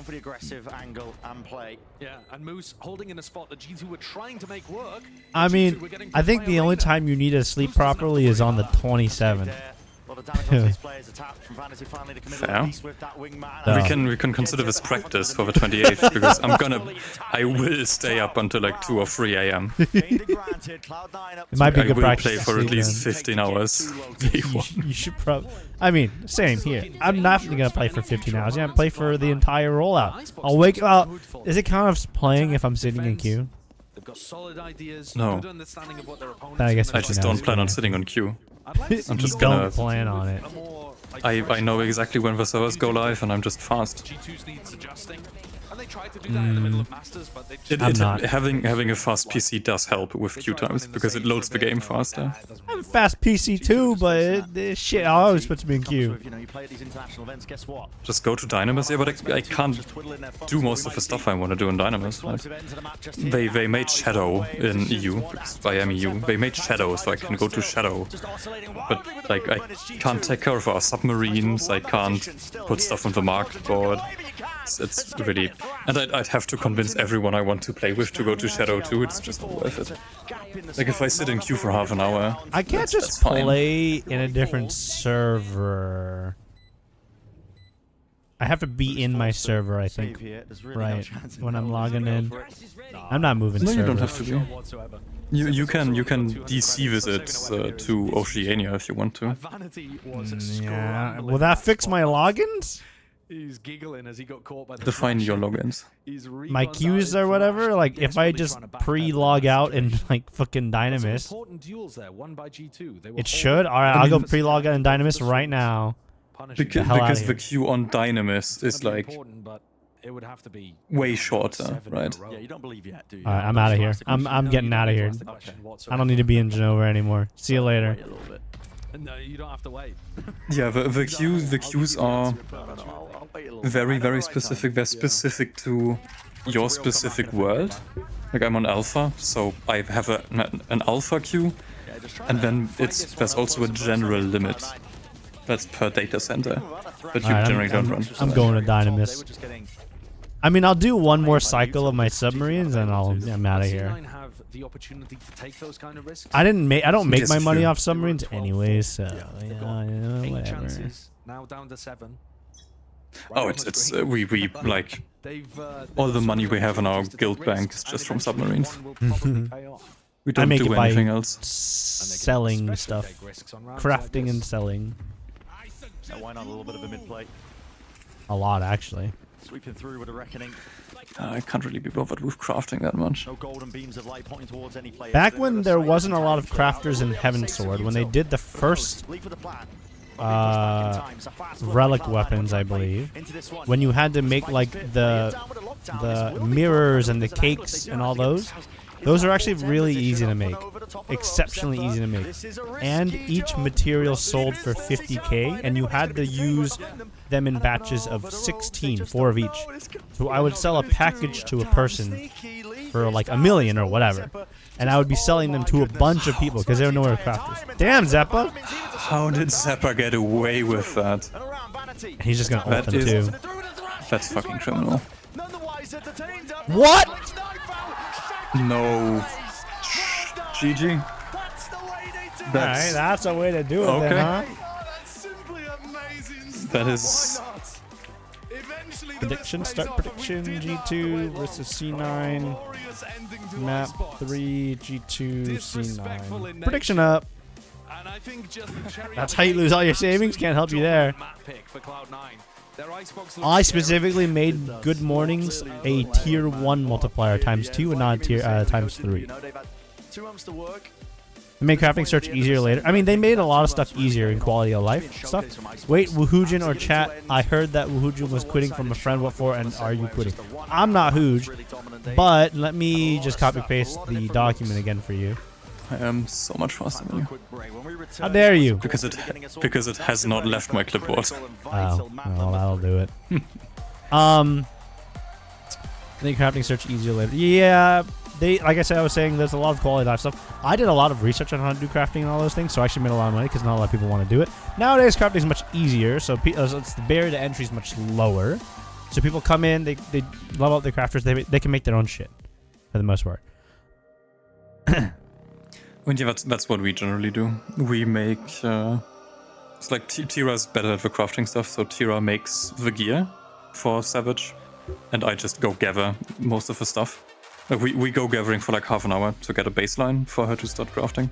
for the aggressive angle and play. Yeah, and Moose holding in a spot that G2 were trying to make work. I mean, I think the only time you need to sleep properly is on the 27th. Fair. We can consider this practice for the 28th because I will stay up until like 2 or 3 a.m. It might be good practice. I will play for at least 15 hours. You should probably. I mean, same here. I'm not gonna play for 15 hours. I'm gonna play for the entire rollout. I'll wake up. Is it kind of playing if I'm sitting in queue? They've got solid ideas, no. good understanding of what their opponents I just don't plan on sitting on queue. I'm just don't gonna plan on it. I know exactly when the servers go live and I'm just fast. G2's needs adjusting. And they tried to do that in the middle of Masters, but they having a fast PC does help with queue times because it loads the game faster. I have a fast PC too, but shit always puts me in queue. Just go to Dynamis, yeah, but I can't do most of the stuff I want to do in Dynamis. Like, they made Shadow in EU, because I am EU. They made Shadow, so I can go to Shadow. But like, I can't take care of our submarines. I can't put stuff on the market board. it's really, and I'd have to convince everyone I want to play with to go to Shadow too. It's just not worth it. Like if I sit in queue for half an hour, I can't just play in a different server. I have to be in my server, I think. Right. When I'm logging in. I'm not moving No, servers. you don't have to be. You can DC visit to Oceania if you want to. Yeah. Will that fix my logins? He's giggling as he got caught by the Define your logins. My queues or whatever? Like, if I just pre-log out in, like, fucking Dynamis. It should? Alright, I'll go pre-log out in Dynamis right now. Because the queue on Dynamis is like it would have to be way shorter, right? Yeah, you don't believe yet, do you? Alright, I'm out of here. I'm getting out of here. I don't need to be in Genova anymore. See you later. No, you don't have to wait. Yeah, the queues are very, very specific. They're specific to your specific world. Like I'm on Alpha, so I have an Alpha queue, and then there's also a general limit. That's per data center, but you generally don't run. I'm going to Dynamis. I mean, I'll do one more cycle of my submarines, and I'm out of here. I don't make my money off submarines anyway, so yeah, whatever. Now down to 7. Oh, it's we like all the money we have in our guild bank is just from submarines. We don't do anything else. Selling stuff, crafting and selling. Why not a little bit of a mid play? A lot, actually. Sweeping through with a reckoning. I can't really be bothered with crafting that much. No golden beams of light pointing towards any player. Back when there wasn't a lot of crafters in Heavensward, when they did the first relic weapons, I believe, when you had to make like the mirrors and the cakes and all those are actually really easy to make, exceptionally easy to make, and each material sold for 50k, and you had to use them in batches of 16, 4 of each. So I would sell a package to a person for like $1 million or whatever, and I would be selling them to a bunch of people because they don't know where to craft this. Damn, Zeppa! How did Zeppa get away with that? He's just gonna ult them too. That's fucking criminal. What? No. GG. Alright, that's a way to do it then, huh? That is... Prediction, start prediction, G2 versus C9. Map 3, G2, C9. Prediction up. That's how you lose all your savings, can't help you there. I specifically made Good Mornings a tier 1 multiplier times 2 and not tier times 3. They made crafting search easier later. I mean, they made a lot of stuff easier in quality of life stuff. Wait, Woohoojin or chat, I heard that Woohoojin was quitting from a friend. What for, and are you quitting? I'm not Hooj, but let me just copy paste the document again for you. I am so much faster than you. How dare you? Because it has not left my clipboard. Oh, well, that'll do it. I think crafting search easier later. Yeah, like I said, I was saying there's a lot of quality life stuff. I did a lot of research on how to do crafting and all those things, so I actually made a lot of money because not a lot of people want to do it. Nowadays, crafting is much easier, so it's the barrier to entry is much lower. So people come in, they level up their crafters, they can make their own shit for the most part. And yeah, that's what we generally do. We make it's like Tira's better at the crafting stuff, so Tira makes the gear for Savage, and I just go gather most of the stuff. Like we go gathering for like half an hour to get a baseline for her to start crafting,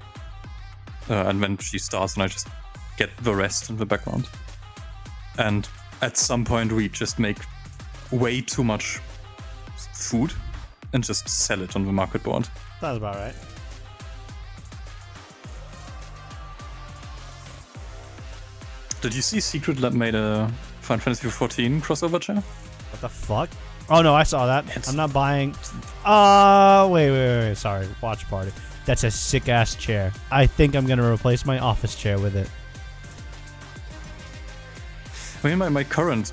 and when she starts, and I just get the rest in the background. And at some point, we just make way too much food and just sell it on the market board. Sounds about right. Did you see Secret Lab made a Final Fantasy XIV crossover chair? What the fuck? Oh no, I saw that. I'm not buying. Wait. Sorry, watch party. That's a sick ass chair. I think I'm gonna replace my office chair with it. I mean, my current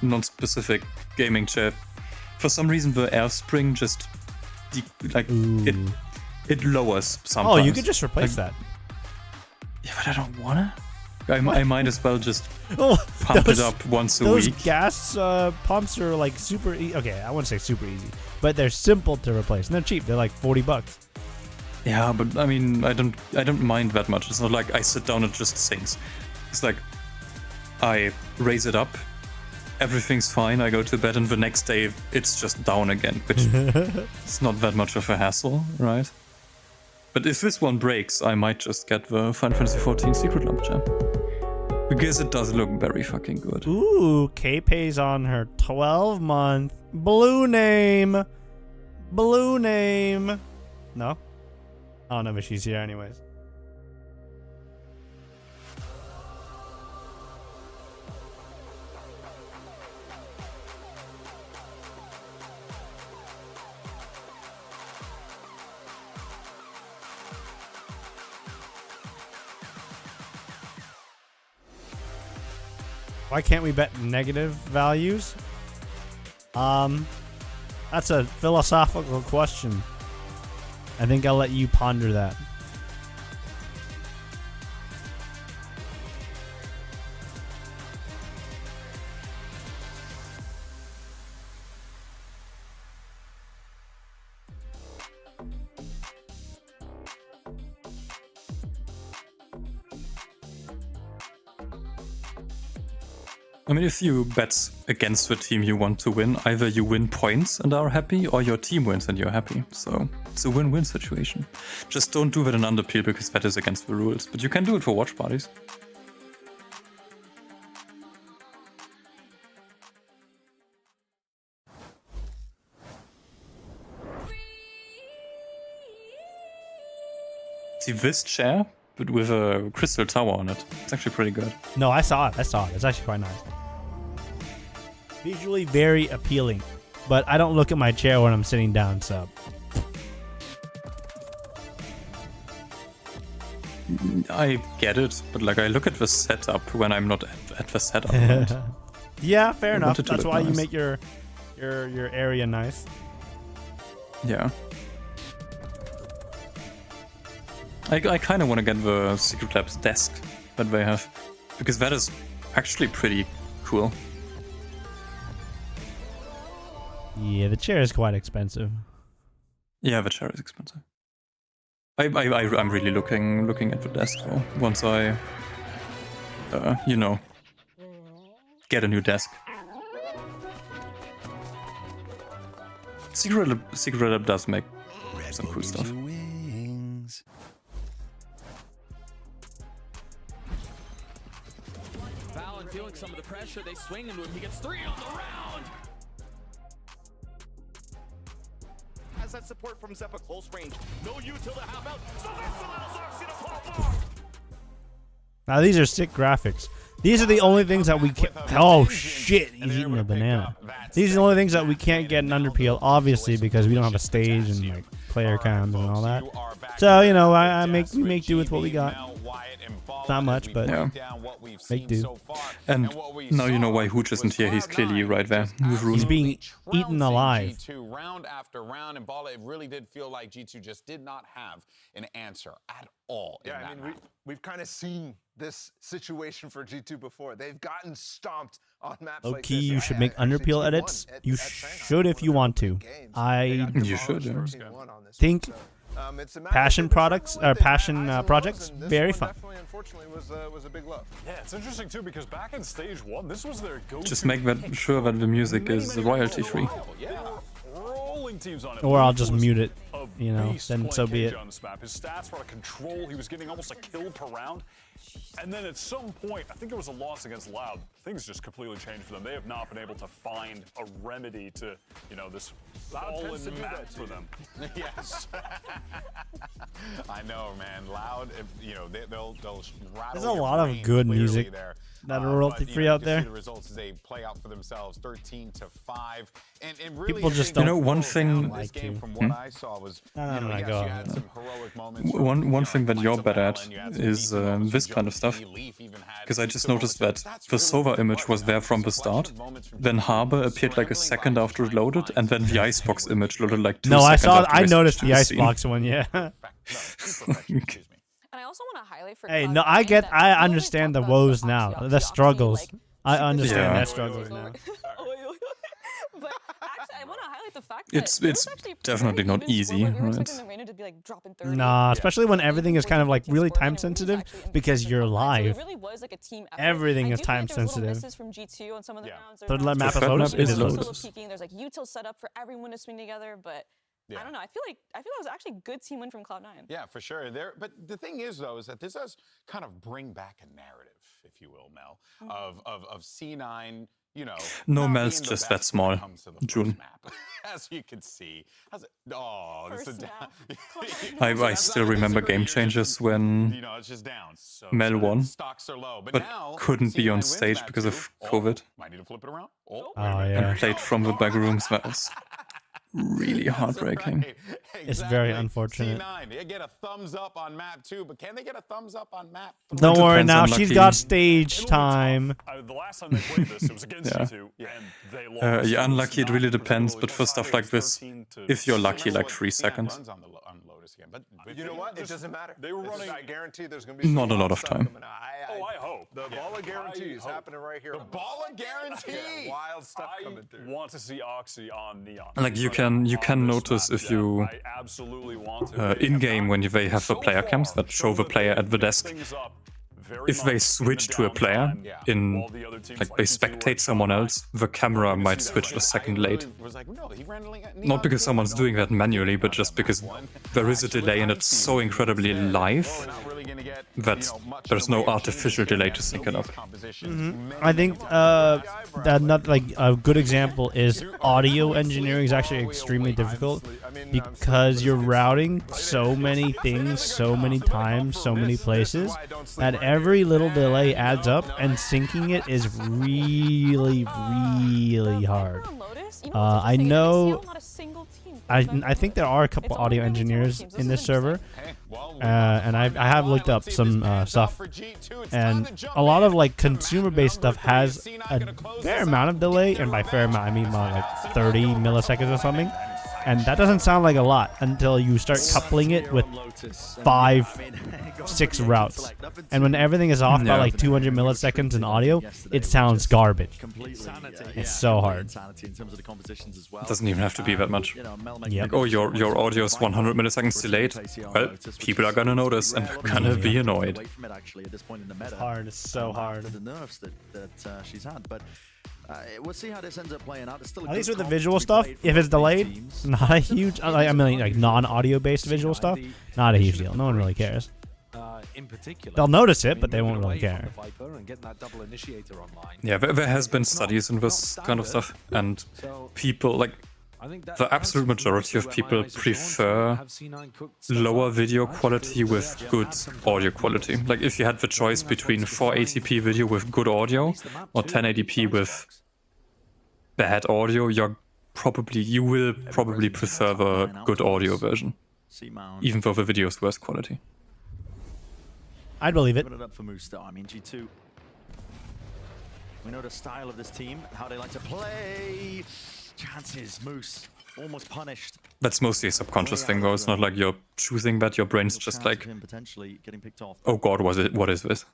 non-specific gaming chair, for some reason the air spring just it lowers sometimes. Oh, you could just replace that. Yeah, but I don't wanna. I might as well just Oh, pump it up once a those week. gas pumps are like super easy. Okay, I wouldn't say super easy, but they're simple to replace and they're cheap. They're like $40. Yeah, but I mean, I don't mind that much. It's not like I sit down and it just sinks. It's like I raise it up, everything's fine. I go to bed, and the next day it's just down again, which it's not that much of a hassle, right? But if this one breaks, I might just get the Final Fantasy XIV Secret Launcher. Because it does look very fucking good. Ooh, K-Pay's on her 12-month blue name. Blue name. No? I don't know if she's here anyways. Why can't we bet negative values? That's a philosophical question. I think I'll let you ponder that. I mean, if you bet against the team you want to win, either you win points and are happy, or your team wins and you're happy. So it's a win-win situation. Just don't do that in Underpeel because that is against the rules. But you can do it for watch parties. See this chair, but with a crystal tower on it. It's actually pretty good. No, I saw it. It's actually quite nice. Visually very appealing, but I don't look at my chair when I'm sitting down, so. I get it, but like I look at the setup when I'm not at the setup. Right? Yeah, fair I enough. want it to That's look why you nice. make your area nice. Yeah. I kind of want to get the Secret Labs desk that they have, because that is actually pretty cool. Yeah, the chair is quite expensive. Yeah, the chair is expensive. I'm really looking at the desk though. Once I, you know, get a new desk. Secret Lab does make some cool stuff. Valen feeling some of the pressure, they swing into him, he gets 3 on the round! Has that support from Zeppa close range. No you till the half out. So this allows Oxy to pop off. Now these are sick graphics. These are the only things that we can. Oh shit! He's eating a banana. These are the only things that we can't get in Underpeel, obviously, because we don't have a stage and like player cams and all that. So you know, we make do with what we got. Not much, but make do. And now you know why Hooch isn't here. He's clearly right there with Rune. He's being eaten alive. G2 round after round, and Bala, it really did feel like G2 just did not have an answer at all. Yeah, I mean, we've kind of seen this situation for G2 before. They've gotten stomped on maps like Low-key, this. you should make Underpeel edits. You should if you want to. You should. Yeah. Think passion products or passion projects very fun. Definitely, unfortunately, was a big love. Yeah, it's interesting too because back in stage 1, this was their go-to. Just make that sure that the music is royalty free. Rolling teams on it. Or I'll just mute it. You know, then so be it. On this map. His stats were out of control. He was getting almost a kill per round. And then at some point, I think it was a loss against Loud, things just completely changed for them. They have not been able to find a remedy to, you know, this fallen map for them. Yes. I know, man. Loud, you know, they'll rattle. There's a lot of good music there. that are royalty free out there. The results as they play out for themselves, 13-5, and really, People just don't. You know, one thing. this game from what I saw was, No, you know, yes, go you had ahead. some heroic moments. One thing that you're bad at is this kind of stuff. Because I just noticed that the Sova image was there from the start, then Harbor appeared like a second after it loaded, and then the Icebox image loaded like 2 No, seconds after I the noticed the scene. Icebox one, yeah. And I also want to highlight for Hey, Cloud9 no, I that understand the woes now, the struggles. I understand their struggles now. But actually, I want to highlight the fact that It's definitely not easy, we were right? expecting the Reina to be like dropping 30. Nah, especially when everything is kind of like really time sensitive because you're live. So it really was like a team effort. Everything I is do time think there was little sensitive. misses from G2 on some of the rounds. The There's map is Fed Lotus. map is It is Lotus. Lotus. peeking. There's like util set up for everyone to swing together, but I don't know. I feel like it was actually a good team win from Cloud9. Yeah, for sure. But the thing is, though, is that this does kind of bring back a narrative, if you will, Mel, of C9. You know, No, not Mel's being the just that best when it small. comes to the first June. map, as you can see. Oh, this is down. I still remember Game Changers when It's just down. So Mel won, stocks are low, but now couldn't be C9 on wins stage map because two. of COVID. Might need to flip it around. Oh, yeah. And played from the back rooms. That was really heartbreaking. It's very unfortunate. C9, they get a thumbs up on map 2, but can they get a thumbs up on map 3? Don't worry Depends now, on she's lucky. got stage time. The last time they played this, it was against Yeah. G2, and they lost. Yeah, It was unlucky, it not really depends, particularly but for stuff like this, 13 to if you're lucky, 6. like 3 seconds. Runs on Lotus again, but You know what? It doesn't matter. They were running. I guarantee there's going to be Not a lot of stuff time. coming out. I hope. The ball of guarantee is happening right here. The ball of guarantee. Wild stuff coming I through. want to see Oxy on Neon. Like you can notice if you I absolutely want to. in game when they have the player cams that show the player at the desk. If they switch to a player in, like they spectate someone else, the camera might switch a second late. Not because someone's doing that manually, but just because there is a delay and it's so incredibly live that there's no artificial delay to sync it up. I think not like a good example is audio engineering is actually extremely difficult because you're routing so many things, so many times, so many places that every little delay adds up, and syncing it is really, really hard. I know. I think there are a couple audio engineers in this server, and I have looked up some stuff, and a lot of like consumer-based stuff has a fair amount of delay, and by fair amount I mean like 30 milliseconds or something. And that doesn't sound like a lot until you start coupling it with 5-6 routes. And when everything is off by like 200 milliseconds in audio, it sounds garbage. It's so hard. It doesn't even have to be that much. Yep. Like, oh, your audio is 100 milliseconds delayed. Well, people are gonna notice and gonna be annoyed. It's hard. It's so hard. The nerfs that she's had, but we'll see how this ends up playing out. It's still At least with the visual stuff, if it's delayed, not a huge. I mean, like non-audio based visual stuff, not a huge deal. No one really cares. In particular, They'll notice it, but they won't really care. Yeah, there has been studies in this kind of stuff, and people like the absolute majority of people prefer lower video quality with good audio quality. Like if you had the choice between 480p video with good audio or 1080p with bad audio, you will probably prefer the good audio version, even though the video is worse quality. I'd believe it. Put it up for Moose, though. I mean, G2. We know the style of this team, how they like to play. Chances, Moose, almost punished. That's mostly a subconscious thing, though. It's not like you're choosing that. Your brain's just like, Potentially getting picked off. oh god, what is this?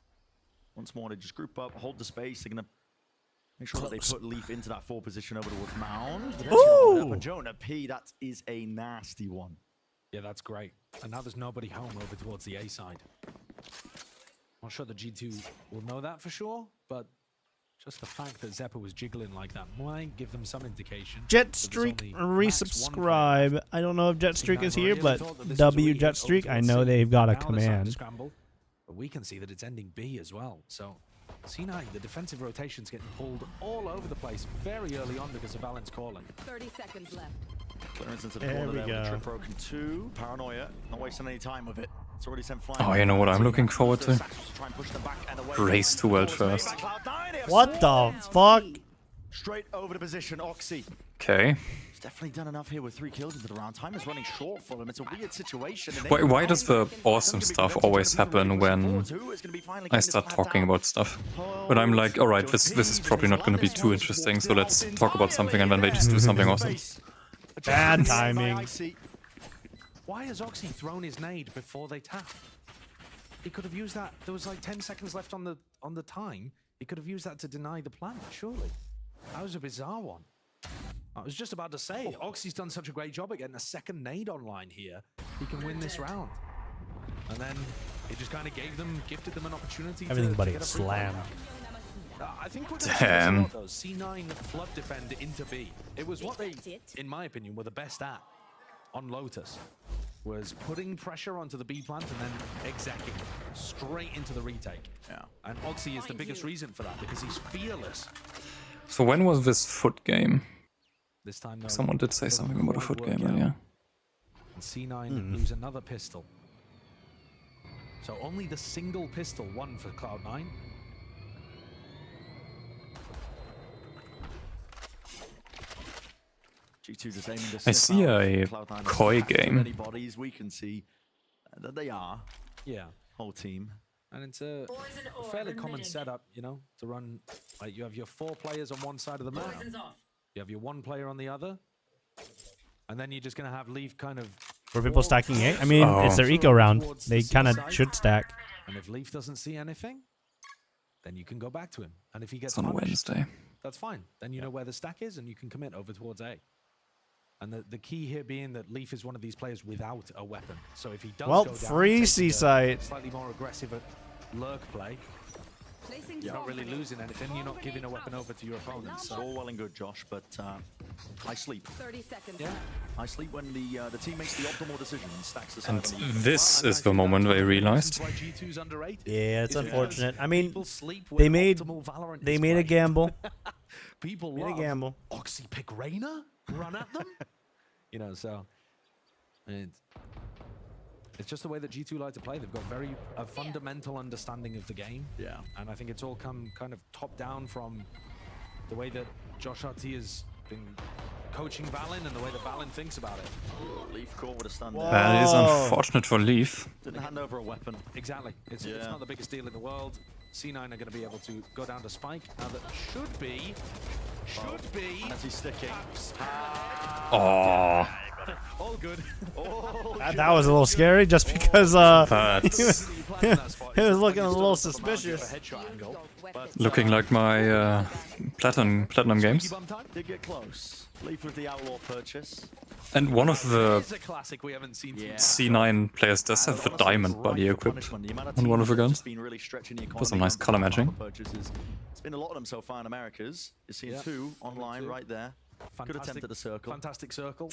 Once more, they just group up, hold the space. They're gonna make sure that they put Leaf into that 4 position over towards Mound. Ooh! Jonah P, that is a nasty one. Yeah, that's great. And now there's nobody home over towards the A side. Not sure the G2 will know that for sure, but just the fact that Xeppaa was jiggling like that might give them some indication. Jetstreak resubscribe. I don't know if Jetstreak is here, but W Jetstreak, I know they've got a command. But we can see that it's ending B as well. So C9, the defensive rotation's getting pulled all over the place very early on because of Valen's calling. 30 seconds left. Clearance into the There corner we there with go. a trip broken 2. Paranoia, not wasting any time with it. It's already sent flying. Oh, you know what I'm looking forward to? Race to world first. What the fuck? Straight over the position, Oxy. Okay. He's definitely done enough here with 3 kills into the round. Time is running short for him. It's a weird situation. Why does the awesome stuff always happen when I start talking about stuff? But I'm like, alright, this is probably not going to be too interesting, so let's talk about something, and then they just do something awesome. Bad timing. Why has Oxy thrown his nade before they tap? he could have used that. There was like 10 seconds left on the time. He could have used that to deny the plant, surely. That was a bizarre one. I was just about to say, Oxy's done such a great job at getting a second nade online here. He can win this round. And then it just kind of gifted them an opportunity Everything to but get a a free slam. I think we're going to see this a lot, though. C9 flood defend into B. It was what they, in my opinion, were the best at on Lotus. Was putting pressure onto the B plant and then execing straight into the retake. Yeah. And Oxy is the biggest reason for that because he's fearless. So when was this foot game? This time, though, Someone did say something about a foot game earlier. And C9 lose another pistol. So only the single pistol won for Cloud9. G2 just aiming to I see a Cloud9 Koi stacked with game. any bodies. We can see that they are. Yeah. Whole team. And it's a fairly common setup, you know, to run. Like you have your 4 players on one side of the map. You have your 1 player on the other. And then you're just going to have Leaf kind of... Were people stacking A? I mean, it's their eco round. They kind of should stack. And if Leaf doesn't see anything, then you can go back to him. And if he gets It's on a punished, Wednesday. that's fine. Then you know where the stack is and you can commit over towards A. And the key here being that Leaf is one of these players without a weapon. So if he does Well, go down, free taking a Seaside. slightly more aggressive lurk play, you're not really losing anything. You're not giving a weapon over to your opponent. It's So all well and good, Josh, but I sleep. 30 seconds. Yeah. I sleep when the team makes the optimal decision and stacks the And side. this is the moment they realized. Yeah, it's unfortunate. I mean, People sleep they when made optimal Valorant they is made a played. gamble. People Made a love gamble. Oxy pick Reyna, run at them. You know, so it's just the way that G2 like to play. They've got a fundamental understanding of the game. Yeah. And I think it's all come kind of top down from the way that Josh RT has been coaching Valen and the way that Valen thinks about it. Leaf caught with a stun. That is unfortunate for Leaf. Didn't hand over a weapon. Exactly. It's Yeah. not the biggest deal in the world. C9 are going to be able to go down to Spike. Now that should be. As he's sticking. Oh, All good. That was a little scary just because That's- he was looking a little suspicious. looking like my platinum games. Did get close. Leaf with the outlaw purchase. And one of the It's a classic we haven't seen. C9 players does have the diamond body equipped on one of the guns. For some nice color matching. Purchases. It's been a lot of them so far in Americas. You're seeing Yep. 2 online right there. Good attempt at the circle. Fantastic circle.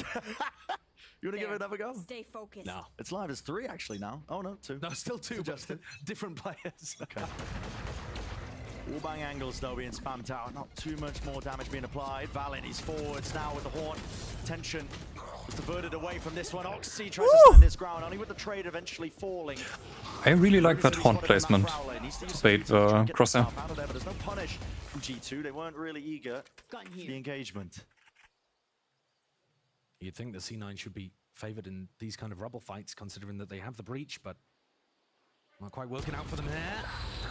You want to give it another go? Stay focused. No. It's live as 3 actually now. Oh no, 2. No, still 2, but Adjusted. different players. Okay. Wallbang angles though being spammed out. Not too much more damage being applied. Valen is forwards now with the horn. Tension was diverted away from this one. Oxy tries to stand his ground, only with the trade eventually falling. I really like that horn placement to bait the crosshair. Out of there, but there's no punish from G2. They weren't really eager for the engagement. You'd think the C9 should be favored in these kind of rubble fights, considering that they have the breach, but not quite working out for them there.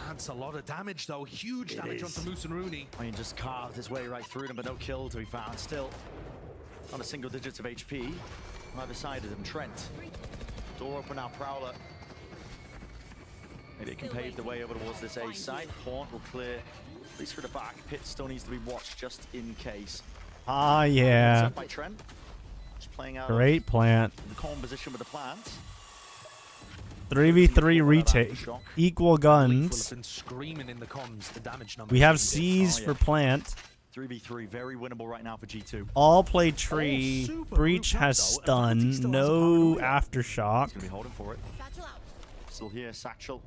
That's a lot of damage, though. Huge damage onto Moose and Rooney. I mean, just carved his way right through them, but no kill to be found. Still on a single digits of HP. On either side of them, Trent. Door open now, Prowler. Maybe it can pave the way over towards this A side. Haunt will clear, at least for the back. Pit still needs to be watched just in case. Ah, yeah. Set by Trent. Just playing out Great plant. the calm position with the plant. 3v3 retake. Equal Will guns. have been screaming in the comms, the damage number. We have C's for plant. 3v3, very winnable right now for G2. All play tree. Breach has stun. No aftershock. He's gonna be holding for it. Still here, Satchel.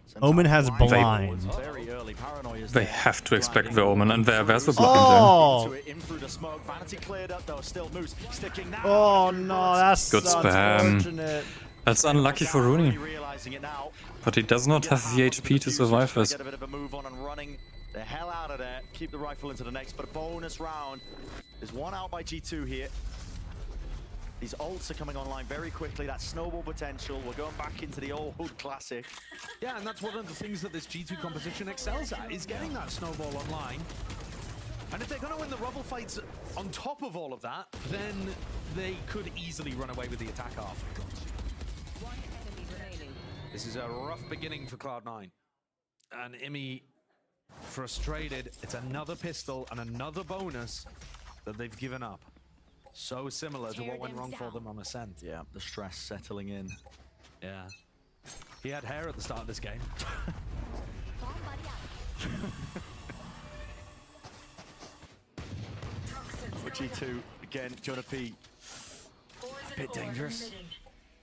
Sends Omen out has blind. Very early. Paranoia's They there. have to expect the Omen, and there's the blind Oh! In through the smoke. Vanity cleared up though. Still Moose sticking now. Oh no, that's Good spam. unfortunate. That's unlucky for Rooney. Realizing it now. But he does not have the HP to survive this. Get a bit of a move on and running the hell out of there. Keep the rifle into the next, but a bonus round. There's one out by G2 here. These ults are coming online very quickly. That snowball potential. We're going back into the old classic. Yeah, and that's one of the things that this G2 composition excels at, is getting that snowball online. And if they're going to win the rubble fights on top of all of that, then they could easily run away with the attack half. This is a rough beginning for Cloud9. And Imi frustrated. It's another pistol and another bonus that they've given up. So similar to what went wrong for them on Ascent. Yeah, the stress settling in. Yeah. He had hair at the start of this game. For G2, again, Jonah P. A bit dangerous.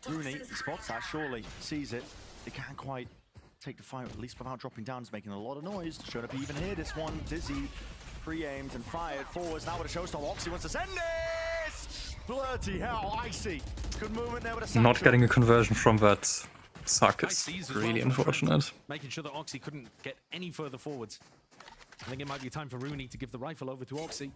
Rooney spots that, surely, sees it. They can't quite take the fight, at least without dropping down. It's making a lot of noise. Jonah P even hear this one. Dizzy, pre-aimed and fired forwards. Now with a showstopper, Oxy wants to send this! Bloody hell, Icy. Good movement there with a satchel. Not getting a conversion from that suck is really unfortunate. Making sure that Oxy couldn't get any further forwards. I think it might be time for Rooney to give the rifle over to Oxy.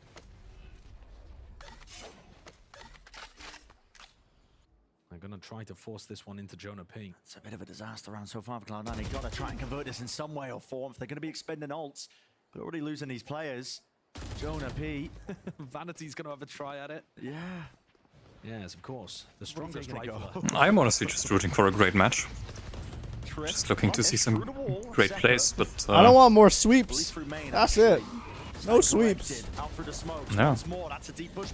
They're going to try to force this one into Jonah P. It's a bit of a disaster round so far for Cloud9. They've got to try and convert this in some way or form. They're going to be expending ults, but already losing these players. Jonah P. Vanity's going to have a try at it. Yeah. Yes, of course. The strongest rifle. I'm honestly just rooting for a great match. Just looking to see some great plays, but... I don't want more sweeps. That's it. No sweeps. Yeah.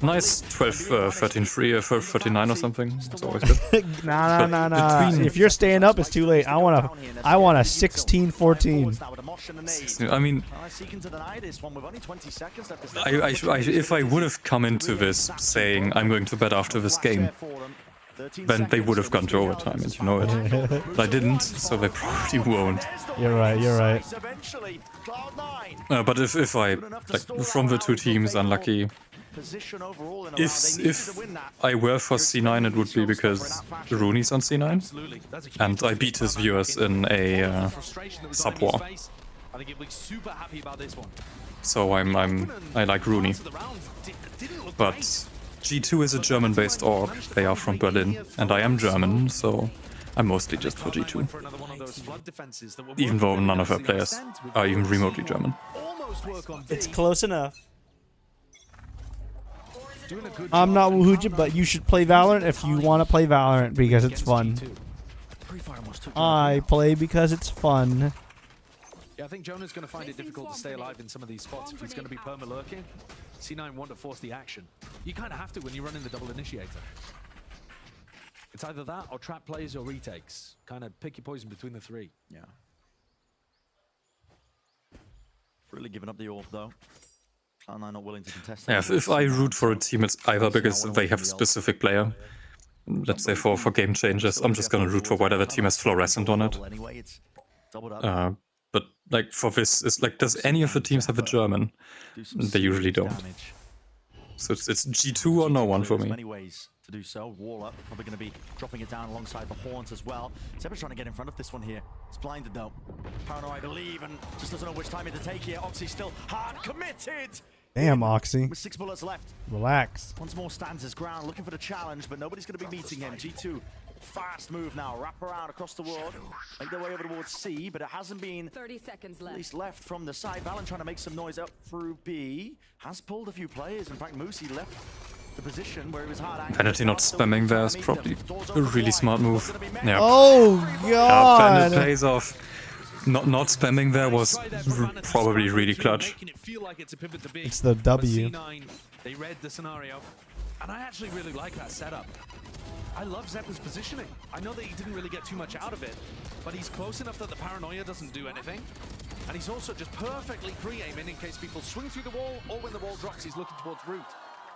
Nice 12, 13-3, 39 or something. It's always good. Nah. If you're staying up, it's too late. I want a 16-14. I mean, if I would have come into this saying I'm going to bet after this game, then they would have gone to overtime, and you know it. But I didn't, so they probably won't. You're right. But if I, like, from the two teams, unlucky. If I were for C9, it would be because Rooney's on C9, and I beat his viewers in a sub war. So I like Rooney. But G2 is a German-based org. They are from Berlin, and I am German, so I'm mostly just for G2. Even though none of our players are even remotely German. It's close enough. I'm not Woohooja, but you should play Valorant if you want to play Valorant because it's fun. I play because it's fun. Yeah, I think Jonah's going to find it difficult to stay alive in some of these spots if he's going to be perma-lurking. C9 want to force the action. You kind of have to when you run in the double initiator. It's either that or trap plays or retakes. Kind of pick your poison between the three. Yeah. Really giving up the orb though. Cloud9 not willing to contest. Yeah, if I root for a team, it's either because they have a specific player. Let's say for game changers, I'm just gonna root for whatever team has Fluorescent on it. But like for this, it's like, does any of the teams have a German? They usually don't. So it's G2 or no one for me. Many ways to do so. Wall up, probably going to be dropping it down alongside the Horns as well. Zebra's trying to get in front of this one here. It's blinded though. Paranoid, I believe, and just doesn't know which time to take here. Oxy still hard committed. Damn, Oxy. With 6 bullets left. Relax. Once more stands his ground, looking for the challenge, but nobody's going to be meeting him. G2, fast move now, wrap around across the world, make their way over towards C, but it hasn't been 30 seconds left. At least left from the side. Valen trying to make some noise up through B. Has pulled a few players. In fact, Moosey left the position where he was hard angled. Vanity not spamming there is probably a really smart move. Yeah. Oh god! Bandit plays off. Not spamming there was probably really clutch. It's the W. They read the scenario, and I actually really like that setup. I love Zebra's positioning. I know that he didn't really get too much out of it, but he's close enough that the paranoia doesn't do anything. And he's also just perfectly pre-aiming in case people swing through the wall, or when the wall drops, he's looking towards root.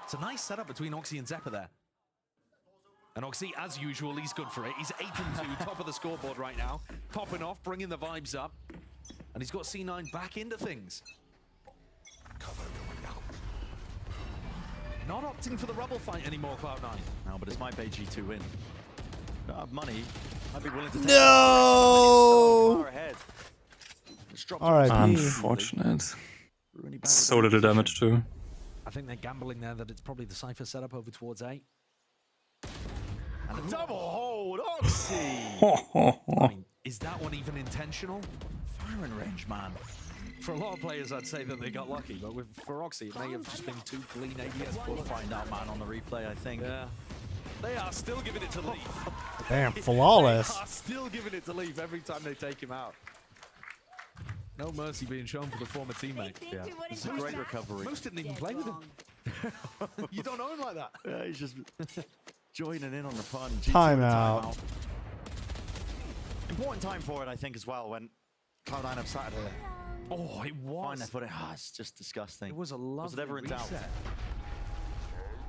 It's a nice setup between Oxy and Zeppa there. And Oxy, as usual, he's good for it. He's 8-2, top of the scoreboard right now. Popping off, bringing the vibes up. And he's got C9 back into things. Not opting for the rubble fight anymore, Cloud9. No, but it's my pay G2 win. Don't have money. I'd be willing to take No! Alright. Unfortunate. So little damage too. I think they're gambling there that it's probably the Cypher setup over towards A. And a double hold, Oxy! I mean, is that one even intentional? Firing range, man. For a lot of players, I'd say that they got lucky, but for Oxy, it may have just been too clean ADS. We'll find out, man, on the replay, I think. Yeah. They are still giving it to Leaf. Damn, flawless. They are still giving it to Leaf every time they take him out. No mercy being shown for the former teammate. Yeah, it's a great recovery. Most didn't even play with him. You don't know him like that. Yeah, he's just joining in on the fun. Timeout. Important time for it, I think, as well, when Cloud9 have started to Oh, it was. find their footing. Ah, it's just disgusting. It was a lovely Was it ever in doubt? reset.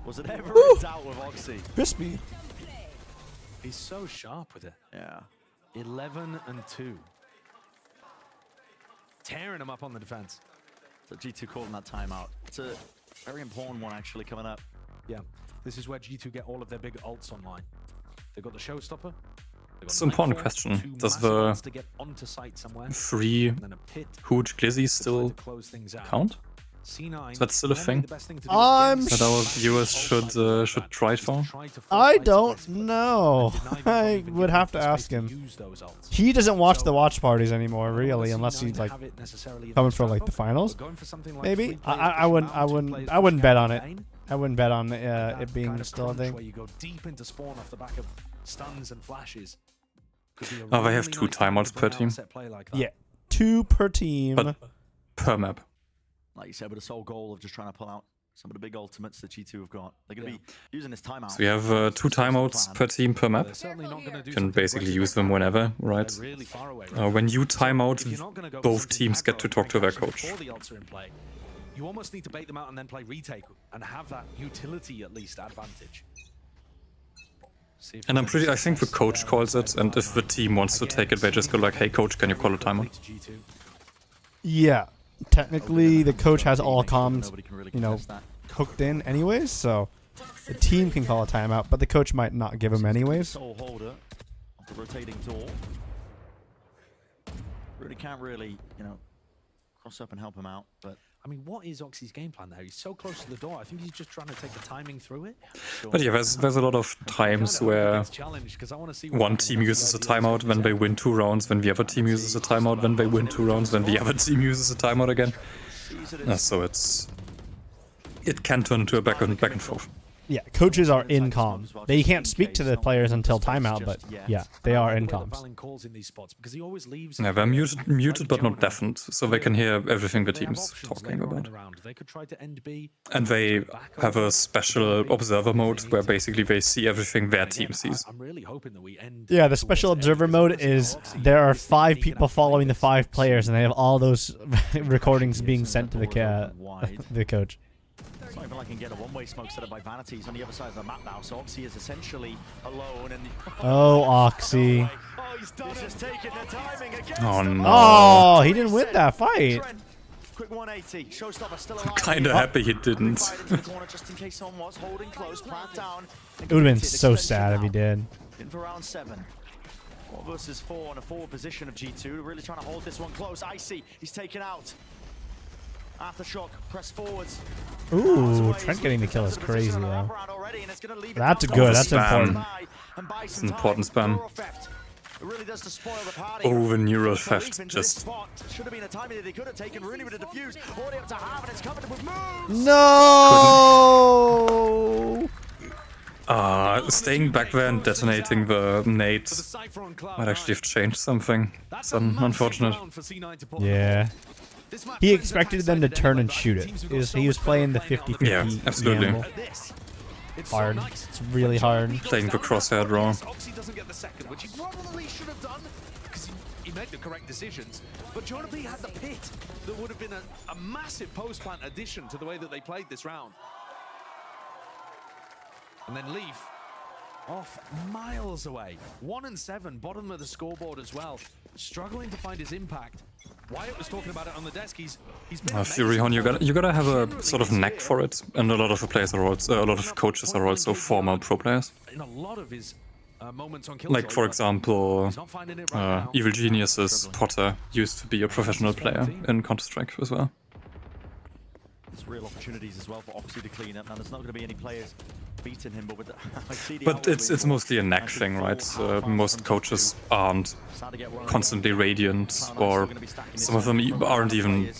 Was it ever in doubt with Oxy? Crispy. He's so sharp with it. Yeah. 11-2. Tearing him up on the defense. So G2 calling that timeout. It's a very important one, actually, coming up. Yeah. This is where G2 get all of their big ults online. They've got the Showstopper. It's an important question. Does the 3 huge glizzy still count? Is that still a thing that our viewers should try for? I don't know. I would have to ask him. He doesn't watch the watch parties anymore, really, unless he's like coming for like the finals. Maybe. I wouldn't bet on it. I wouldn't bet on it being still a thing. Where you go deep into spawn off the back of stuns and flashes. Oh, they have 2 timeouts per team. Yeah, 2 per team. But per map. Like you said, with the sole goal of just trying to pull out some of the big ultimates that G2 have got. They're going to be using this timeout. So we have 2 timeouts per team per map. You can basically use them whenever, right? When you timeout, both teams get to talk to their coach. You almost need to bait them out and then play retake and have that utility at least advantage. And I think the coach calls it, and if the team wants to take it, they just go like, hey coach, can you call a timeout? Yeah. Technically, the coach has all comms, you know, hooked in anyways, so the team can call a timeout, but the coach might not give him anyways. Sole holder of the rotating door. Really can't really, you know, cross up and help him out, but I mean, what is Oxy's game plan there? He's so close to the door. I think he's just trying to take the timing through it. But yeah, there's a lot of times where one team uses a timeout when they win 2 rounds, when the other team uses a timeout when they win 2 rounds, when the other team uses a timeout again. So it can turn into a back and forth. Yeah, coaches are in comms. They can't speak to the players until timeout, but yeah, they are in comms. Yeah, they're muted but not deafened, so they can hear everything the team's talking about. And they have a special observer mode where basically they see everything their team sees. Yeah, the special observer mode is there are 5 people following the 5 players, and they have all those recordings being sent to the coach. it's not even like I can get a one-way smoke set up by Vanity. He's on the other side of the map now, so Oxy is essentially alone. And oh, Oxy. Oh, he's done it. He's just taking the timing against Oh, no. Oh, he didn't win that fight. Quick 180. Showstopper still alive. I'm kind of happy he didn't. Just in case someone was holding close, plant down. It would have been so sad if he did. In for round 7. 4 versus 4 in a forward position of G2. Really trying to hold this one close. Icy, he's taken out. Aftershock, press forwards. Ooh, Trent getting the kill is crazy though. That's good, that's important. It's an important spam. Oh, the neural theft just... Should have been a timing that they could have taken. Rooney with a defuse. Already up to half, and it's covered with moves. No! Staying back there and detonating the nade might actually have changed something. It's unfortunate. Yeah. He expected them to turn and shoot it. He was playing the 50-50. Yeah, absolutely. Gamble. Hard. It's really hard. Playing the crosshair draw. Oxy doesn't get the second, which he probably should have done because he made the correct decisions. But Jonathon had the pit that would have been a massive post-plant addition to the way that they played this round. And then Leaf off miles away. 1 and 7, bottom of the scoreboard as well. Struggling to find his impact. Wyatt was talking about it on the desk. He's been Furihon, you gotta have a sort of knack for it, and a lot of the players are also, a lot of coaches are also former pro players. In a lot of his moments on like for example, Evil Genius's Potter used to be a professional player in Counter-Strike as well. There's real opportunities as well for Oxy to clean up. Now there's not going to be any players beaten him, but with I see the But it's mostly a knack thing, right? Most coaches aren't constantly radiant, or some of them aren't even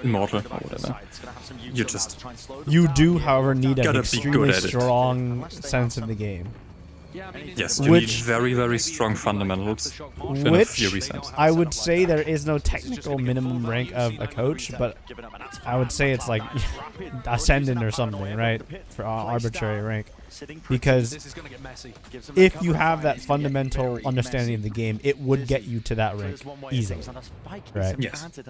immortal or whatever. You do, however, need an gotta be good extremely at it. strong sense of the game. Yes, you need very, very strong fundamentals in a Which Fury sense. I would say there is no technical minimum rank of a coach, but I would say it's like Ascendant or something, right? For arbitrary rank. Because if you have that fundamental understanding of the game, it would get you to that rank easily. Right? Yes.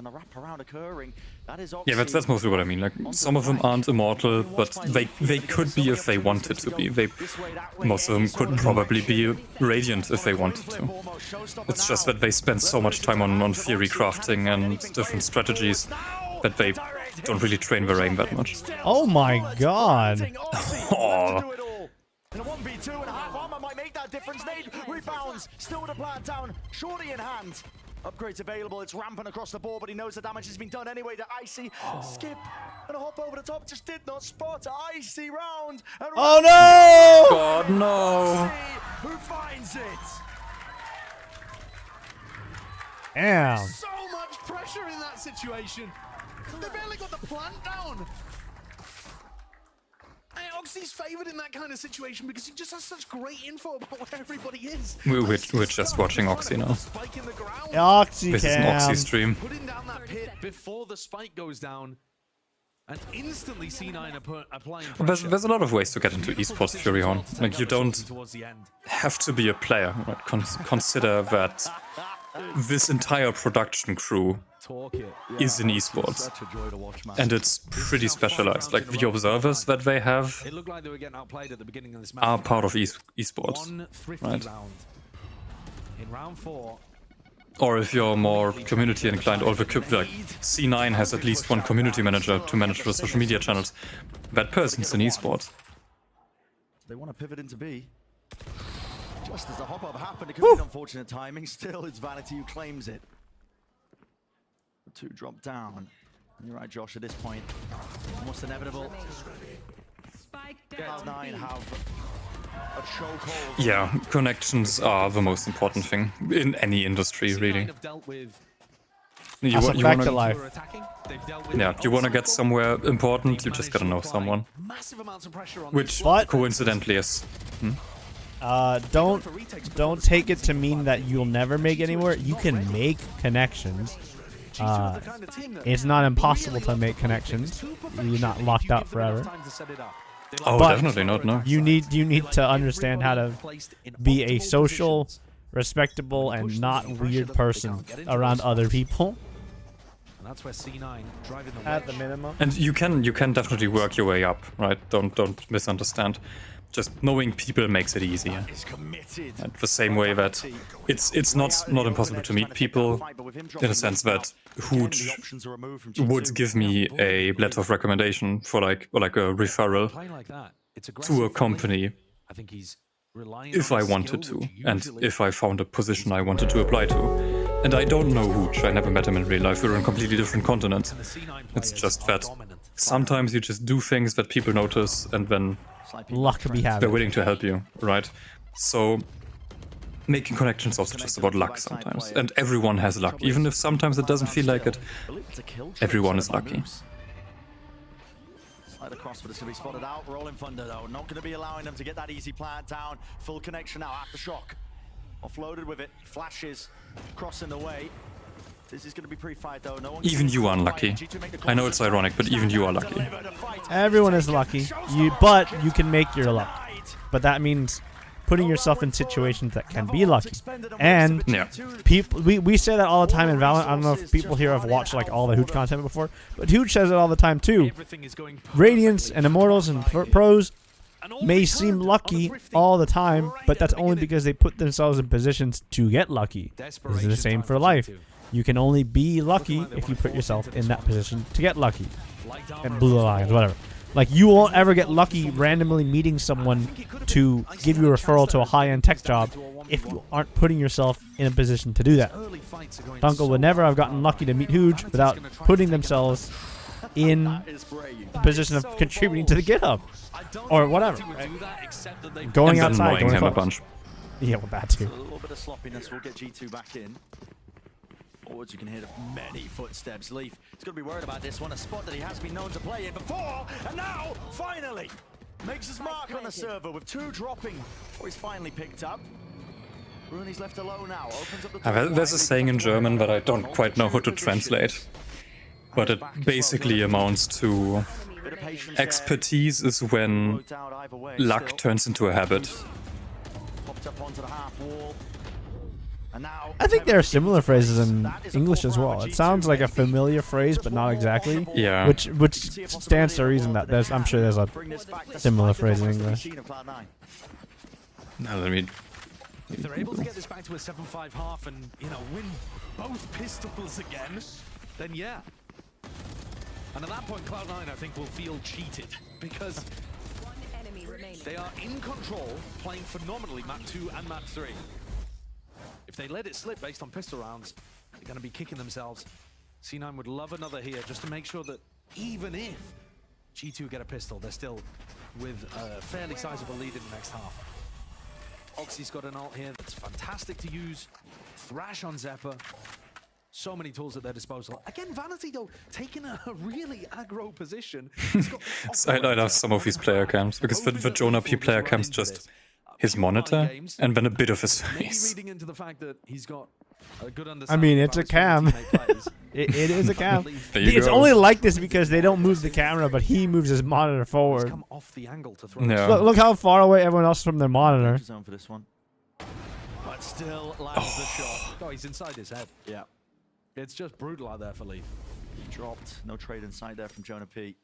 Yeah, that's mostly what I mean. Like, some of them aren't immortal, but they could be if they wanted to be. Most of them could probably be radiant if they wanted to. It's just that they spend so much time on theory crafting and different strategies that they don't really train their aim that much. Oh my god. Oh. In a 1v2.5, Armor might make that difference. Nade rebounds, still with a plant down, Shorty in hand. Upgrades available, it's rampant across the board, but he knows the damage has been done anyway to Icy. Skip and a hop over the top, just did not spot Icy round. And oh no! God, no! Who finds it? Damn. So much pressure in that situation. They barely got the plant down. Oxy's favored in that kind of situation because he just has such great info about where everybody is. We're just watching Oxy now. Oxy This is an Oxy stream. Putting down that pit before the spike goes down, and instantly C9 applying pressure. There's a lot of ways to get into esports, Fury Horn. Like, you don't have to be a player. Right? Consider that this entire production crew is in esports, and it's pretty specialized. Like, the observers that they have are part of esports, right? In round 4, or if you're more community inclined, or like C9 has at least one community manager to manage the social media channels. That person's in esports. They want to pivot into B. Just as the hop-up happened, it could be unfortunate timing. Still, it's Vanity who claims it. The 2 drop down. You're right, Josh, at this point. Almost inevitable. Cloud9 have a chokehold. Yeah, connections are the most important thing in any industry, really. You want to get somewhere important, you just gotta know someone. Which, coincidentally, is... Don't take it to mean that you'll never make anywhere. You can make connections. It's not impossible to make connections. You're not locked out forever. Oh, but definitely not, no. You need to understand how to be a social, respectable, and not weird person around other people. And that's where C9 driving the at the minimum. And you can definitely work your way up, right? Don't misunderstand. Just knowing people makes it easier. And the same way that it's not impossible to meet people, in a sense that Hooch would give me a letter of recommendation for like a referral to a company if I wanted to, and if I found a position I wanted to apply to. And I don't know Hooch, I never met him in real life, we're on completely different continents. It's just that sometimes you just do things that people notice, and then luck be having. They're willing to help you, right? So making connections is also just about luck sometimes. And everyone has luck, even if sometimes it doesn't feel like it. Everyone is lucky. Slide across, but it's going to be spotted out. Rolling Thunder, though. Not going to be allowing them to get that easy plant down. Full connection now after shock. Offloaded with it. Flashes. Crossing the way. This is going to be pre-fight, though. No one even you are unlucky. I know it's ironic, but even you are lucky. Everyone is lucky. But you can make your luck. But that means putting yourself in situations that can be lucky. And people, we say that all the time in Valorant. I don't know if people here have watched like all the Hooch content before, but Hooch says it all the time too. Radiants and Immortals and pros may seem lucky all the time, but that's only because they put themselves in positions to get lucky. This is the same for life. You can only be lucky if you put yourself in that position to get lucky. And Blue Alliance, whatever. Like, you won't ever get lucky randomly meeting someone to give you a referral to a high-end tech job if you aren't putting yourself in a position to do that. Dunkel would never have gotten lucky to meet Hooch without putting themselves in the position of contributing to the GitHub or whatever. Right? Going and outside, annoying going him a close. bunch. Yeah, well, that too. A little bit of sloppiness will get G2 back in. Forwards, you can hear many footsteps. Leaf is going to be worried about this one, a spot that he has been known to play in before, and now, finally, makes his mark on the server with 2 dropping, or he's finally picked up. Rooney's left alone now, opens up the There's a saying in German, but I don't quite know how to translate. But it basically amounts to expertise is when luck turns into a habit. Popped up onto the half wall. And now I think there are similar phrases in English as well. It sounds like a familiar phrase, but not exactly. Yeah. Which stands to reason that I'm sure there's a similar phrase in English. Now let me. If they're able to get this back to a 7-5 half and, you know, win both pistols again, then yeah. And at that point, Cloud9, I think, will feel cheated because they are in control, playing phenomenally map 2 and map 3. If they let it slip based on pistol rounds, they're going to be kicking themselves. C9 would love another here just to make sure that even if G2 get a pistol, they're still with a fairly sizable lead in the next half. Oxy's got an ult here that's fantastic to use. Thrash on Zephyr. So many tools at their disposal. Again, Vanity, though, taking a really aggro position. I love some of these player cams, because the Jonah P player cam's just his monitor and then a bit of his face. Reading into the fact that he's got a good I mean, it's a cam. It is a cam. It's only like this because they don't move the camera, but he moves his monitor forward. Off the angle to throw. Yeah. Look how far away everyone else is from their monitor. Zone for this one. But still lands the shot. Oh, he's inside his head. Yeah. It's just brutal out there for Leaf. Dropped. No trade in sight there from Jonah P.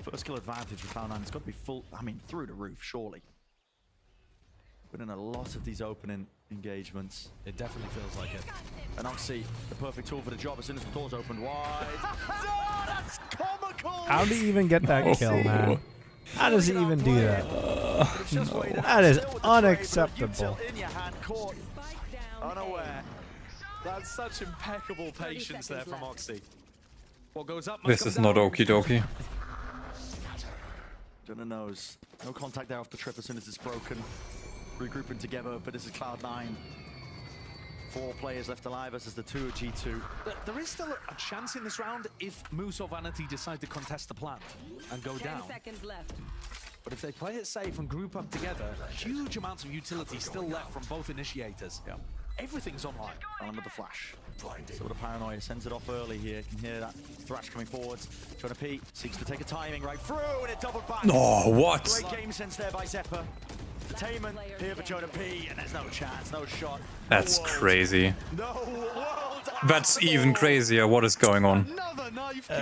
First kill advantage for Cloud9. It's got to be full, I mean, through the roof, surely. Been in a lot of these opening engagements. It definitely feels like it. And Oxy, the perfect tool for the job as soon as the doors opened wide. Oh, that's comical! How do you even get that kill, man? How does he even do that? That is unacceptable. In your hand, caught unaware. That's such impeccable patience there from Oxy. What goes up must This come is not down. okie dokie. Jonah knows. No contact there off the trip as soon as it's broken. Regrouping together, but this is Cloud9. 4 players left alive versus the 2 of G2. There is still a chance in this round if Moose or Vanity decide to contest the plant and go down. 10 seconds left. But if they play it safe and group up together, huge amounts of utility still left from both initiators. Yeah. Everything's online. And with the flash. So the paranoia sends it off early here. You can hear that thrash coming forwards. Jonah P seeks to take a timing right through and it doubled back. Oh, what? Great game sense there by Zephyr. Detainment here for Jonah P, and there's no chance, no shot. That's crazy. No world. That's even crazier. What is going on? Another knife kill.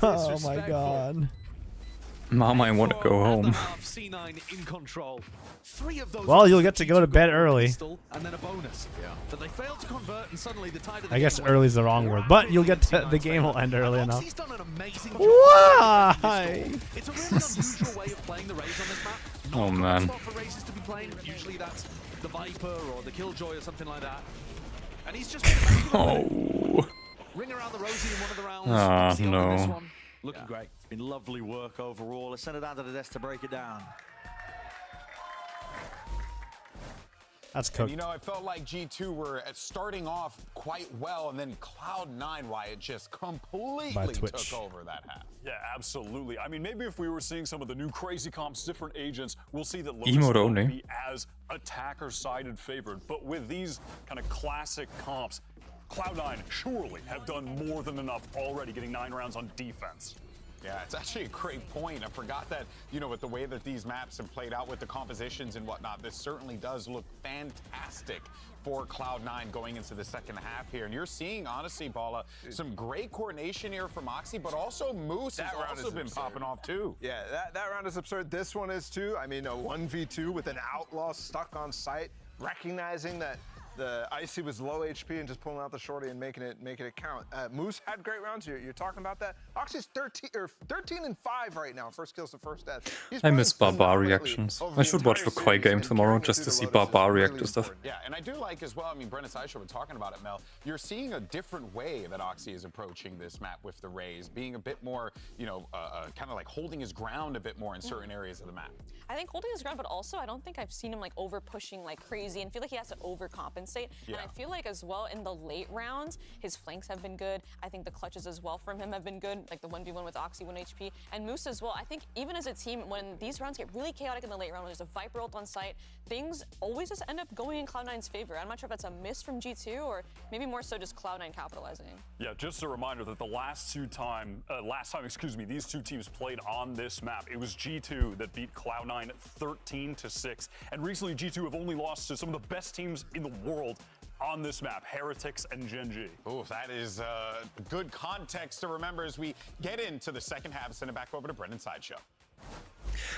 Oh my god. Mom, I want to go home. C9 in control. 3 of those. Well, you'll get to go to bed early. And then a bonus. Yeah. But they failed to convert, and suddenly the tide of the I guess game early is the wrong word, but you'll get to, the game will end early enough. He's done an amazing job. Why? It's a really unusual way of playing the Raze on this map. Not Oh, a man. spot for Razes to be playing. Usually that's the Viper or the Killjoy or something like that. And he's just Oh. ring around the Rosie in one of the rounds. Ah, Oxy on this no. one. Looking great. It's been lovely work overall. Let's send it down to the desk to break it down. That's And, cooked. you know, it felt like G2 were starting off quite well, and then Cloud9, Wyatt, just completely Twitch. took over that half. Yeah, absolutely. I mean, maybe if we were seeing some of the new crazy comps, different agents, we'll see that Emote Lotus only. won't be as attacker-sided favored. But with these kind of classic comps, Cloud9 surely have done more than enough already, getting 9 rounds on defense. Yeah, it's actually a great point. I forgot that, you know, with the way that these maps have played out with the compositions and whatnot, this certainly does look fantastic for Cloud9 going into the second half here. And you're seeing, honestly, Bala, some great coordination here from Oxy, but also Moose has also been popping off too. Yeah, that round is absurd. This one is too. I mean, a 1v2 with an outlaw stuck on site, recognizing that The Icy was low HP and just pulling out the shorty and making it count. Moose had great rounds. You're talking about that. Oxy's 13 and 5 right now. First kills to first death. I miss Barbar reactions. I should watch the Koi game tomorrow just to see Barbar react to stuff. Yeah, and I do like as well, I mean, Brennan Sideshow, we're talking about it, Mel. You're seeing a different way that Oxy is approaching this map with the Raze, being a bit more, you know, kind of like holding his ground a bit more in certain areas of the map. I think holding his ground, but also I don't think I've seen him like over pushing like crazy and feel like he has to overcompensate. Yeah. And I feel like as well in the late rounds, his flanks have been good. I think the clutches as well from him have been good, like the 1v1 with Oxy 1 HP. And Moose as well. I think even as a team, when these rounds get really chaotic in the late round, when there's a Viper ult on site, things always just end up going in Cloud9's favor. I'm not sure if that's a miss from G2 or maybe more so just Cloud9 capitalizing. Yeah, just a reminder that the last time, these two teams played on this map. It was G2 that beat Cloud9 13-6, and recently G2 have only lost to some of the best teams in the world on this map, Heretics and Gen G. Oh, that is good context to remember as we get into the second half. Send it back over to Brendan Sideshow.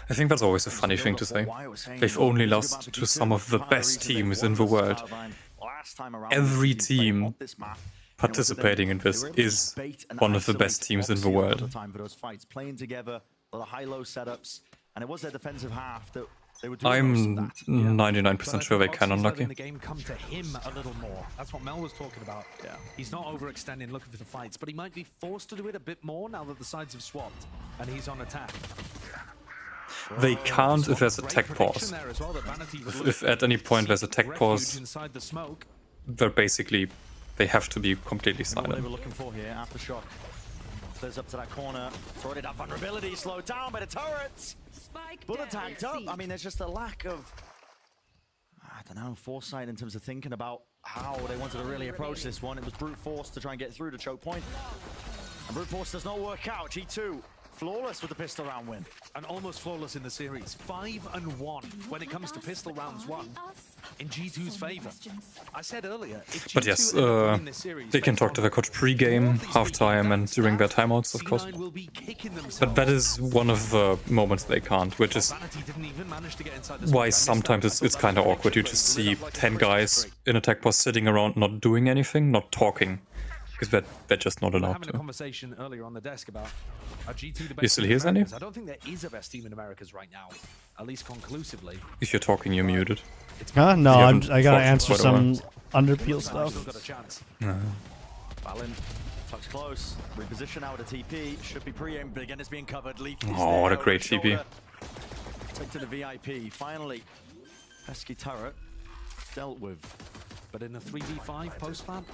I think that's always a funny thing to say. They've only lost to some of the best teams in the world. Every team participating in this is one of the best teams in the world. Playing together, the high-low setups, and it was their defensive half that they were doing. I'm 99% sure they can unlucky. The game come to him a little more. That's what Mel was talking about. Yeah. He's not overextending, looking for the fights, but he might be forced to do it a bit more now that the sides have swapped and he's on attack. They can't if there's a tech pause. If at any point there's a tech pause, they're basically, they have to be completely silent. What they were looking for here, Aftershock. Clears up to that corner, throwing it up, vulnerability, slowed down by the turrets. Bullet tagged up. I mean, there's just a lack of, I don't know, foresight in terms of thinking about how they wanted to really approach this one. It was brute force to try and get through to choke point. And brute force does not work out. G2 flawless with the pistol round win. And almost flawless in the series. 5-1 when it comes to pistol rounds won in G2's favor. I said earlier, if G2 But yes, win this series, they can talk to their coach pre-game, halftime, and during their timeouts, of course. But that is one of the moments they can't, which is why sometimes it's kind of awkward. You just see 10 guys in a tech post sitting around not doing anything, not talking. Because they're just not allowed having a to. conversation earlier on the desk about G2 the best You still team hear in Sandy? Americas. I don't think there is a best team in Americas right now, at least conclusively. If you're talking, you're muted. No, I gotta answer quite a while. some underpeel stuff. Still got a chance. Balin tucks close, reposition out with a TP, should be pre-aimed, but again it's being covered. Leaf is Oh, what a there, great over the TP. shoulder. Take to the VIP, finally. Pesky turret dealt with. But in a 3v5 post-plan,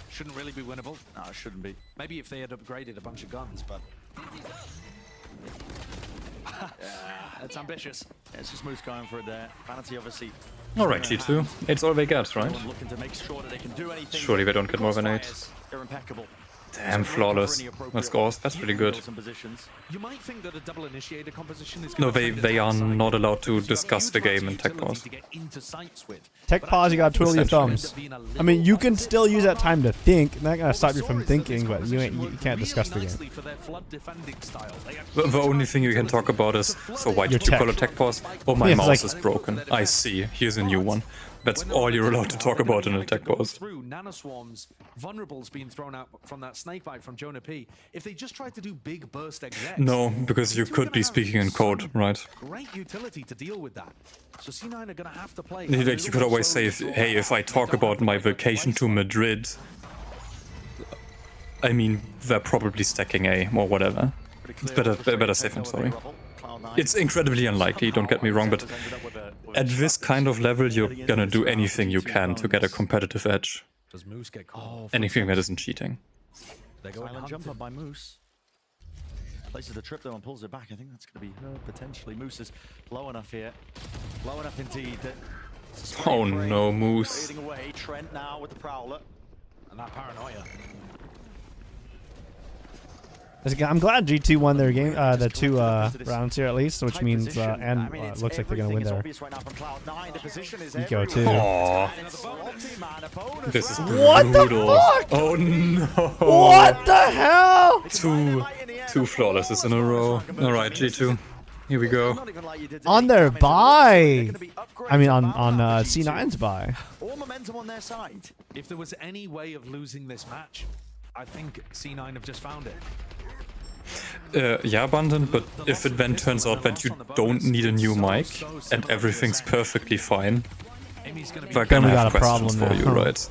shouldn't really be winnable. No, it shouldn't be. Maybe if they had upgraded a bunch of guns, but... That's ambitious. Yeah, it's just Moose going for it there. Vanity obviously... Alright, G2. It's all they get, right? Looking to make sure that they can do anything. Surely they don't get more than 8. They're impeccable. Damn, flawless. Let's go. That's pretty good. You might think that a double initiator composition is No, they are not allowed to discuss the game in tech pause. Tech pause, you gotta twiddle your thumbs. I mean, you can still use that time to think. Not gonna stop you from thinking, but you can't discuss the game. The only thing you can talk about is, so why did you call a tech pause? Oh, my Yeah, mouse like- is broken. I see. Here's a new one. That's all you're allowed to talk about in a tech pause. Through nanoswarms, vulnerables being thrown out from that snakebite from Jonah P. If they just tried to do big burst execs, No, because you could be speaking in code, right? great utility to deal with that. So C9 are gonna have to play. Like, you could always say, hey, if I talk about my vacation to Madrid, I mean, they're probably stacking A or whatever. It's better safe than sorry. It's incredibly unlikely, don't get me wrong, but at this kind of level, you're gonna do anything you can to get a competitive edge. Does Moose get caught? Anything that isn't cheating. They go Silent jump up by Moose. Places the trip though and pulls it back. I think that's going to be her potentially. Moose is low enough here. Low enough indeed. That Oh no, Moose. fading away. Trent now with the Prowler. And that paranoia. I'm glad G2 won their game, the 2 rounds here at least, which means looks like they're gonna win their Eco too. Aww. This is brutal. What the fuck? Oh no! What the hell? Two flawlesses in a row. Alright, G2. Here we go. On their buy. I mean, on C9's buy. All momentum on their side. If there was any way of losing this match, I think C9 have just found it. Yeah, Abundant, but if it then turns out that you don't need a new mic and everything's perfectly fine, they're gonna have questions for you, right?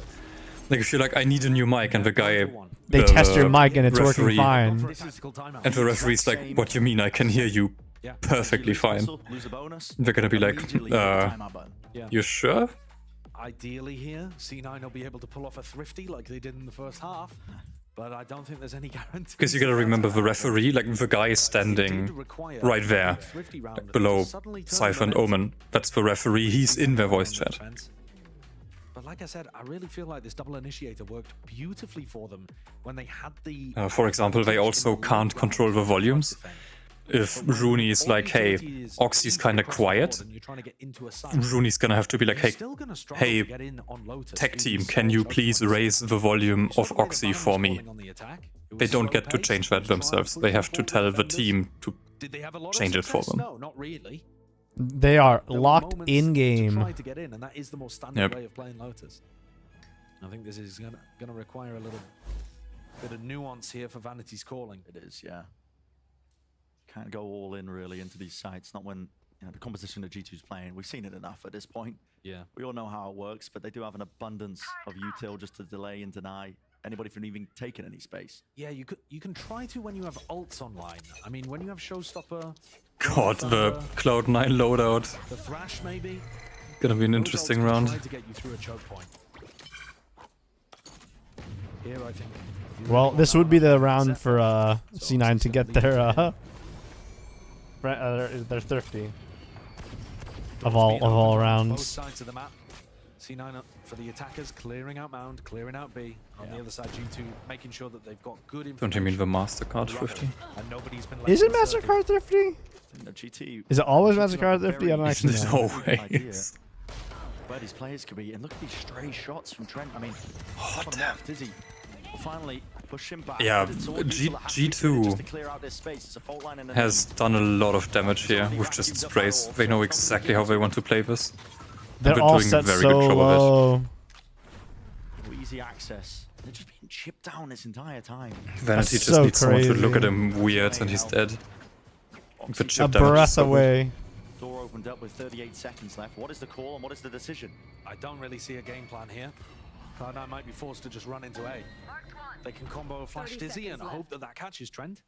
Like if you're like, I need a new mic, and the guy... They test your mic and it's working fine. And the referee's like, what do you mean? I can hear you perfectly fine. They're gonna be like, you sure? Ideally here, C9 will be able to pull off a thrifty like they did in the first half. But I don't think there's any guarantee. Because you gotta remember the referee, like the guy is standing right there, like below Cypher and Omen. That's the referee, he's in their voice chat. But like I said, I really feel like this double initiator worked beautifully for them when they had the... For example, they also can't control the volumes. If Rooney is like, hey, Oxy's kinda quiet, Rooney's gonna have to be like, hey, tech team, can you please raise the volume of Oxy for me? They don't get to change that themselves. They have to tell the team to change it for them. No, not really. They are locked in game. Try to get in, and that is the most standard way of playing Lotus. I think this is gonna require a little bit of nuance here for Vanity's calling. It is, yeah. Can't go all in really into these sites, not when the composition that G2's playing. We've seen it enough at this point. Yeah. We all know how it works, but they do have an abundance of util just to delay and deny anybody from even taking any space. Yeah, you can try to when you have ults online. I mean, when you have Showstopper... God, the Cloud9 loadout. The Thrash, maybe? Gonna be an interesting round. Try to get you through a choke point. Here, I think... Well, this would be the round for C9 to get their thrifty of all rounds. Both sides of the map. C9 for the attackers, clearing out Mound, clearing out B. On the other side, G2 making sure that they've got good information. Don't you mean the MasterCard thrifty? And nobody's been Is it MasterCard thrifty? GT. Is it always MasterCard thrifty? I don't actually know. Always. Where these players could be, and look at these stray shots from Trent. I mean, top of them off, Dizzy. Finally push him back. Yeah, G2 has done a lot of damage here with just sprays. They know exactly how they want to play this. They're all doing a set very so good job low. of it. Easy access. They're just being chipped down this entire time. Vanity just needs someone to look at him weird and he's dead. The chip a breath away. Door opened up with 38 seconds left. What is the call and what is the decision? I don't really see a game plan here. Cloud9 might be forced to just run into A. They can combo a flash Dizzy and hope that catches Trent.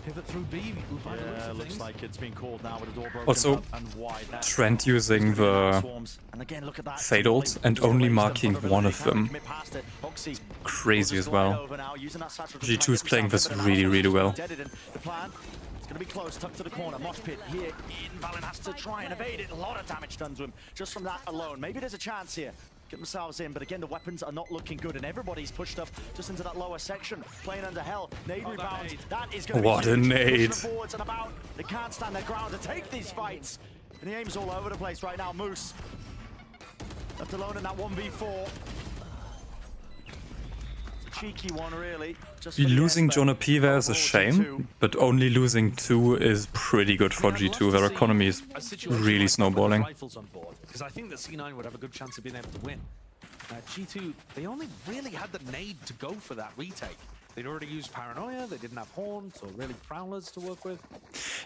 Pivot through B. Yeah, looks like it's being called now with the door broken Also, up and wide. Trent using the Fade ult and only marking one of them. Crazy as well. G2 is playing this really, really well. Gonna be close, tucked to the corner. Mosh pit here. Valen has to try and evade it. A lot of damage done to him just from that alone. Maybe there's a chance here. Get themselves in, but again, the weapons are not looking good, and everybody's pushed up just into that lower section, playing under hell. Nade rebound. That is going to be what a nade! Forwards and about. They can't stand their ground to take these fights, and the aim's all over the place right now. Moose left alone in that 1v4. Cheeky one, really. Losing Jonah P there is a shame, but only losing 2 is pretty good for G2. Their economy is really snowballing. Because I think that C9 would have a good chance of being able to win. G2, they only really had the nade to go for that retake. They'd already used Paranoia, they didn't have Horns or really Prowlers to work with.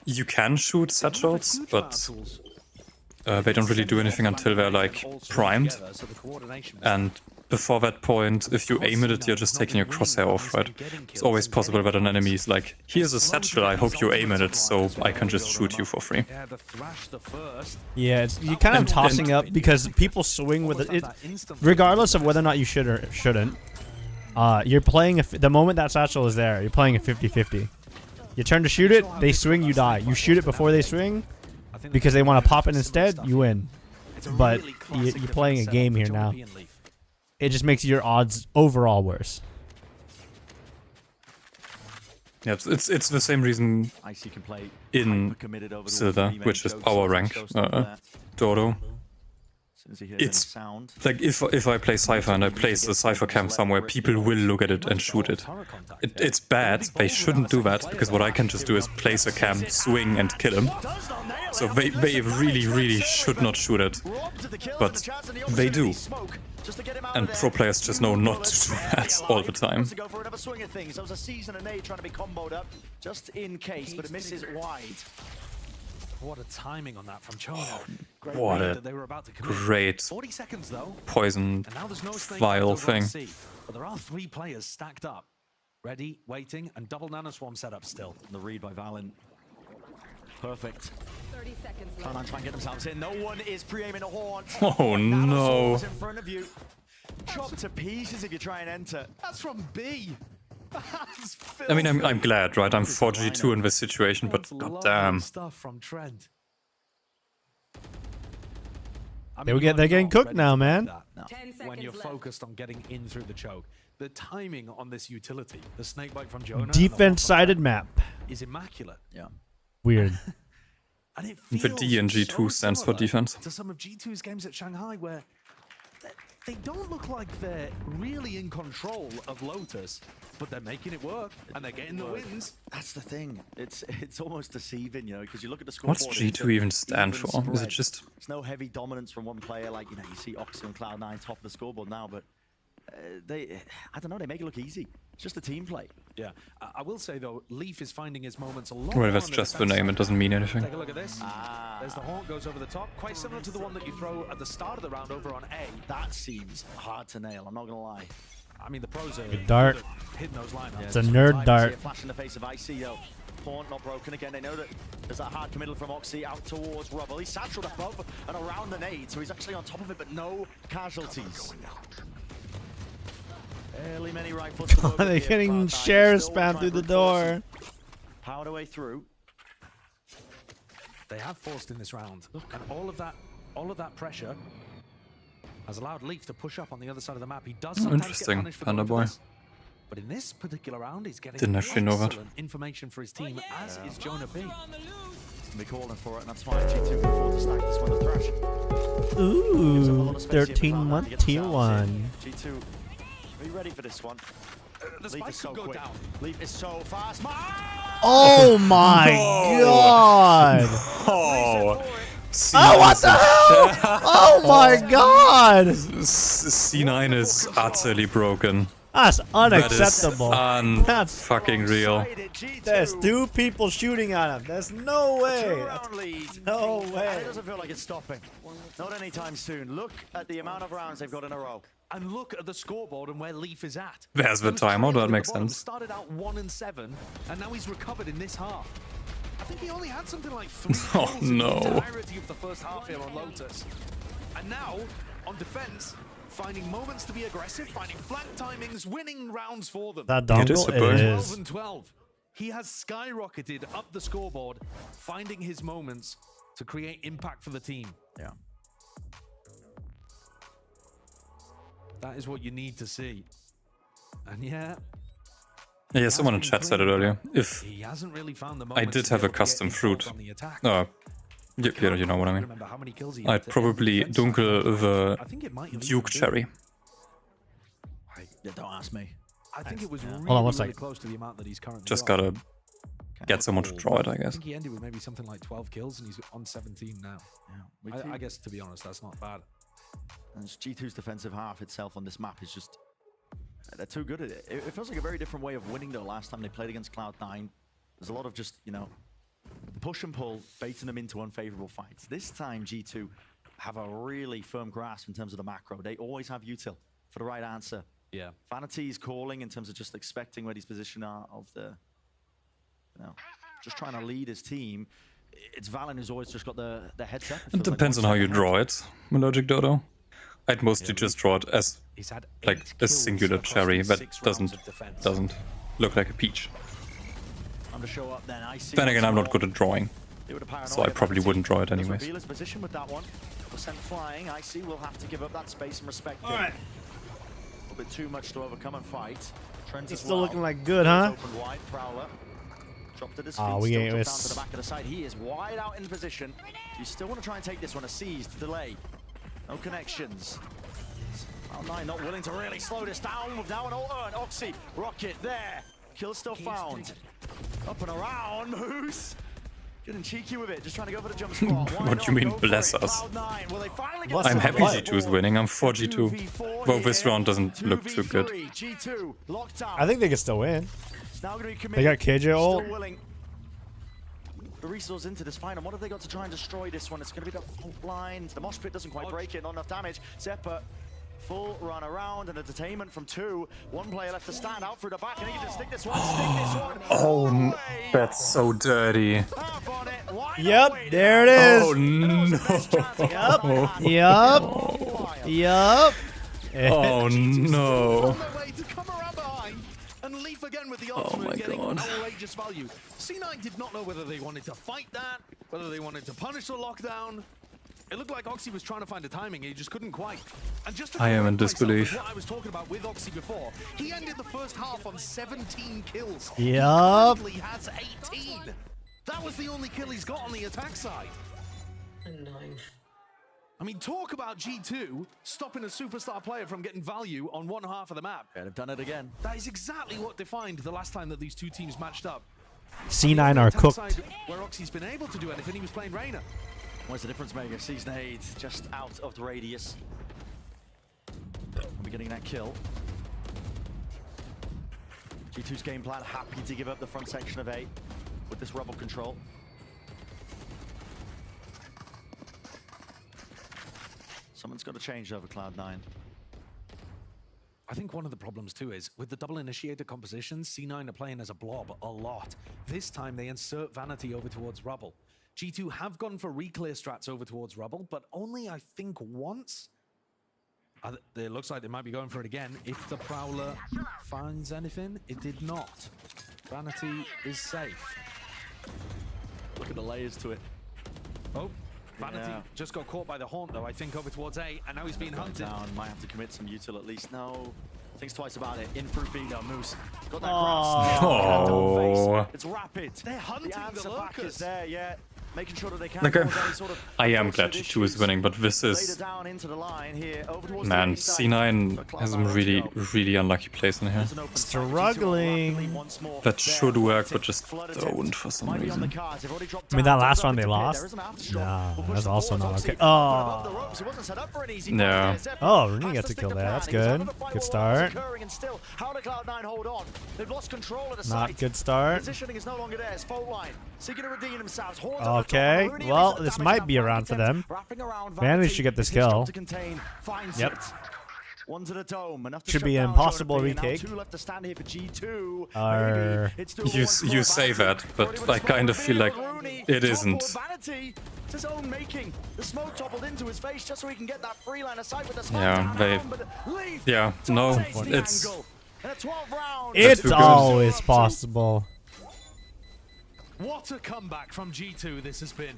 You can shoot satchels, but they don't really do anything until they're like primed. And before that point, if you aim at it, you're just taking your crosshair off, right? It's always possible that an enemy is like, here's a satchel, I hope you aim at it, so I can just shoot you for free. Yeah, you're kind of tossing up because people swing with it. Regardless of whether or not you should or shouldn't. You're playing, the moment that satchel is there, you're playing a 50-50. You turn to shoot it, they swing, you die. You shoot it before they swing, because they want to pop it instead, you win. But you're playing a game here now. It just makes your odds overall worse. Yeah, it's the same reason in Silver, which is power rank, Dodo. it's like if I play Cypher and I place the Cypher cam somewhere, people will look at it and shoot it. It's bad. They shouldn't do that because what I can just do is place a cam, swing, and kill him. So they really should not shoot it, but they do. And pro players just know not to do that all the time. To go for another swing of things. There was a season and trying to be comboed up just in case, but it misses wide. What a timing on that from Chono. What a great 40 seconds though. poison And now there's no snake vial over on thing. C, but there are 3 players stacked up. Ready, waiting, and double nanoswarm set up still. The read by Valen. Perfect. 30 seconds Trying to get themselves in. No one is pre-aiming a haunt. Oh no. In front of you. Chopped to pieces if you try and enter. That's from B. I mean, I'm glad, right? I'm 4G2 in this situation, but goddamn. Stuff from Trent. They're getting cooked now, man. When you're focused on getting in through the choke, the timing on this utility, the snakebite from Jonah, Defense-sided map. is immaculate. Yeah. Weird. And it The D in G2 stands for defense. To some of G2's games at Shanghai, where they don't look like they're really in control of Lotus, but they're making it work and they're getting the wins. That's the thing. It's almost deceiving, you know, because you look at the scoreboard. What's G2 even stand for? Is it just... There's no heavy dominance from one player, like, you know, you see Oxy and Cloud9 top of the scoreboard now, but I don't know, they make it look easy. It's just a team play. Yeah, I will say though, Leaf is finding his moments a lot. Well, that's just the name, it doesn't mean anything. Take a look at this. There's the haunt, goes over the top, quite similar to the one that you throw at the start of the round over on A. That seems hard to nail, I'm not gonna lie. I mean, the pros are Good dart. hitting those lineups. It's a nerd dart. Flash in the face of IC though. Haunt not broken again. They know that there's that hard committal from Oxy out towards Rubble. He's satchelled above and around the nade, so he's actually on top of it, but no casualties. Barely many rifles. They're getting share spam through the door. Powered away through. They have forced in this round, and all of that pressure has allowed Leaf to push up on the other side of the map. He does sometimes Interesting, get punished for Panda going for Boy. this, but in this particular round, he's getting Didn't actually know that. excellent information for his team, as is Jonah B. Be calling for it, and that's why G2 can afford to stack this one to Thresh. Ooh, 13-month tier 1. G2, are you ready for this one? The Leaf is so quick. Leaf is so fast. Oh my god! Oh, Oh, what the hell? Oh my god! C9 is utterly broken. That's unacceptable. That's fucking real. There's 2 people shooting at him. There's no way. No way. It doesn't feel like it's stopping. Not anytime soon. Look at the amount of rounds they've got in a row. And look at the scoreboard and where Leaf is at. There's the timeout, that makes sense. Started out 1 and 7, and now he's recovered in this half. I think he only had something like 3 Oh, kills in no. the entirety of the first half here on Lotus. And now, on defense, finding moments to be aggressive, finding flank timings, winning rounds for them. That dongle, it is. 12 and 12. He has skyrocketed up the scoreboard, finding his moments to create impact for the team. Yeah. That is what you need to see. And yeah, Yeah, someone in chat said it earlier. If he hasn't really found the I moments did to be have a able to get custom involved fruit, on the attack. you know what I mean. Remember how many kills he I'd had to probably end defense. dunkel the I think it might have Duke even Cherry. Yeah, don't ask me. I think it was really, Hold on one really second. close to the amount that he's currently Just got. gotta get someone to draw it, I I guess. think he ended with maybe something like 12 kills and he's on 17 now. Yeah, I guess, to be honest, that's not bad. And G2's defensive half itself on this map is just... They're too good at it. It feels like a very different way of winning though. Last time they played against Cloud9, there's a lot of just, you know, push and pull, baiting them into unfavorable fights. This time G2 have a really firm grasp in terms of the macro. They always have util for the right answer. Yeah. Vanity is calling in terms of just expecting where his position are of the, you know, just trying to lead his team. It's Valen who's always just got the heads up. It depends on how you draw it, Melodic Dodo. I'd mostly just draw it as like a singular cherry that doesn't look like a peach. Then again, I'm not good at drawing, so I probably wouldn't draw it anyways. Reveal his position with that one. Sent flying. IC will have to give up that space and respect it. All right. A little bit too much to overcome and fight. Trent He's as still well. looking like good, huh? Open wide, Prowler. Dropped at his Oh, feet, we still ain't dropped this. down to the back of the side. He is wide out in position. You still want to try and take this one, a seized delay. No connections. Cloud9 not willing to really slow this down with now an ult and Oxy. Rocket there. Kill still found. Up and around, Moose. Getting cheeky with it, just trying to go for the jump spot. What do you mean, bless us? I'm happy G2 is winning. I'm for G2. Well, this round doesn't look too good. I think they can still win. They got KJ ult. The resource into this final. What have they got to try and destroy this one? It's going to be the full blind. The mosh pit doesn't quite break it. Not enough damage. Zephyr, full run around and entertainment from 2. One player left to stand out through the back. And he can just stick this one. Oh, that's so dirty. Yep, there it is. Oh no. Yep. Yep. Oh no. And Leaf again with the Oh ultimate my getting God. outrageous value. C9 did not know whether they wanted to fight that, whether they wanted to punish the lockdown. It looked like Oxy was trying to find a timing, he just couldn't quite. And just to I am in correct myself disbelief. with what I was talking about with Oxy before, he ended the first half on 17 kills. Yup. He currently has 18. That was the only kill he's got on the attack side. I mean, talk about G2 stopping a superstar player from getting value on one half of the map. Yeah, they've done it again. That is exactly what defined the last time that these two teams matched up. C9 are cooked. Where Oxy's been able to do anything, he was playing Reyna. What's the difference maker? Season 8 just out of the radius. We're getting that kill. G2's game plan, happy to give up the front section of A with this rebel control. Someone's got to change over Cloud9. I think one of the problems too is with the double initiator compositions, C9 are playing as a blob a lot. This time they insert Vanity over towards Rubble. G2 have gone for reclear strats over towards Rubble, but only I think once. It looks like they might be going for it again. If the Prowler finds anything, it did not. Vanity is safe. Look at the layers to it. Oh, Vanity just got caught by the haunt though, I think, over towards A, and now he's being hunted. Down, might have to commit some util at least. No. Thinks twice about it. In through B though, Moose. Got that Oh. It's rapid. They're hunting the answer the back is lurkers. there, yeah. Making sure that they can Like, cause any sort of I am glad G2 is winning, but this later is... down into the line here over towards Man, the A side. C9 has some really unlucky plays in here. Struggling. That should work, but just don't for some reason. I mean, that last round they lost? No, that's also not okay. Oh. Yeah. Oh, Rooney gets a kill there. That's good. Good start. Not good start. Positioning is no longer there. It's fault line. Seeking to redeem themselves. Okay, well, this might be around for them. Vanity should get this kill. Yep. One to the dome. Enough to Should shut be an down impossible Jonah P. Now retake. 2 left to stand here for G2. You say that, but I kind of feel like it isn't. Vanity, it's his own making. The smoke toppled into his face just so he can get that free line of sight with the smoke Yeah, down they... around, but Leaf Yeah, no, takes the it's... angle. And a 12 round. It's always possible. What a comeback from G2 this has been.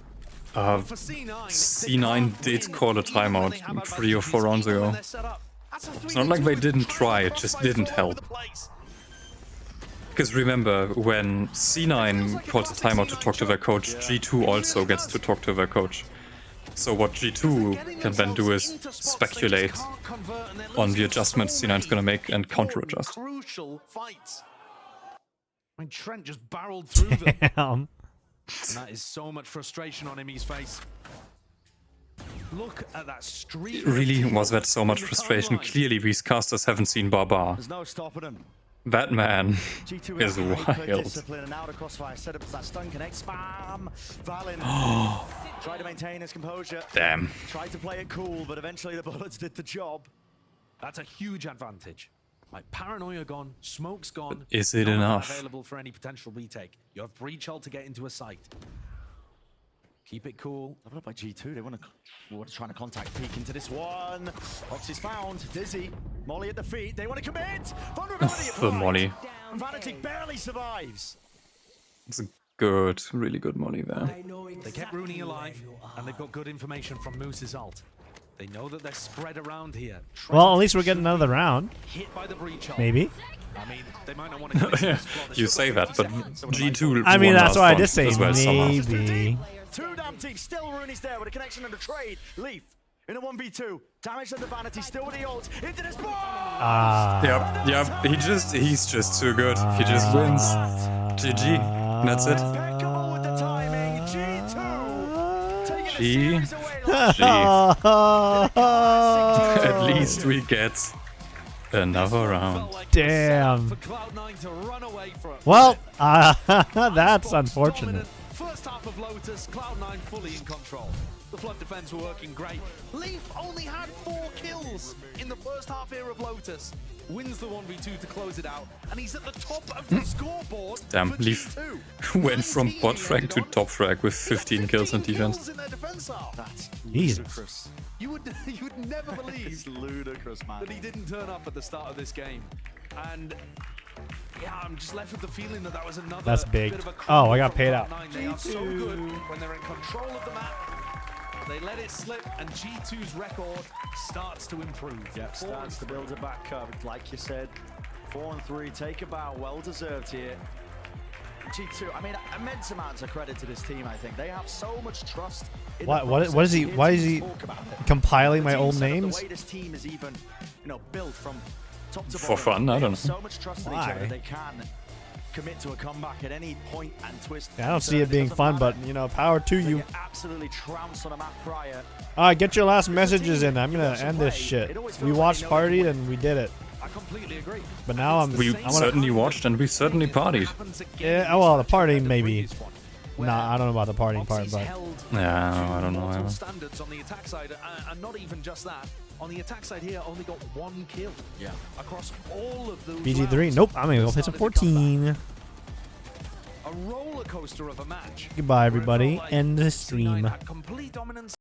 C9 did call a timeout 3 or 4 rounds ago. It's not like they didn't try, it just didn't help. Because remember, when C9 calls a timeout to talk to their coach, G2 also gets to talk to their coach. So what G2 can then do is speculate on the adjustments C9's gonna make and counter-adjust. Crucial fights. I mean, Trent just barreled through them. Damn. And that is so much frustration on Emmy's face. Look at that streak. Really was that so much frustration? Clearly these casters haven't seen Barbar. There's no stopping him. That man G2 is wild. discipline and now the crossfire set up as that stun connect. Spam. Valen tried to maintain his composure. Damn. Tried to play it cool, but eventually the bullets did the job. That's a huge advantage. Like, paranoia gone, smoke's gone. Is it none of that enough? available for any potential retake. You have breach ult to get into a site. Keep it cool. Leveled up by G2. They want to try to contact peek into this one. Oxy's found. Dizzy. Molly at the feet. They want to commit. Vulnerability The applied. Molly. And Vanity barely survives. It's a good, really good Molly there. They kept Rooney alive, and they've got good information from Moose's ult. They know that they're spread around here. Well, at least we're getting another round. Hit by the breach ult. Maybe. I mean, they might not want to commit to this plot. You say that, but G2 I mean, won that's last why I round just say as well somehow. maybe. Two damn teams. Still Rooney's there with a connection and a trade. Leaf in a 1v2. Damage on the Vanity, still with the ult. Into this ball! Yep. He's just too good. He just wins. GG. That's it. G. At least we get another round. Damn. Well, that's unfortunate. First half of Lotus, Cloud9 fully in control. The Flood defense were working great. Leaf only had 4 kills in the first half here of Lotus. Wins the 1v2 to close it out, and he's at the top of the scoreboard. Damn, for Leaf G2. went from bot frag to top frag with 15 kills on defense. In their defense half. That's Jesus. ludicrous. You would never believe It's ludicrous, man. that he didn't turn up at the start of this game. And yeah, I'm just left with the feeling that that was another That's big. bit of a Oh, I got paid out. Cloud9. They are so good when they're in control of the map. They let it slip, and G2's record starts to improve. Yep, starts to build it back up. Like you said, 4-3, take a bow, well deserved here. G2, I mean, immense amounts of credit to this team, I think. They have so much trust in the What is he? Why is he compiling my old names? The way this team is even, built from top to For bottom. fun, I don't know. So much trust in each Why? other, they can commit to a comeback at any point and twist. Yeah, I don't see it being fun, but power to you. Absolutely trounced on a map prior. All right, get your last messages in. I'm gonna end this shit. We watched partied and we did it. I completely agree. But now We certainly watched and we certainly partied. Yeah, well, the party maybe. Nah, I don't know about the partying part, but Yeah, I don't know. Ever. Standards on the attack side, and not even just that. On the attack side here, only got 1 kill. Yeah. Across all of those BG3. rounds. Nope, I'm gonna go play some 14. A roller coaster of a match. Goodbye, everybody. End the stream. Had complete dominance.